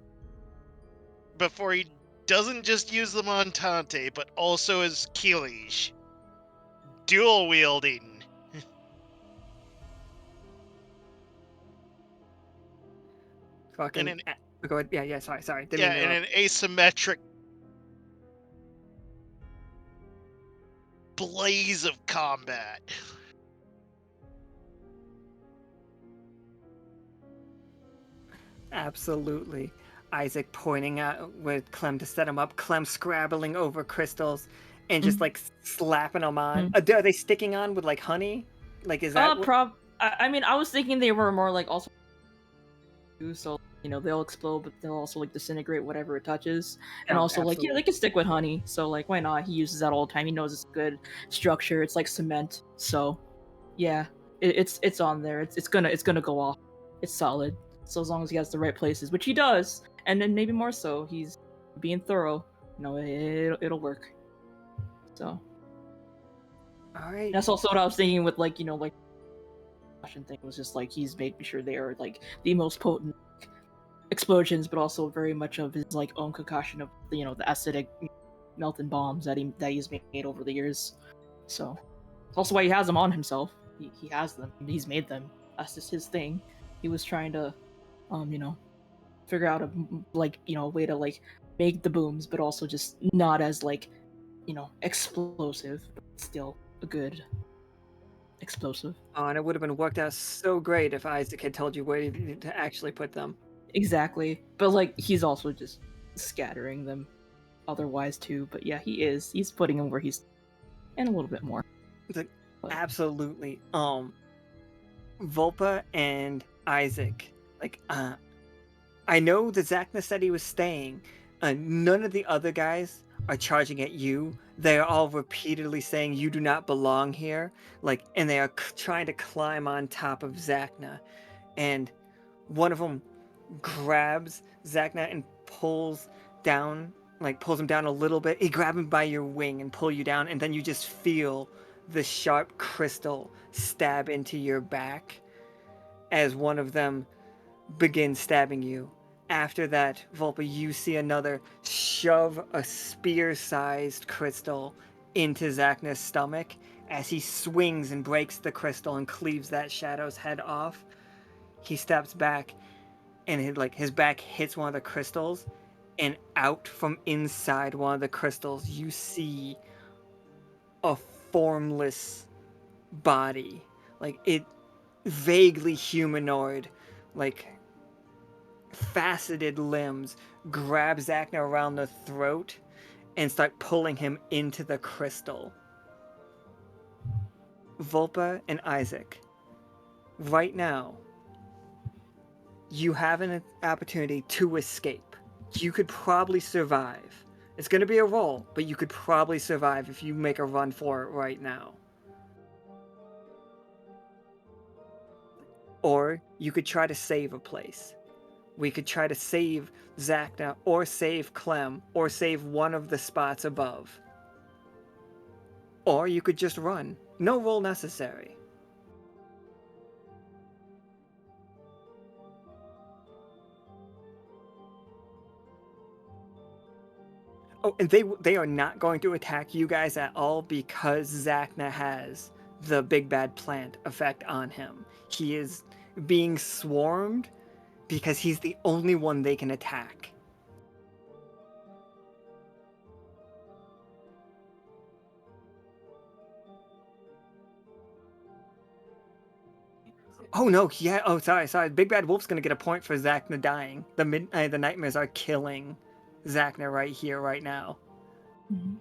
Before he doesn't just use the Montante, but also his Keelish. Dual wielding. Fucking. Go ahead. Yeah, sorry. Didn't Yeah, mean to in interrupt. an asymmetric blaze of combat. Absolutely. Isaac pointing out with Clem to set him up, Clem scrabbling over crystals and just slapping them on. Are they sticking on with honey? Is that I mean, I was thinking they were more also so they'll explode, but they'll also disintegrate whatever it touches, and also absolutely. they can stick with honey. So why not? He uses that all the time. He knows it's a good structure. It's like cement. So yeah, it's on there. It's gonna go off. It's solid. So as long as he has the right places, which he does, and then maybe more so, he's being thorough. It'll work. So All right. that's also what I was thinking with thing was just he's making sure they are the most potent explosions, but also very much of his own concoction of the acidic melting bombs that he's made over the years. So it's also why he has them on himself. He has them. He's made them. That's just his thing. He was trying to figure out a way to make the booms, but also just not as explosive, but still a good explosive. Oh, and it would have been worked out so great if Isaac had told you where to actually put them. Exactly. But he's also just scattering them otherwise too. But yeah, he's putting them where he's and a little bit more. Absolutely. Vulpa and Isaac, I know that Zacna said he was staying. None of the other guys are charging at you. They are all repeatedly saying you do not belong here. And they are trying to climb on top of Zacna. And one of them grabs Zacna and pulls him down a little bit. He grabs him by your wing and pull you down, and then you just feel the sharp crystal stab into your back as one of them begins stabbing you. After that, Vulpa, you see another shove a spear-sized crystal into Zacna's stomach as he swings and breaks the crystal and cleaves that shadow's head off. He steps back, and his back hits one of the crystals, and out from inside one of the crystals, you see a formless body, it vaguely humanoid, faceted limbs grab Zacna around the throat and start pulling him into the crystal. Vulpa and Isaac, right now, you have an opportunity to escape. You could probably survive. It's going to be a roll, but you could probably survive if you make a run for it right now. Or you could try to save a place. We could try to save Zacna, or save Clem, or save one of the spots above. Or you could just run. No roll necessary. Oh, and they are not going to attack you guys at all because Zacna has the big bad plant effect on him. He is being swarmed because he's the only one they can attack. Oh no, yeah. Oh, sorry. Big Bad Wolf's gonna get a point for Zacna dying. The nightmares are killing Zacna right here, right now. Mhm.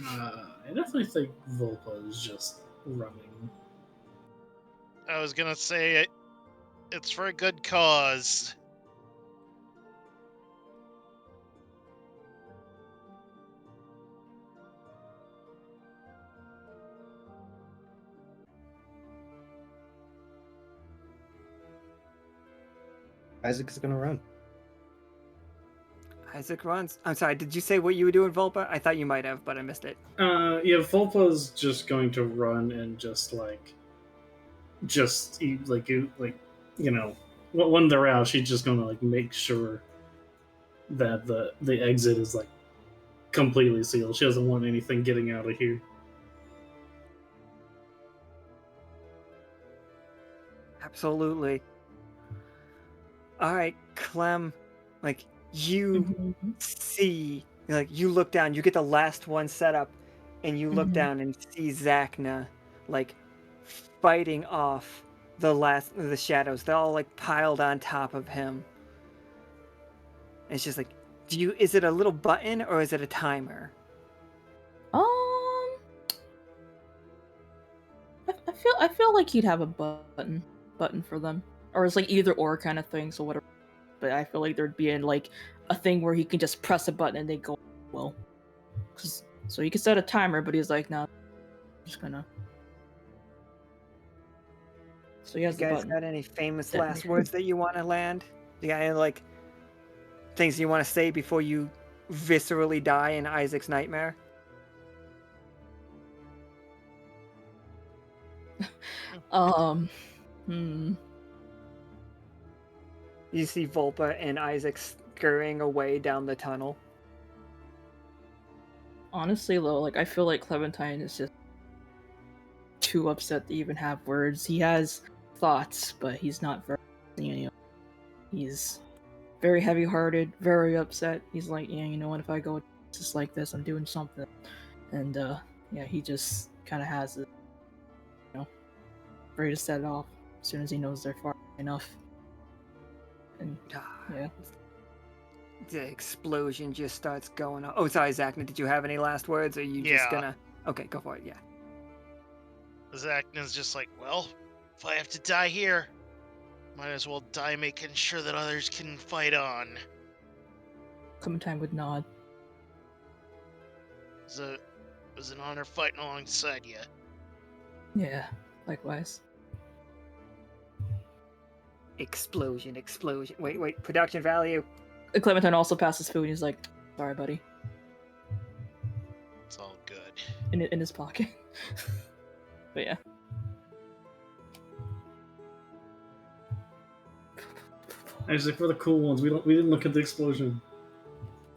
I definitely think Vulpa is just running. I was gonna say it's for a good cause. Isaac is gonna run. Isaac runs. I'm sorry, did you say what you were doing, Vulpa? I thought you might have, but I missed it. Yeah, Vulpa's just going to run and when they're out, she's just gonna like make sure that the exit is like completely sealed. She doesn't want anything getting out of here. Absolutely. All right, Clem, like you see, like you look down, you get the last one set up, and you look down and see Zacna, like fighting off the shadows. They're all like piled on top of him. And it's just like, is it a little button or is it a timer? I feel like he'd have a button for them, or it's like either or kind of thing. So whatever. But I feel like there'd be like a thing where he can just press a button and they go well. So he could set a timer, but he's like, no, I'm just gonna. So he has You the guys button. got any famous last words that you want to land? You got any like things you want to say before you viscerally die in Isaac's nightmare? You see Vulpa and Isaac scurrying away down the tunnel. Honestly, though, like I feel like Clementine is just too upset to even have words. He has thoughts, but he's not very, he's very heavy-hearted, very upset. He's like, yeah, you know what? If I go just like this, I'm doing something, and yeah, he just kind of has it, ready to set it off as soon as he knows they're far enough. And yeah. The explosion just starts going on. Oh, sorry, Zacna, did you have any last words? Or are you just gonna... Okay, go for it, yeah. Zacna's just like, well, if I have to die here, might as well die making sure that others can fight on. Clementine would nod. It was an honor fighting alongside you. Yeah, likewise. Explosion. Wait, production value. Clementine also passes food, and he's like, sorry, buddy. It's all good. In his pocket. But yeah. Isaac, we're the cool ones. We didn't look at the explosion.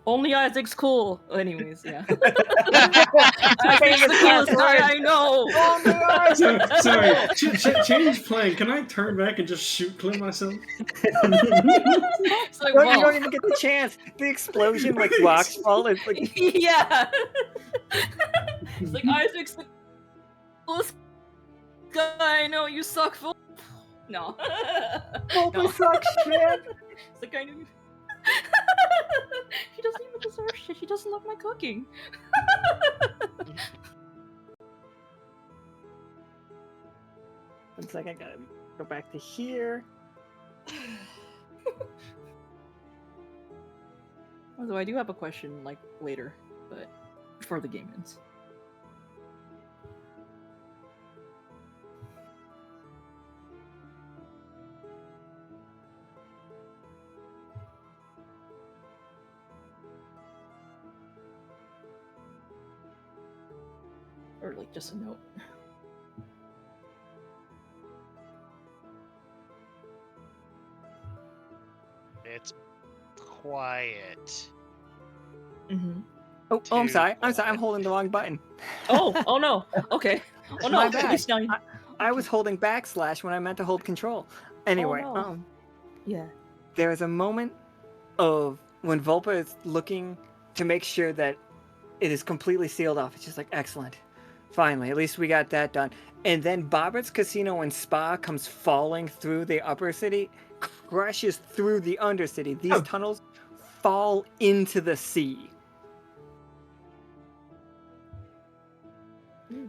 Only Isaac's cool. Anyways, yeah. Isaac's the coolest guy I know. Sorry. Change plan. Can I turn back and just shoot Clem myself? It's like, No, well. you don't even get the chance. The explosion, like rocks fall. It's like Yeah. It's like Isaac's the coolest guy I know. You suck, fool. No. Vulpa No. sucks shit. It's the kind of. She doesn't even deserve shit. She doesn't love my cooking. 1 second, gotta go back to here. Although I do have a question, like, later, but before the game ends. Or, like, just a note. It's quiet. Mm-hmm. Oh, I'm Too sorry. I'm quiet. holding the wrong button. Oh no. Okay. Oh no. My At bad. least now you... I was holding backslash when I meant to hold control. Anyway, no. Yeah. there is a moment of when Vulpa is looking to make sure that it is completely sealed off. It's just like, excellent. Finally, at least we got that done. And then Bobbitt's Casino and Spa comes falling through the upper city, crashes through the undercity. These tunnels fall into the sea.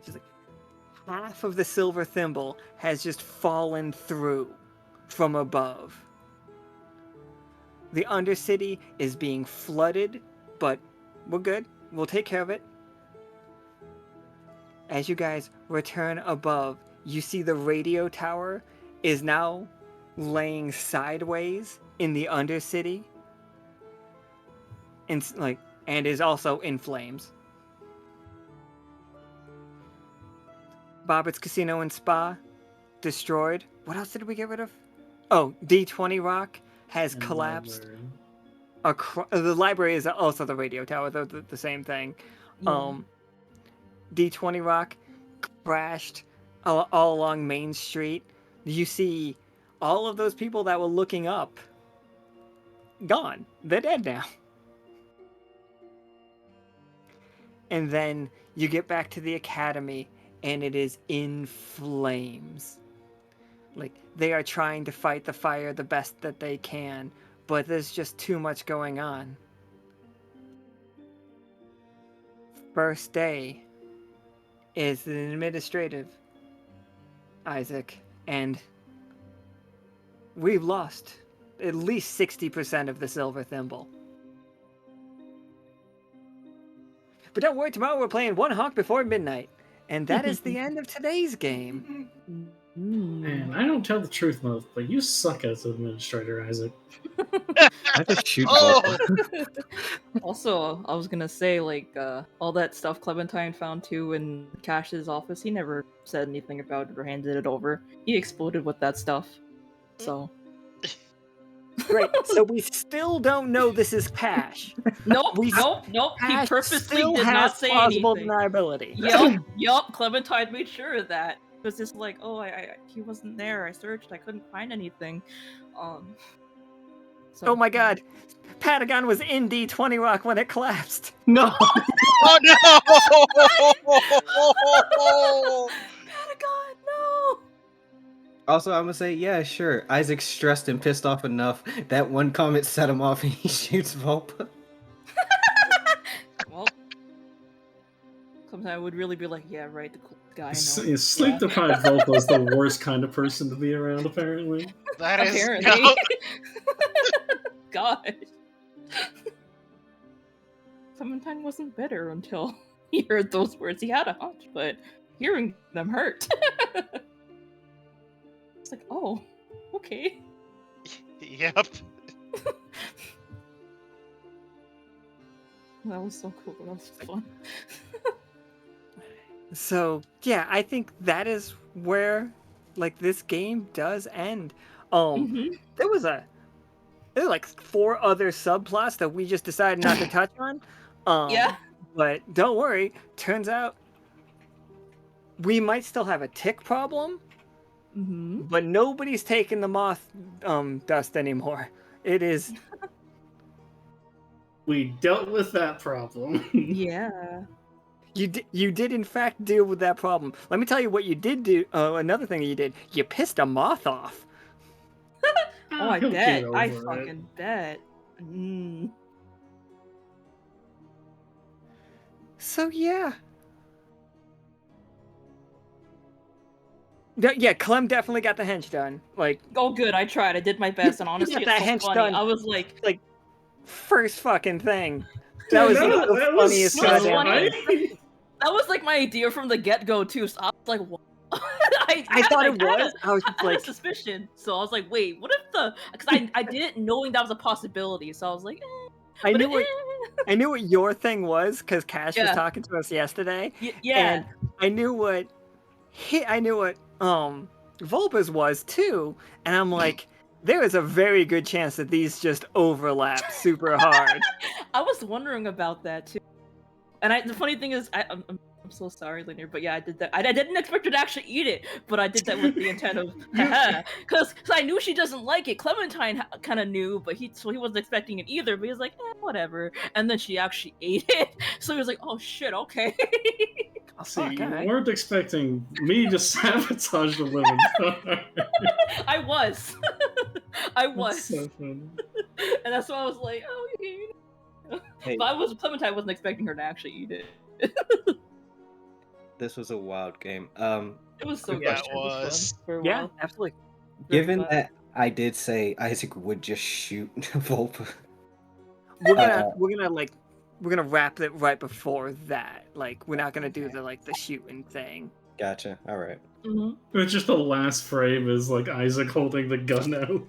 Just like half of the silver thimble has just fallen through from above. The undercity is being flooded, but we're good. We'll take care of it. As you guys return above, you see the radio tower is now laying sideways in the undercity, and is also in flames. Bobbitt's Casino and Spa destroyed. What else did we get rid of? Oh, D20 Rock has And collapsed. library. The library is also the radio tower, they're the same thing. Yeah. D20 Rock crashed all along Main Street. You see all of those people that were looking up gone. They're dead now. And then you get back to the academy and it is in flames. Like, they are trying to fight the fire the best that they can, but there's just too much going on. First day is an administrative, Isaac, and we've lost at least 60% of the silver thimble. But don't worry, tomorrow we're playing One Hawk Before Midnight, and that is the end of today's game. And I don't tell the truth most, but you suck as an administrator, Isaac. I just shoot Oh! Vulpa. Also, I was gonna say, like, all that stuff Clementine found too in Cash's office, he never said anything about it or handed it over. He exploded with that stuff. So. Great, so we still don't know this is Cash. Nope, We- nope. He Cash purposely still did has not say plausible anything. deniability. Yup, Clementine made sure of that. It was just like, oh, he wasn't there. I searched, I couldn't find anything. So, Oh my god, Patagon was in D20 Rock when it collapsed. No. Oh no! Patagon, no! Also, I'm gonna say, yeah, sure. Isaac's stressed and pissed off enough. That one comment set him off and he shoots Vulpa. Well, Clementine would really be like, yeah, right, the cool guy. I know. Sleep deprived Vulpa is the worst kind of person to be around, apparently. That is Apparently. God. Clementine wasn't bitter until he heard those words. He had a hunch, but hearing them hurt. It's like, oh, okay. Yep. That was so cool. That was fun. So, yeah, I think that is where, like, this game does end. There were like 4 other subplots that we just decided not to touch on. Yeah. But don't worry, turns out we might still have a tick problem, but nobody's taking the moth dust anymore. It is... We dealt with that problem. Yeah. You did in fact deal with that problem. Let me tell you what you did do. Another thing you did. You pissed a moth off. Oh, I He'll bet. get I over it. fucking bet. Mm. So yeah. Yeah, Clem definitely got the hench done. Like, Oh, good. I tried. I did my best, and honestly, got that it's so hench funny. done. I was like, first fucking thing. Yeah, That was no, the that was funniest so goddamn funny. thing. that was like my idea from the get-go too. So I was like, what? I thought it was. I was just I had a like, suspicion. So I was like, wait, what if the? Because I didn't knowing that was a possibility. So I was like, I but knew what I knew what your thing was because Cash was Yeah. talking to us yesterday, yeah. and I knew what Vulpa's was too, and I'm like, there is a very good chance that these just overlap super hard. I was wondering about that too. And the funny thing is, I'm so sorry, Linear, but yeah, I did that. I didn't expect her to actually eat it, but I did that with the intent of, because I knew she doesn't like it. Clementine kind of knew, but he wasn't expecting it either. But he was like, whatever. And then she actually ate it, so he was like, oh shit, okay. I'll see. Fuck, You alright. weren't expecting me to sabotage the living card. I was, I That's was, so funny. and that's why I was like, oh, yeah. Hey, But Clementine wasn't expecting her to actually eat it. this was a wild game. It was so Yeah, good. it was. Fun for a Yeah, while. absolutely. Given fun. that I did say Isaac would just shoot Vulpa. We're gonna wrap it right before that. Like, we're not gonna do the shooting thing. Gotcha. All right. Mm-hmm. It's just the last frame is like Isaac holding the gun out.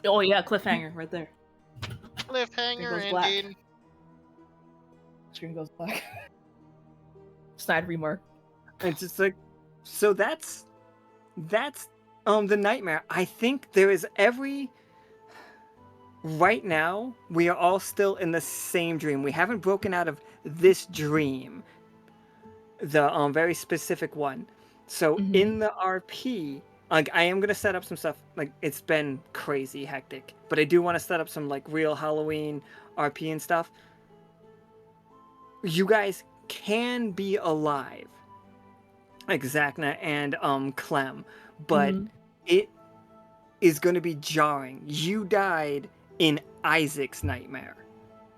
Oh yeah, cliffhanger right there. Cliffhanger goes black. ending. Screen goes black. Side remark. It's just like, so that's the nightmare. I think there is right now we are all still in the same dream. We haven't broken out of this dream, the very specific one. So Mhm. in the RP, like, I am gonna set up some stuff. Like, it's been crazy hectic, but I do want to set up some like real Halloween RP and stuff. You guys can be alive, like Zacna and Clem, but Mhm. it is going to be jarring. You died in Isaac's nightmare.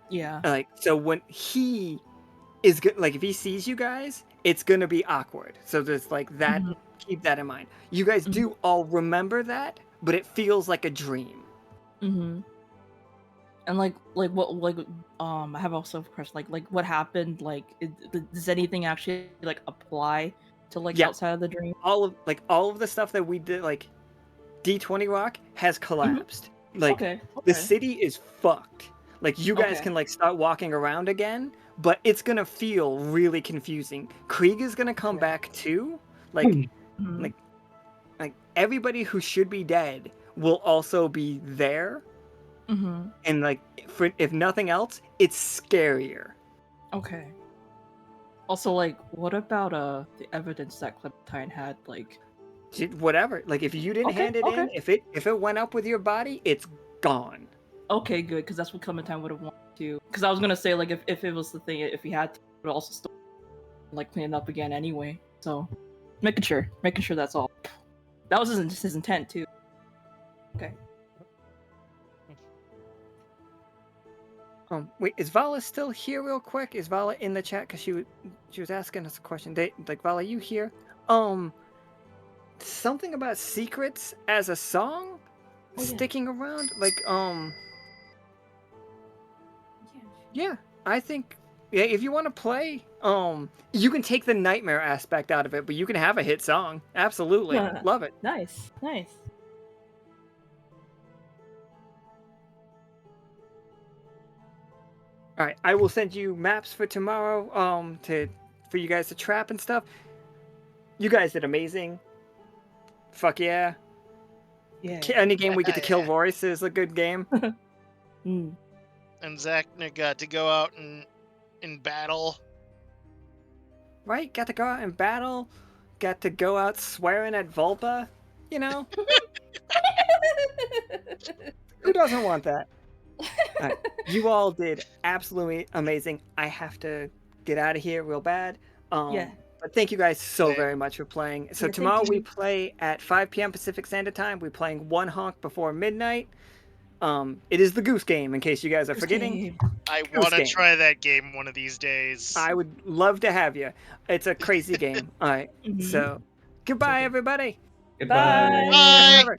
Yeah. Like, so when he is like, if he sees you guys, it's going to be awkward. So there's like that. Mhm. Keep that in mind. You guys do all remember that, but it feels like a dream. Mm-hmm. And like what I have also a question. Like what happened? Like does anything actually like apply to like Yeah. outside of the dream? All of the stuff that we did, like D20 Rock, has collapsed. Like, Okay. the city is fucked. Like, you guys Okay. can like start walking around again, but it's gonna feel really confusing. Krieg is gonna come Okay. back too. Like, Mhm. like everybody who should be dead will also be there. Mhm. And like, if nothing else, it's scarier. Okay. Also, like, what about the evidence that Clementine had? Like, Whatever. Like, if you didn't Okay, hand it okay. in, if it went up with your body, it's gone. okay, good, because that's what Clementine would have wanted to. Because I was gonna say, like, if it was the thing, if he had to, but also still like clean it up again anyway. So, making sure that's all. That was his intent too. Okay. Wait, is Vala still here real quick? Is Vala in the chat? Because she was asking us a question. Like, Vala, you here? Something about secrets as a song Oh, yeah. sticking around? Like, yeah, I think, yeah, if you want to play, you can take the nightmare aspect out of it, but you can have a hit song. Absolutely. Love it. Nice. All right, I will send you maps for tomorrow, for you guys to trap and stuff. You guys did amazing. Fuck yeah. Yeah. Any game we get to kill Yeah. Royce is a good game. Mm. And Zacna got to go out in battle. Right? Got to go out and battle. Got to go out swearing at Vulpa. You know? Who doesn't want that? You all did absolutely amazing. I have to get out of here real bad. Yeah. But thank you guys so Same. very much for playing. So Yeah, thank tomorrow we you. play at 5 p.m. Pacific Standard Time. We're playing one honk before midnight. It is the Goose Game, in case you guys are forgetting. Game. I Goose want to game. try that game one of these days. I would love to have you. It's a crazy game. All right. Mhm. So goodbye, Okay. everybody. Goodbye. Bye. Bye. Forever.